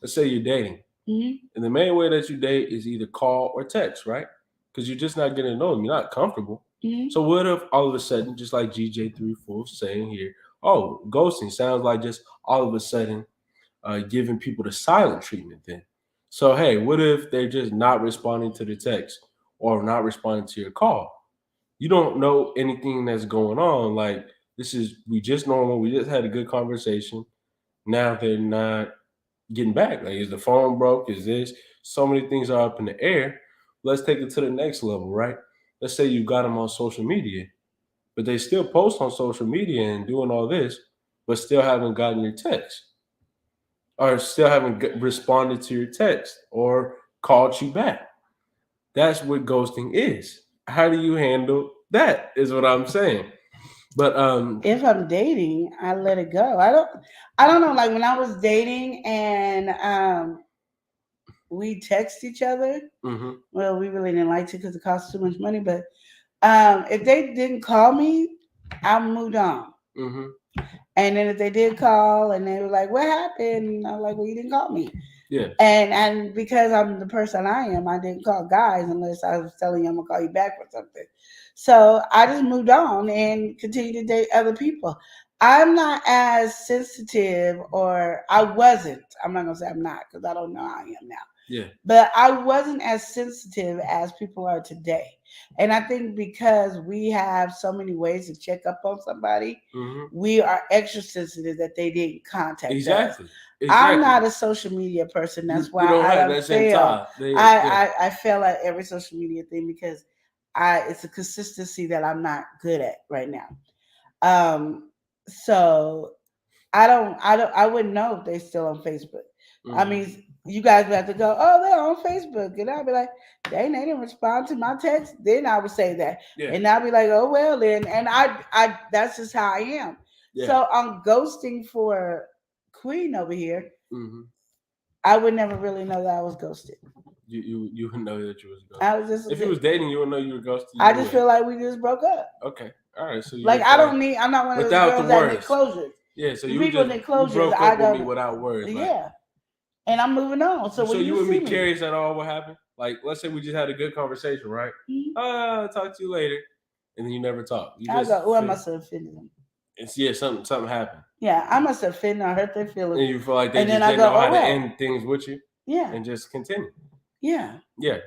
Let's say you're dating, and the main way that you date is either call or text, right? Because you're just not getting to know them. You're not comfortable. So what if all of a sudden, just like GJ34 saying here, oh, ghosting sounds like just all of a sudden giving people the silent treatment then. So hey, what if they're just not responding to the text or not responding to your call? You don't know anything that's going on. Like we just normal. We just had a good conversation. Now they're not getting back. Like is the phone broke? Is this? So many things are up in the air. Let's take it to the next level, right? Let's say you got them on social media, but they still post on social media and doing all this, but still haven't gotten your text or still haven't responded to your text or called you back. That's what ghosting is. How do you handle that? Is what I'm saying. But if I'm dating, I let it go. I don't know. Like when I was dating and we text each other. Mm-hmm. Well, we really didn't like to because it cost too much money. But if they didn't call me, I moved on. Mm-hmm. And then if they did call and they were like, "What happened?" And I'm like, "Well, you didn't call me." Yeah. And because I'm the person I am, I didn't call guys unless I was telling you I'm gonna call you back for something. So I just moved on and continued to date other people. I'm not as sensitive, or I wasn't. I'm not gonna say I'm not because I don't know how I am now. Yeah. But I wasn't as sensitive as people are today. And I think because we have so many ways to check up on somebody, we are extra sensitive that they didn't contact us. Exactly. I'm not a social media person. That's why I fail. I fail at every social media thing because it's a consistency that I'm not good at right now. So I wouldn't know if they're still on Facebook. I mean, you guys would have to go, "Oh, they're on Facebook," and I'll be like, "Dang, they didn't respond to my text." Then I would say that, and I'll be like, "Oh well, then." And I that's just how I am. Yeah. So on ghosting for Queen over here, I would never really know that I was ghosted. You would know that you was ghosted. I was just if you was dating, you would know you were ghosted. I just feel like we just broke up. Okay, all right. So like I'm not one of those girls that need closure. Yeah, so you people need closure. You broke up with me without words. Yeah. And I'm moving on. So when you would be curious at all what happened? Like, let's say we just had a good conversation, right? I'll talk to you later, and then you never talk. I go, "Oh, I must have offended them." Something happened. Yeah, I must have offended or hurt their feelings. And you feel like they just didn't know how to end things with you. Yeah. And just continue. Yeah. Yeah.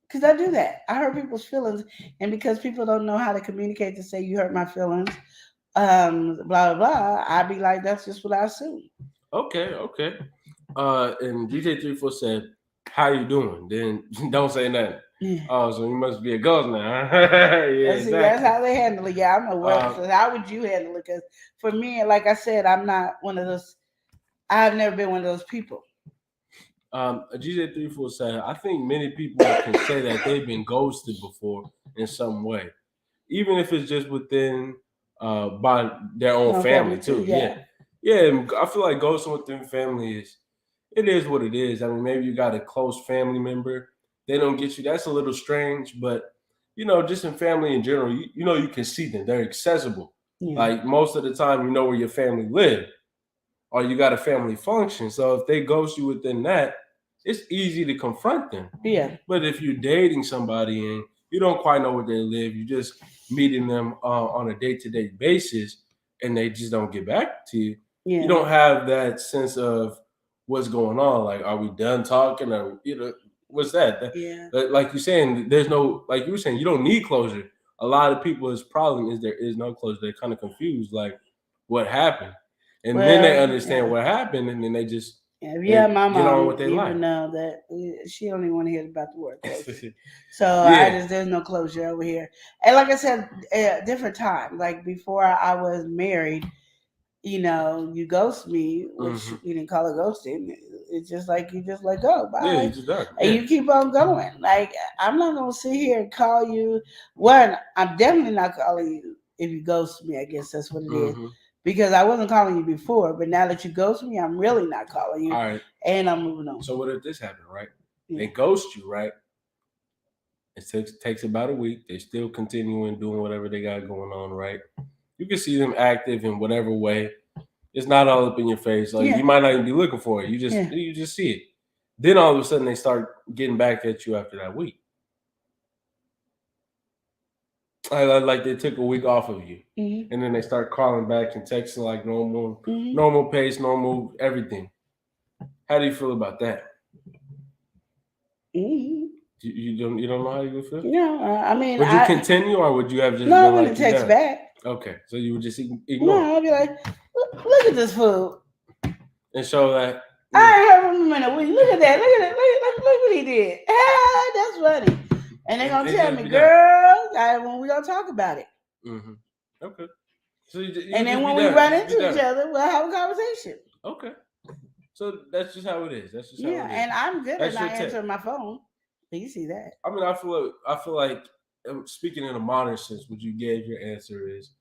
Because I do that. I hurt people's feelings, and because people don't know how to communicate to say you hurt my feelings, blah blah blah, I'd be like, that's just what I assume. Okay. And DJ34 said, "How you doing?" Then don't say nothing. Yeah. Oh, so you must be a ghost now. Yeah, exactly. That's how they handle it. Yeah, I'm a work. So how would you handle it? Because for me, like I said, I'm not one of those. I've never been one of those people. GJ347, I think many people can say that they've been ghosted before in some way, even if it's just within by their own family too. Yeah. I feel like ghosting within family is what it is. I mean, maybe you got a close family member, they don't get you. That's a little strange, but just in family in general, you can see them. They're accessible. Yeah. Like most of the time, you know where your family live, or you got a family function. So if they ghost you within that, it's easy to confront them. Yeah. But if you're dating somebody and you don't quite know where they live, you just meeting them on a day-to-day basis, and they just don't get back to you. Yeah. You don't have that sense of what's going on. Like, are we done talking? Or what's that? Yeah. Like you're saying, there's no, like you were saying, you don't need closure. A lot of people's problem is there is no closure. They're kind of confused, like what happened, and then they understand what happened, and then they just my mom get on with their even life. know that she only want to hear about the word closure. So there's no closure over here. And like I said, different time. Like before I was married, you ghost me, which you didn't call it ghosting. It's just like you just let go. Bye. Yeah, you just done. And you keep on going. Like I'm not gonna sit here and call you. One, I'm definitely not calling you if you ghost me. I guess that's what it is. Because I wasn't calling you before, but now that you ghost me, I'm really not calling you. All right. And I'm moving on. So what if this happened, right? They ghost you, right? It takes about a week. They still continuing doing whatever they got going on, right? You can see them active in whatever way. It's not all up in your face. Like you might not even be looking for it. You just see it. Then all of a sudden they start getting back at you after that week. Like they took a week off of you, and then they start calling back and texting like normal pace, normal everything. How do you feel about that? You don't know how you would feel? Yeah, I mean, would you continue, or would you have just no? I been wouldn't like, text back. Okay, so you would just ignore. No, I'd be like, look at this food, and show that. I ain't heard from him in a week. Look at that! Look what he did. Ah, that's funny. And they're gonna tell me, girl, when we gonna talk about it. Okay. So you and then when we run into each other, we'll have a conversation. Okay. So that's just how it is. That's just how it is. And I'm good at not answering my phone. You see that? I mean, I feel like speaking in a modern sense, what you gave your answer is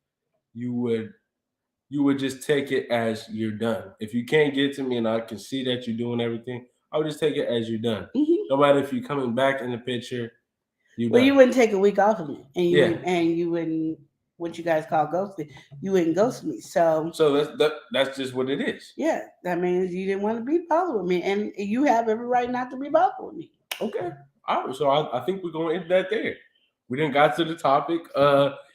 you would just take it as you're done. If you can't get to me and I can see that you're doing everything, I would just take it as you're done. No matter if you're coming back in the picture. You wouldn't take a week off of me, and you wouldn't what you guys call ghosting. You wouldn't ghost me, so that's just what it is. Yeah, that means you didn't want to be bothered with me, and you have every right not to be bothered with me. Okay, all right. So I think we're going to end that there. We didn't got to the topic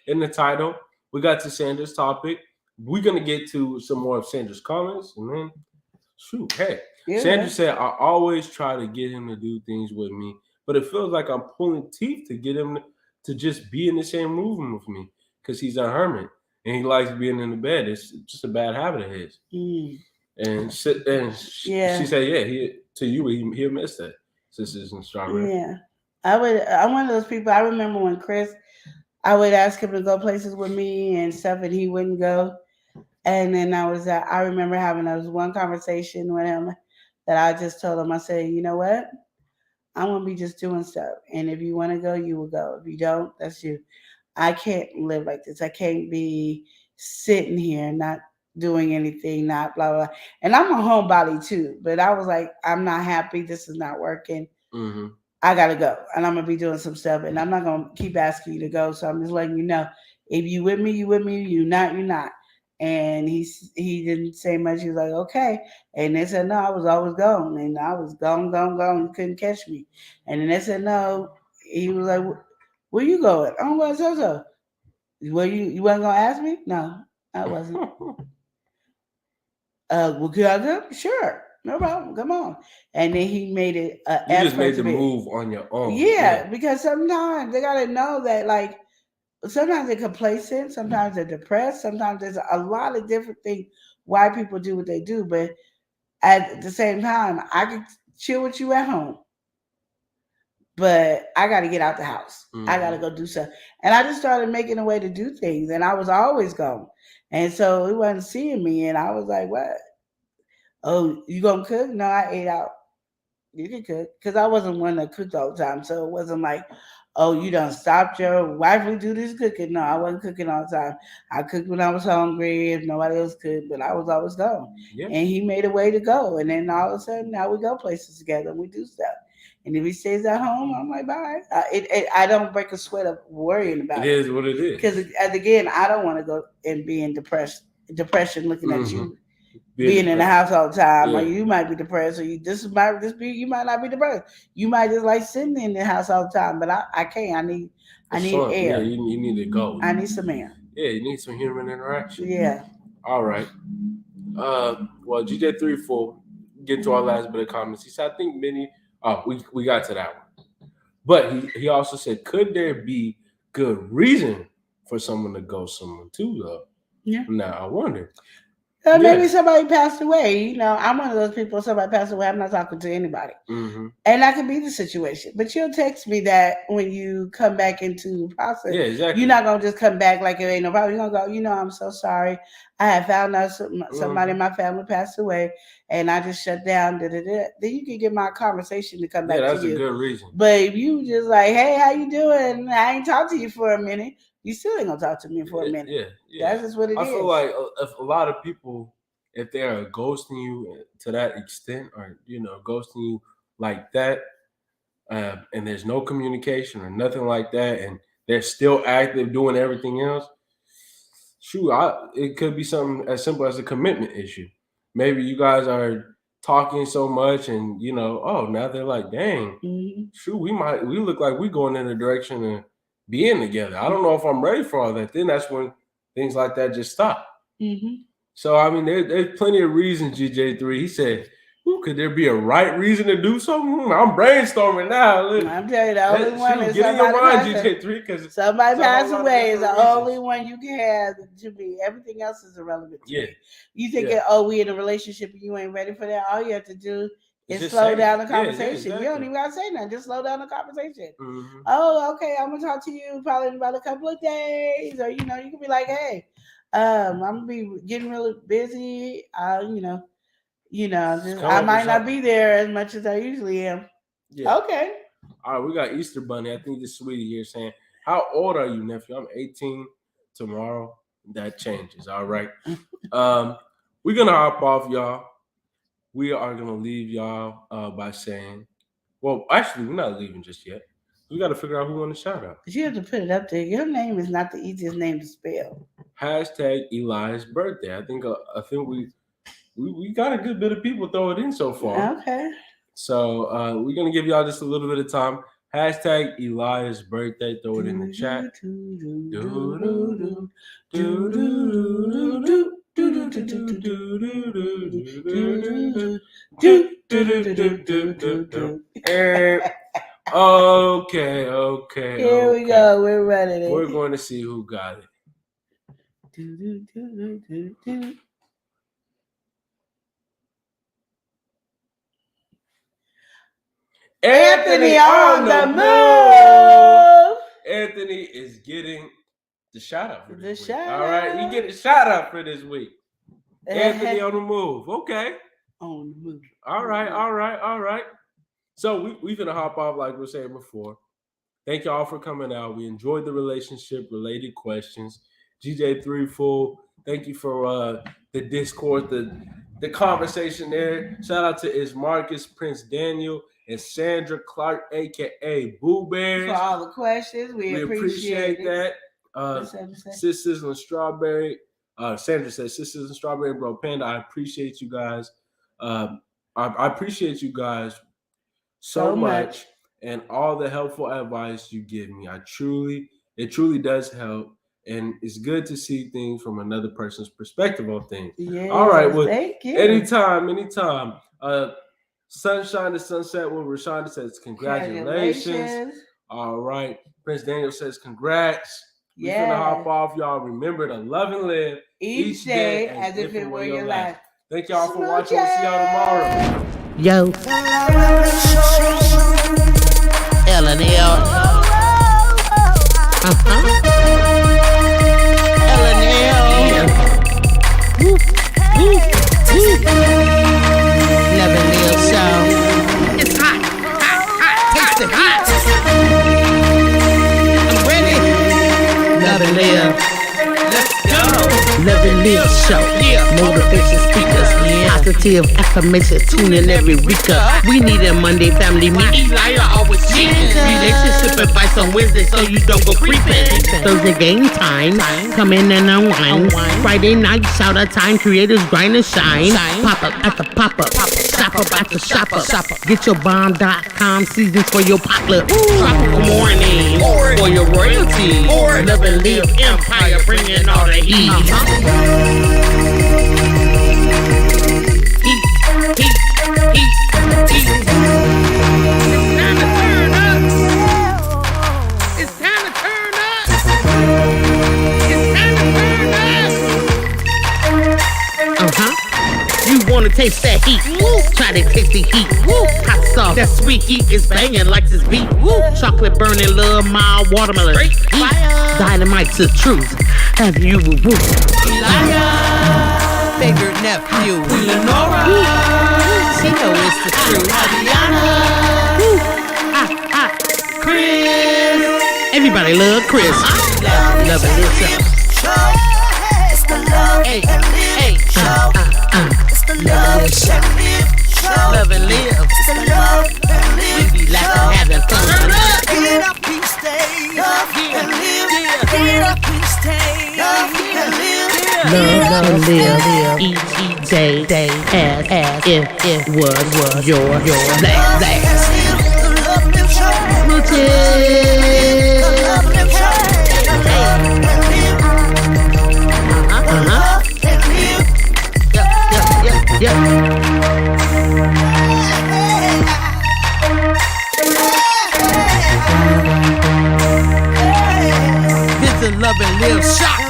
in the title. We got to Sandra's topic. We're gonna get to some more of Sandra's comments, and then Sandra said, "I always try to get him to do things with me. But it feels like I'm pulling teeth to get him to just be in the same room with me because he's a hermit and he likes being in the bed. It's just a bad habit of his." And she said, he'll miss that. Sisters and strawberry. Yeah, I'm one of those people. I remember when I would ask him to go places with me and stuff, and he wouldn't go. And then I remember having one conversation with him that I just told him, I said, you know what? I'm going to be just doing stuff. And if you want to go, you will go. If you don't, that's you. I can't live like this. I can't be sitting here not doing anything, not blah, blah, blah. And I'm a homebody too. But I was like, I'm not happy. This is not working. I got to go. And I'm going to be doing some stuff. And I'm not going to keep asking you to go. So I'm just letting you know, if you with me, you with me. You not, you not. And he didn't say much. He was like, okay. And they said, no, I was always gone. And I was gone. You couldn't catch me. And then they said, no. He was like, where you going? I'm going so. Well, you wasn't going to ask me? No, I wasn't. Well, could I go? Sure. No problem. Come on. And then he made it an effort. You just made the move on your own. Yeah, because sometimes they got to know that, like, sometimes they're complacent, sometimes they're depressed, sometimes there's a lot of different things why people do what they do. But at the same time, I can chill with you at home, but I got to get out the house. I got to go do something. And I just started making a way to do things, and I was always gone. And so he wasn't seeing me, and I was like, what? Oh, you going to cook? No, I ate out. You can cook because I wasn't one that cooked all the time, so it wasn't like, oh, you done stopped your wife who do this cooking. No, I wasn't cooking all the time. I cooked when I was hungry if nobody else could, but I was always gone. Yeah. And he made a way to go, and then all of a sudden now we go places together and we do stuff. And if he stays at home, I'm like, bye. I don't break a sweat of worrying about It is what it is. because again, I don't want to go and be in depression, looking at you being in the house all the time. Yeah. Or you might be depressed, or you might not be depressed. You might just like sitting in the house all the time. But I can't. I need air. Yeah, you need to go. I need some air. Yeah, you need some human interaction. Yeah. All right. Well, GJ34, get to our last bit of comments. He said, I think many. Oh, we got to that one. But he also said, could there be good reason for someone to go someone too, though? Yeah. Now I wonder. Maybe somebody passed away. You know, I'm one of those people. Somebody passed away. I'm not talking to anybody, and that could be the situation. But you'll text me that when you come back into the process. Yeah, exactly. You're not gonna just come back like it ain't no problem. You're gonna go. I'm so sorry. I had found out somebody in my family passed away, and I just shut down. Then you can get my conversation to come back. Yeah, that's to you. a good reason. But if you just like, hey, how you doing? I ain't talked to you for a minute. You still ain't gonna talk to me for a minute. Yeah. That's just what it is. I feel like if a lot of people, if they are ghosting you to that extent, or ghosting you like that, and there's no communication or nothing like that, and they're still active doing everything else, it could be something as simple as a commitment issue. Maybe you guys are talking so much, and now they're like, dang, we look like we going in the direction of being together. I don't know if I'm ready for all that. Then that's when things like that just stop. So I mean, there's plenty of reasons. GJ3, he said, could there be a right reason to do something? I'm brainstorming now. Look, I'm telling you, the only one is get in your mind, GJ3, because somebody passed away is the only one you can have to be. Everything else is irrelevant. You think we in a relationship and you ain't ready for that? All you have to do is slow down the conversation. You don't even gotta say nothing. Just slow down the conversation. Oh, okay. I'm gonna talk to you probably in about a couple of days, or you can be like, hey, I'm gonna be getting really busy. I might not be there as much as I usually am. Yeah. Okay. All right, we got Easter Bunny. I think this sweetie here saying, how old are you, nephew? I'm 18 tomorrow. That changes. All right. We're gonna hop off, y'all. We are gonna leave y'all by saying, well, actually, we're not leaving just yet. We got to figure out who won the shout out. You have to put it up there. Your name is not the easiest name to spell. Hashtag Eli's birthday. I think we got a good bit of people throw it in so far. Okay. So we're gonna give y'all just a little bit of time. Hashtag Eli's birthday. Throw it in the chat. Okay. Here we go. We're running it. We're going to see who got it. Anthony on the move. Anthony is getting the shout out for this week. All right, you get a shout out for this week. Anthony on the move. Okay. On the move. All right. So we're gonna hop off like we were saying before. Thank y'all for coming out. We enjoyed the relationship-related questions. GJ3 Full, thank you for the discourse, the conversation there. Shout out to Ismarcus, Prince Daniel, and Sandra Clark, aka Boo Bears. For all the questions, we appreciate that. Sisters and Strawberry. Sandra says, Sisters and Strawberry, Bro Panda. I appreciate you guys. I appreciate you guys so much, and all the helpful advice you give me. It truly does help, and it's good to see things from another person's perspective on things. Yes, all right, well, thank you. Anytime. Sunshine to Sunset with Rashonda says congratulations. All right. Prince Daniel says congrats. We're gonna hop off, y'all. Remember to love and live each day as if it were your life. Thank y'all for watching. We'll see y'all tomorrow. Yo. L&L. L&L. Never live so. It's hot. Live Show. Motivation speakers, positive affirmation, tune in every week. We need a Monday family meeting. Always cheating. Relationship advice on Wednesday so you don't go creeping. Thursday game time, come in and unwind. Friday night shout out time, creators grind and shine. Pop up at the pop up, shop up at the shop up. Get your bomb.com seasons for your potluck. Tropical morning for your royalty. Love and live empire, bringing all the heat. Heat. It's time to turn up. You wanna taste that heat? Try to taste the heat. Hot sauce, that sweet heat is banging like this beat. Chocolate burning, love, mild watermelon. Heat. Dynamite's the truth. Have you favorite nephew, Lenora. She know it's the truth. Chris. Everybody love Chris. Love it. It's the love and live show. It's the love and live show. Love and live. It's the love and live We be laughing, having fun. Get up, please stay. Love and live. Get up, please stay. Love and live. Love and live. Each day as if it was your last. Yep. This is Love and Live Shock.